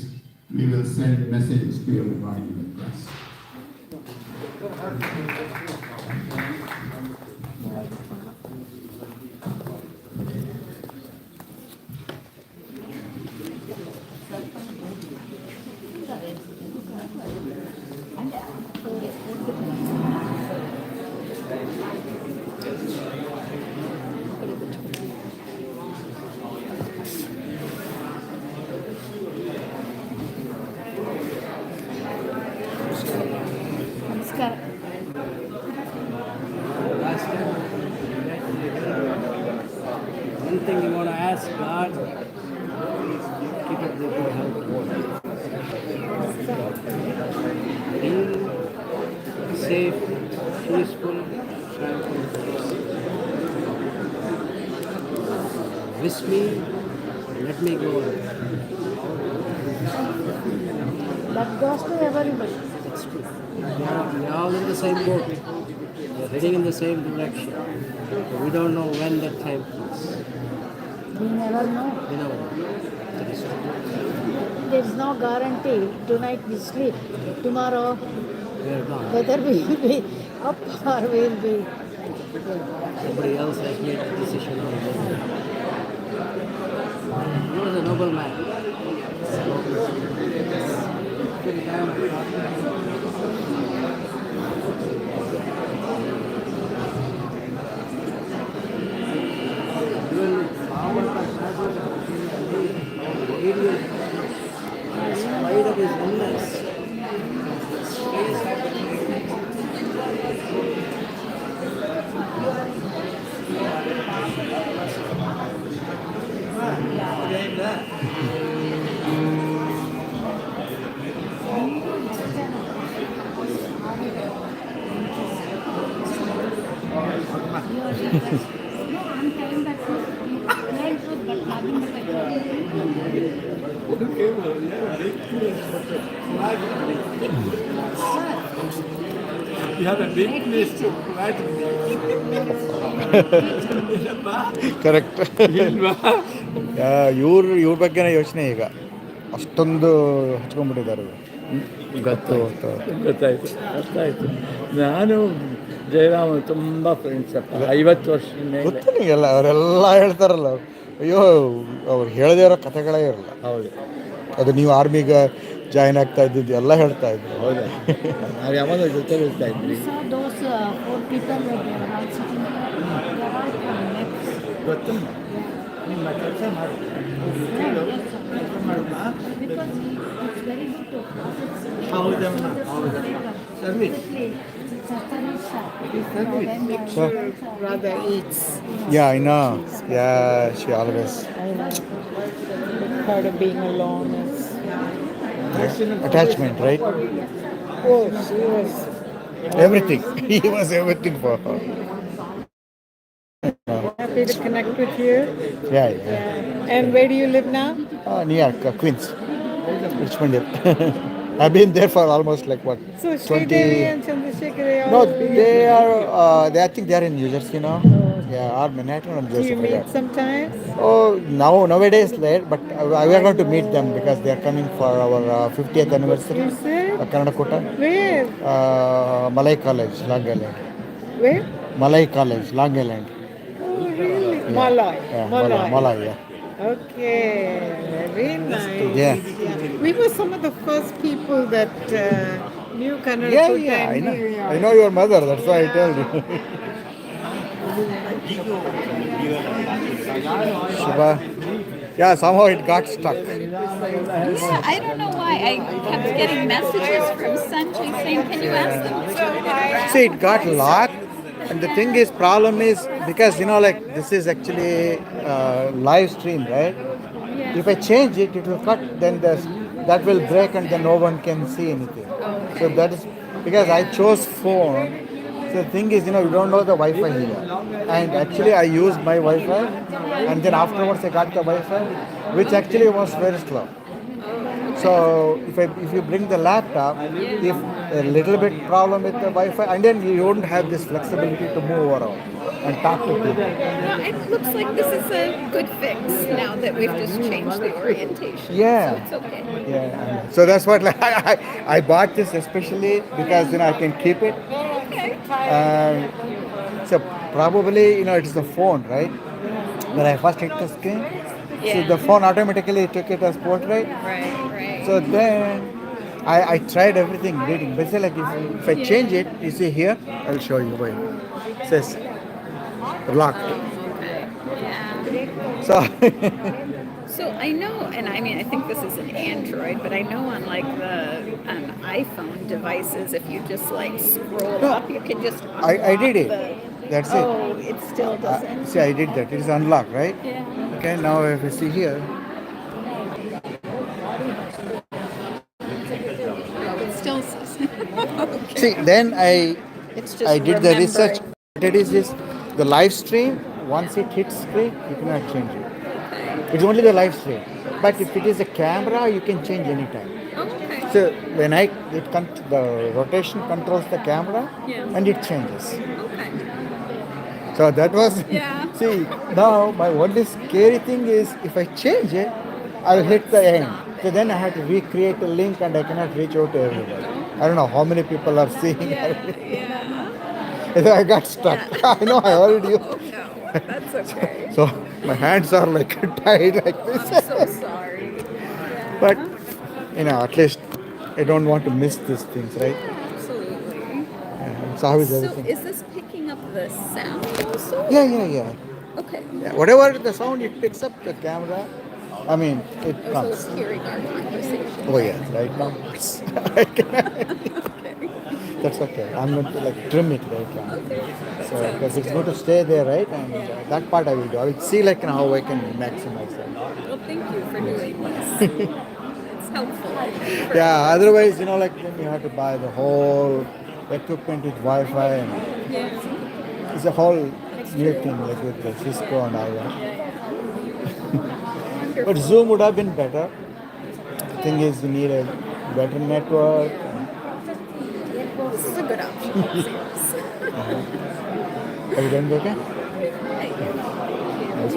C: we will send messages to everybody in the press.
D: ನಮಸ್ಕಾರ.
E: One thing you want to ask God, keep up the good health. Being safe, peaceful, tranquil. Wish me, let me go.
D: That goes to everybody.
E: That's true. We're all in the same boat. We're heading in the same direction. But we don't know when that time comes.
D: We never know.
E: We never know. That is true.
D: There is no guarantee. Tonight we sleep. Tomorrow,
E: We're gone.
D: whether we will be up or we will be.
E: Somebody else has made the decision already. He was a noble man. Spite of his illness, his face had been
U: You have a big list of
B: correct ಇವ್ರ ಬಗ್ಗೆನೇ ಯೋಚನೆ ಈಗ ಅಷ್ಟೊಂದು ಹಚ್ಕೊಂಡ್ಬಿಟ್ಟಿದ್ದಾರೆ
K: ಗೊತ್ತಾಯ್ತು. ನಾನು ಜಯರಾಮ್ ತುಂಬ friends ಅಪ್ಪ, 50 ವರ್ಷ
B: ಗೊತ್ತು ನಿಮಗೆಲ್ಲ ಅವರೆಲ್ಲ ಹೇಳ್ತಾರಲ್ಲ, ಅಯ್ಯೋ ಅವ್ರು ಹೇಳದೇ ಇರೋ ಕಥೆಗಳೇ ಇರಲ್ಲ.
K: ಹೌದು,
B: ಅದು ನೀವು ಆರ್ಮಿಗೆ ಜಾಯ್ನ್ ಆಗ್ತಾ ಇದ್ದಿದ್ದು ಎಲ್ಲ ಹೇಳ್ತಾ ಇದ್ರು.
K: ಹೌದಾ, ನಾವು ಯಾವಾಗ ಜೊತೆ ಇರ್ತಾ ಇದ್ವಿ.
D: Those 4 people were there, all sitting there. They are all from next.
K: ಗೊತ್ತು ನಿಮ್ಮ ಕೆಲಸ ಮಾಡಿ
D: Because it's very good to process.
K: ಹೌದಮ್ಮ, ಹೌದು. Service.
B: So,
H: Brother eats.
B: yeah, I know. Yeah, she always.
H: I know. Part of being alone is
B: Attachment, right?
H: Oh, she was
B: Everything. He was everything for her.
H: happy to connect with you.
B: Yeah.
H: And where do you live now?
B: Near Queens, Richmond. I've been there for almost like what?
H: So
B: 20.
H: Sridevi and Chandrasekhar, they all
B: No, they are. I think they are in New Jersey now. Yeah, or Manhattan or New
H: do
B: Jersey.
H: you meet sometimes?
B: Oh, nowadays late, but we are going to meet them because they are coming for our 50th anniversary.
H: Is it?
B: Karnataka.
H: Where?
B: Malay College, Long Island.
H: Where?
B: Malay College, Long Island.
H: Oh, really? Malay.
B: Yeah, Malay, yeah.
H: Okay, very nice.
B: Yeah.
H: We were some of the first people that knew Kannada.
B: Yeah, I know. I know your mother, that's why I told you. Shiva. Yeah, somehow it got stuck.
F: I don't know why. I kept getting messages from Sanjay saying, can you ask them?
B: See, it got locked. And the thing is, problem is, because, like, this is actually live stream, right? If I change it, it will cut, then that will break and then no one can see anything. So that is, because I chose phone. So the thing is, you don't know the Wi-Fi here. And actually I used my Wi-Fi and then afterwards I got the Wi-Fi, which actually was very slow. So if you bring the laptop, if a little bit problem with the Wi-Fi, and then you won't have this flexibility to move around. and talk to people.
F: Well, it looks like this is a good fix now that we've just changed the orientation.
B: Yeah.
F: So it's okay.
B: Yeah. So that's what like, I bought this especially because I can keep it. So probably it's the phone, right? When I first hit the screen, so the phone automatically took it as portrait.
F: Right.
B: So then I tried everything reading. Basically, like if I change it, you see here, I'll show you. Wait, it says locked. So
F: So I know, and I mean, I think this is an Android, but I know on like the iPhone devices, if you just like scroll up, you can just
B: I did it. That's it.
F: Oh, it still doesn't.
B: See, I did that. It is unlocked, right?
F: Yeah.
B: Okay, now if you see here.
F: It still says. Okay.
B: See, then
F: It's just
B: I did the research.
F: remembering.
B: What it is the live stream. Once it hits screen, you cannot change it. It's only the live stream. But if it is a camera, you can change anytime.
F: Okay.
B: So when the rotation controls the camera, and it changes.
F: Okay.
B: So that was.
F: Yeah.
B: See, now my only scary thing is if I change it, I'll hit the end. So then I have to recreate a link, and I cannot reach out to everybody. I don't know how many people are seeing it. I got stuck. I know I heard you.
F: No, that's okay.
B: So my hands are like tied like this.
F: I'm so sorry.
B: But at least I don't want to miss these things, right?
F: Absolutely.
B: So how is
F: So
B: everything?
F: is this picking up the sound also?
B: Yeah.
F: Okay.
B: Yeah, whatever the sound it picks up, the camera. I mean, it
F: So
B: comes.
F: it's hearing our conversation.
B: Oh yes, right now. That's okay. I'm going to like trim it right now.
F: Okay.
B: So because it's going to stay there, right? And that part I will do. I will see like how I can maximize that.
F: Well, thank you for doing this. It's helpful.
B: Yeah. Otherwise, like then you have to buy the whole equipment with Wi-Fi, and it's a whole new thing like with the Cisco and all that. But Zoom would have been better. The thing is, you need a better network.
F: This is a good option.
B: Are you doing okay? Nice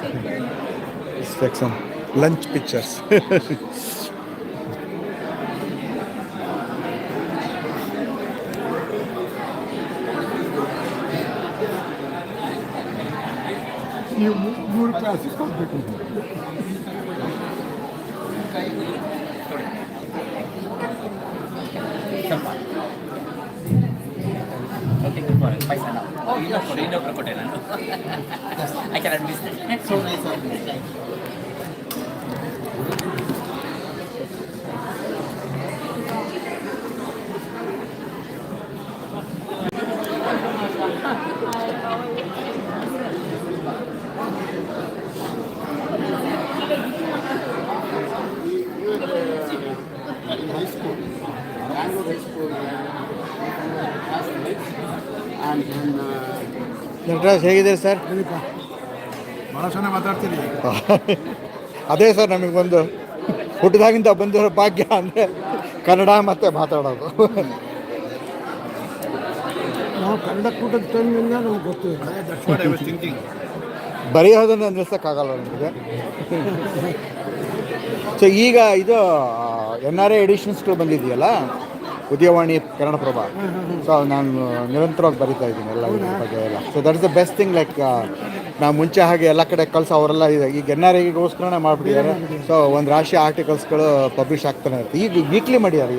F: Take care.
B: Let's take some lunch pictures. ನೀವು 3 ಕ್ಲಾಸಿಗೆ ಹೋಗ್ಬೇಕು.
N: I cannot miss that. So nice of you. Thank you.
C: In high school, Bangalore High School, classmates, and then
B: Nataraj ಹೇಗಿದ್ದೀರಿ sir?
A: ಭಾಳ ಚೆನ್ನಾಗಿ ಮಾತಾಡ್ತೀರಿ.
B: ಅದೇ sir ನಮಗೊಂದು ಹುಟ್ಟಿದಾಗಿಂದ ಬಂದಿರೋ ಭಾಗ್ಯ ಅಂದರೆ ಕನ್ನಡ ಮತ್ತೆ ಮಾತಾಡೋದು.
V: ನಾವು ಕನ್ನಡ ಕೂಟದ ಟೈಮಿಂದ ನಮ್ಗೆ ಗೊತ್ತು.
A: That's what I was thinking.
B: ಬರೆಯೋದನ್ನು ನಿಲ್ಲಿಸೋಕ್ಕಾಗಲ್ಲ ನಮಗೆ. ಸೊ ಈಗ ಇದು NRI ಎಡಿಷನ್ಸ್ಗಳು ಬಂದಿದೆಯಲ್ಲ, ಉದಯವಾಣಿ ಕನ್ನಡಪ್ರಭ. ಸೊ ನಾನು ನಿರಂತರವಾಗಿ ಬರಿತಾ ಇದ್ದೀನಿ ಎಲ್ಲ ಇದ್ರ ಬಗ್ಗೆ ಎಲ್ಲ. So that is the best thing. Like ನಾವು ಮುಂಚೆ ಹಾಗೆ ಎಲ್ಲ ಕಡೆ ಕಳಿಸೋ ಅವರೆಲ್ಲ ಈಗ NRIಗೋಸ್ಕರನೇ ಮಾಡಿಬಿಟ್ಟಿದ್ದಾರೆ. ಸೊ ಒಂದು ರಾಶಿ ಆರ್ಟಿಕಲ್ಸ್ಗಳು ಪಬ್ಲಿಷ್ ಆಗ್ತಾನೆ ಇರುತ್ತೆ. ಈಗ ವೀಕ್ಲಿ ಮಾಡಿದ್ದಾರೆ.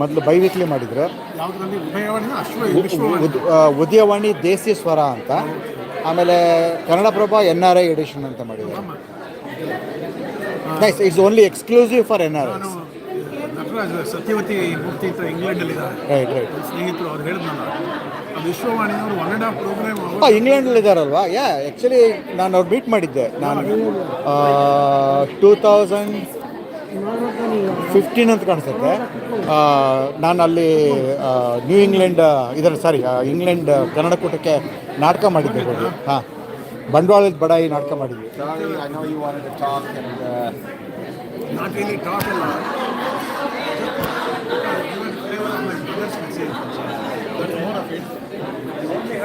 B: ಮೊದಲು ಬೈ ವೀಕ್ಲಿ ಮಾಡಿದ್ರು. ಉದಯವಾಣಿ ದೇಸಿ ಸ್ವರ ಅಂತ, ಆಮೇಲೆ ಕನ್ನಡಪ್ರಭ NRI ಎಡಿಷನ್ ಅಂತ ಮಾಡಿದ್ದಾರೆ. Nice. It's only exclusive for NRI.
A: Nataraj Satyavati Murthy ಅಂತ ಇಂಗ್ಲೆಂಡಲ್ಲಿದ್ದಾರೆ.
B: ರೈಟ್.
A: ಸ್ನೇಹಿತರು ಅವ್ರು ಹೇಳಿದ್ನಲ್ಲ, ಅದು ವಿಶ್ವವಾಣಿಯವರು 1.5 ಪ್ರೋಗ್ರಾಮ್
B: ಇಂಗ್ಲೆಂಡಲ್ಲಿ ಇದ್ದಾರಲ್ವಾ? ಆ್ಯಕ್ಚುಲಿ ನಾನು ಅವ್ರು ಮೀಟ್ ಮಾಡಿದ್ದೆ. ನಾನು 2015 ಅಂತ ಕಾಣಿಸುತ್ತೆ. ನಾನು ಅಲ್ಲಿ ನ್ಯೂ ಇಂಗ್ಲೆಂಡ್ ಇಂಗ್ಲೆಂಡ್ ಕನ್ನಡ ಕೂಟಕ್ಕೆ ನಾಟಕ ಮಾಡಿದ್ದೆ ಹೋಗಿ. ಬಂಡವಾಳದ ಬಡಾಯಿ ನಾಟಕ ಮಾಡಿದ್ವಿ.
A: Not really talk a lot. That's more of it.
B: So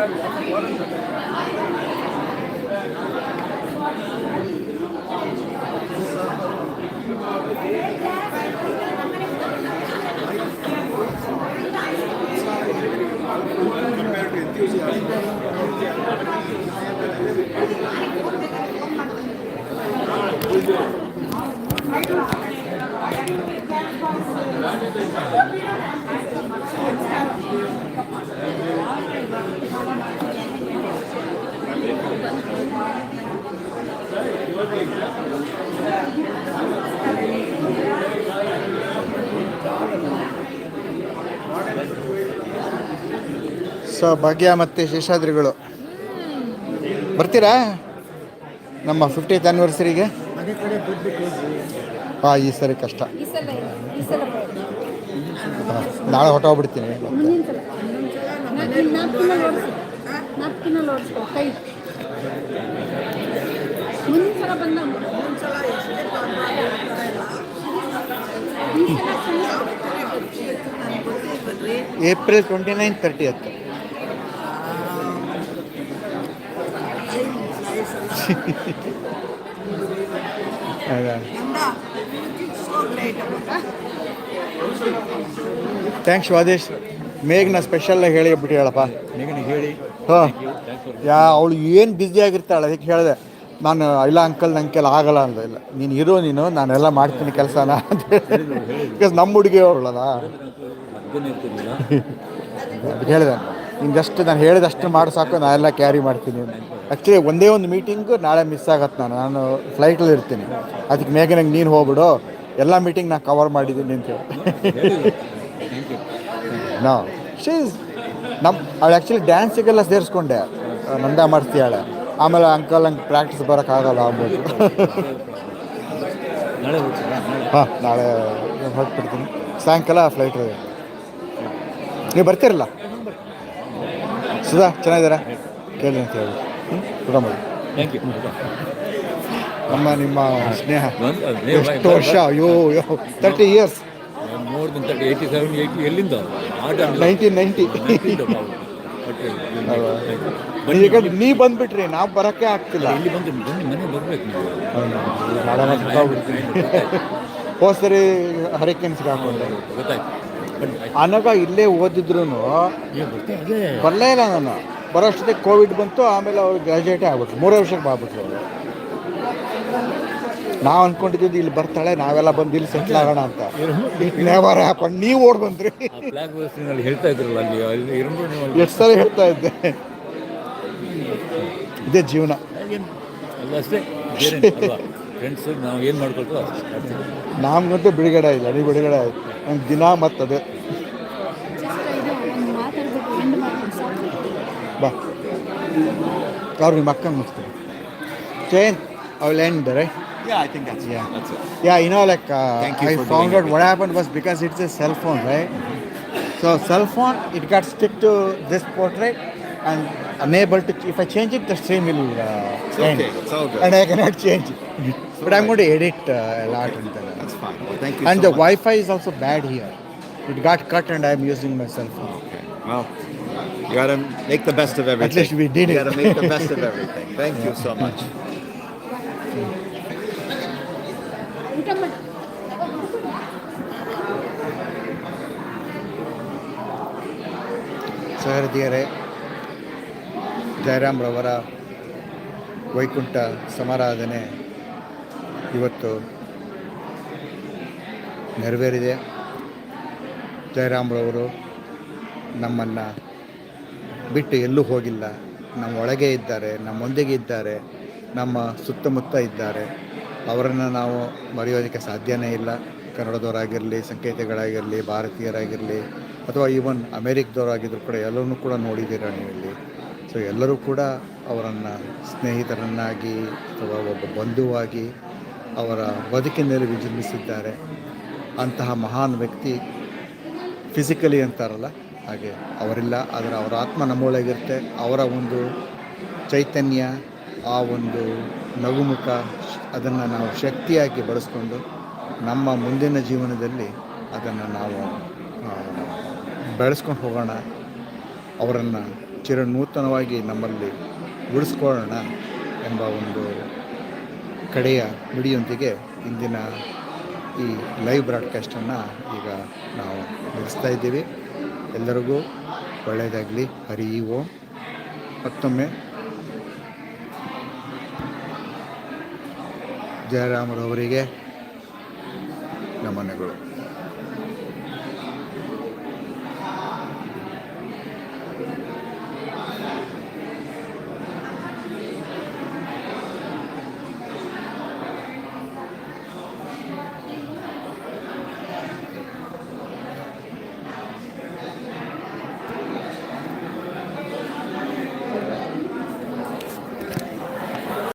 B: ಭಾಗ್ಯ ಮತ್ತು ಶೇಷಾದ್ರಿಗಳು ಬರ್ತೀರಾ ನಮ್ಮ 50th ಆ್ಯನಿವರ್ಸರಿಗೆ? ಹಾಂ, ಈ ಸರಿ ಕಷ್ಟ. ಹಾಂ, ನಾಳೆ ಹೊಟ್ಟೋಗ್ಬಿಡ್ತೀನಿ. April 29, 30th. ಥ್ಯಾಂಕ್ಸ್ ವಾದೇಶ್. ಮೇಘನ ಸ್ಪೆಷಲ್ಲಾಗಿ ಹೇಳಿಬಿಟ್ಟು ಹೇಳಪ್ಪ. ಮೇಘನಿಗೆ ಹೇಳಿ. ಹಾಂ, ಅವಳು ಏನು ಬ್ಯುಸಿ ಆಗಿರ್ತಾಳೆ, ಅದಕ್ಕೆ ಹೇಳಿದೆ ನಾನು. ಇಲ್ಲ ಅಂಕಲ್, ನಂಗೆಲ್ಲ ಆಗಲ್ಲ ಅಂದ. ಇಲ್ಲ, ನೀನು ಇರೋ, ನೀನು ನಾನೆಲ್ಲ ಮಾಡ್ತೀನಿ ಕೆಲಸನ ಅಂತ. ಬಿಕಾಸ್ ನಮ್ಮ ಹುಡುಗಿ ಅವಳಲ್ಲ, ಅದಕ್ಕೆ ಹೇಳಿದೆ ನೀನು ಜಸ್ಟ್ ನಾನು ಹೇಳಿದಷ್ಟು ಮಾಡಿ ಸಾಕು, ನಾನೆಲ್ಲ ಕ್ಯಾರಿ ಮಾಡ್ತೀನಿ. ಆ್ಯಕ್ಚುಲಿ ಒಂದೇ ಒಂದು ಮೀಟಿಂಗು ನಾಳೆ ಮಿಸ್ ಆಗತ್ತೆ. ನಾನು ಫ್ಲೈಟಲ್ಲಿ ಇರ್ತೀನಿ. ಅದಕ್ಕೆ ಮೇಘನಿಗೆ ನೀನು ಹೋಗ್ಬಿಡು, ಎಲ್ಲ ಮೀಟಿಂಗ್ ನಾನು ಕವರ್ ಮಾಡಿದ್ದೀನಿ ಅಂತ ಹೇಳಿ. ನೋ ಶೀಸ್ ಅವಳು ಆ್ಯಕ್ಚುಲಿ ಡ್ಯಾನ್ಸಿಗೆಲ್ಲ ಸೇರಿಸ್ಕೊಂಡೆ, ನಂದ ಮಾಡ್ತೀಯಾಳೆ. ಆಮೇಲೆ ಅಂಕಲ್ ಹಂಗೆ ಪ್ರಾಕ್ಟೀಸ್ ಬರೋಕ್ಕಾಗಲ್ಲ ಆಗ್ಬೋದು. ಹಾಂ, ನಾಳೆ ಹೊರಟ್ಬಿಡ್ತೀನಿ. ಸಾಯಂಕಾಲ ಫ್ಲೈಟ್. ನೀವು ಬರ್ತೀರಲ್ಲ? ಸುಧಾ ಚೆನ್ನಾಗಿದ್ದೀರಾ? ಕೇಳಿ ಅಂತ ಹೇಳಿ. Thank you. ನಿಮ್ಮ ಸ್ನೇಹ ಎಷ್ಟು ವರ್ಷ? ಅಯ್ಯೋ 30 years.
G: More than 30, 87, 80, ಎಲ್ಲಿಂದ?
B: 1990. ಈಗ ನೀ ಬಂದ್ಬಿಟ್ರಿ, ನಾವು ಬರೋಕ್ಕೆ ಆಗ್ತಿಲ್ಲ.
G: ಇಲ್ಲಿ ಬಂದು ಮನೆ ಬರ್ಬೇಕು ನೀವು.
B: ಹೋದ ಸರಿ ಹರಿಕೇನ್ಸ್ಗೆ ಹಾಕೊಂಡೆ. ಅನಗ ಇಲ್ಲೇ ಓದಿದ್ರು ಬರಲೇ ಇಲ್ಲ. ನಾನು ಬರೋಷ್ಟೊತ್ತಿಗೆ ಕೋವಿಡ್ ಬಂತು. ಆಮೇಲೆ ಅವ್ರು ಗ್ರಾಜುಯೇಟೇ ಆಗ್ಬಿಟ್ರು, 3 ವರ್ಷಕ್ಕೆ ಆಗ್ಬಿಟ್ರು ಅವರು. ನಾವು ಅಂದ್ಕೊಂಡಿದ್ದು ಇಲ್ಲಿ ಬರ್ತಾಳೆ, ನಾವೆಲ್ಲ ಬಂದು ಇಲ್ಲಿ ಸೆಟ್ಲ್ ಆಗೋಣ ಅಂತ. Never happen. ನೀವು ಓಡ್ ಬಂದ್ರಿ.
G: ಹೇಳ್ತಾ ಇದ್ರಲ್ಲ ಅಲ್ಲಿ
B: ಎಷ್ಟು ಸಲ ಹೇಳ್ತಾ ಇದ್ದೆ, ಇದೇ ಜೀವನ
G: ಅಲ್ಲ ಅಷ್ಟೇ. ಫ್ರೆಂಡ್ಸ್ ನಾವು ಏನು ಮಾಡ್ಕೊಳ್ತೋ ಅಷ್ಟೇ.
B: ನಮ್ಗಂತೂ ಬಿಡುಗಡೆ ಇಲ್ಲ. ನೀವು ಬಿಡುಗಡೆ ಆಯ್ತು ನಂಗೆ ದಿನ ಮತ್ತದೇ. ಬಾ, ಅವ್ರು ನಿಮ್ಮ ಅಕ್ಕಂಗೆ ಮುಗಿಸ್ತಾರೆ. Jane, I will end, right?
Q: Yeah, I think that's it.
B: Yeah, you know, like
Q: Thank you
B: I
Q: for
B: found
Q: doing
B: out what happened was because it's a cell phone, right? So cell phone, it got stick to this portrait and unable to. If I change it, the stream will
Q: It's
B: end.
Q: okay. It's all good.
B: And I cannot change it. But I'm going to edit a lot.
Q: Okay. That's fine. Well, thank you
B: And
Q: so
B: the
Q: much.
B: Wi-Fi is also bad here. It got cut and I'm using my cell phone.
Q: Okay. Well, you got to make the best of everything.
B: At least we did it.
Q: You got to make the best of everything. Thank you so much.
B: ಸಹೃದಯರೇ, Jayaram ರವರ ವೈಕುಂಠ ಸಮಾರಾಧನೆ ಇವತ್ತು ನೆರವೇರಿದೆ. ಜಯರಾಮ್ರವರು ನಮ್ಮನ್ನು ಬಿಟ್ಟು ಎಲ್ಲೂ ಹೋಗಿಲ್ಲ. ನಮ್ಮ ಒಳಗೆ ಇದ್ದಾರೆ, ನಮ್ಮೊಂದಿಗೆ ಇದ್ದಾರೆ, ನಮ್ಮ ಸುತ್ತಮುತ್ತ ಇದ್ದಾರೆ. ಅವರನ್ನು ನಾವು ಮರೆಯೋದಕ್ಕೆ ಸಾಧ್ಯನೇ ಇಲ್ಲ. ಕನ್ನಡದವರಾಗಿರಲಿ, ಸಂಕೇತಗಳಾಗಿರಲಿ, ಭಾರತೀಯರಾಗಿರಲಿ, ಅಥವಾ ಈವನ್ ಅಮೇರಿಕದವರಾಗಿದ್ದರೂ ಕೂಡ ಎಲ್ಲರೂ ಕೂಡ ನೋಡಿದ್ದೀರ ನೀವಿಲ್ಲಿ. ಸೊ ಎಲ್ಲರೂ ಕೂಡ ಅವರನ್ನು ಸ್ನೇಹಿತರನ್ನಾಗಿ ಅಥವಾ ಒಬ್ಬ ಬಂಧುವಾಗಿ ಅವರ ಬದುಕಿನಲ್ಲಿ ವಿಜೃಂಭಿಸಿದ್ದಾರೆ. ಅಂತಹ ಮಹಾನ್ ವ್ಯಕ್ತಿ ಫಿಸಿಕಲಿ ಅಂತಾರಲ್ಲ ಹಾಗೆ ಅವರಿಲ್ಲ, ಆದರೆ ಅವರ ಆತ್ಮ ನಮ್ಮೊಳಗಿರುತ್ತೆ. ಅವರ ಒಂದು ಚೈತನ್ಯ, ಆ ಒಂದು ನಗುಮುಖ, ಅದನ್ನು ನಾವು ಶಕ್ತಿಯಾಗಿ ಬಳಸ್ಕೊಂಡು ನಮ್ಮ ಮುಂದಿನ ಜೀವನದಲ್ಲಿ ಅದನ್ನು ನಾವು ಬೆಳೆಸ್ಕೊಂಡು ಹೋಗೋಣ. ಅವರನ್ನು ಚಿರನೂತನವಾಗಿ ನಮ್ಮಲ್ಲಿ ಉಳಿಸ್ಕೊಳ್ಳೋಣ ಎಂಬ ಒಂದು ಕಡೆಯ ನುಡಿಯೊಂದಿಗೆ ಇಂದಿನ ಈ ಲೈವ್ ಬ್ರಾಡ್ಕಾಸ್ಟನ್ನು ಈಗ ನಾವು ನಡೆಸ್ತಾ ಇದ್ದೀವಿ. ಎಲ್ಲರಿಗೂ ಒಳ್ಳೆಯದಾಗಲಿ. ಹರಿ ಓಂ. ಮತ್ತೊಮ್ಮೆ ಜಯರಾಮರವರಿಗೆ ನಮನಗಳು.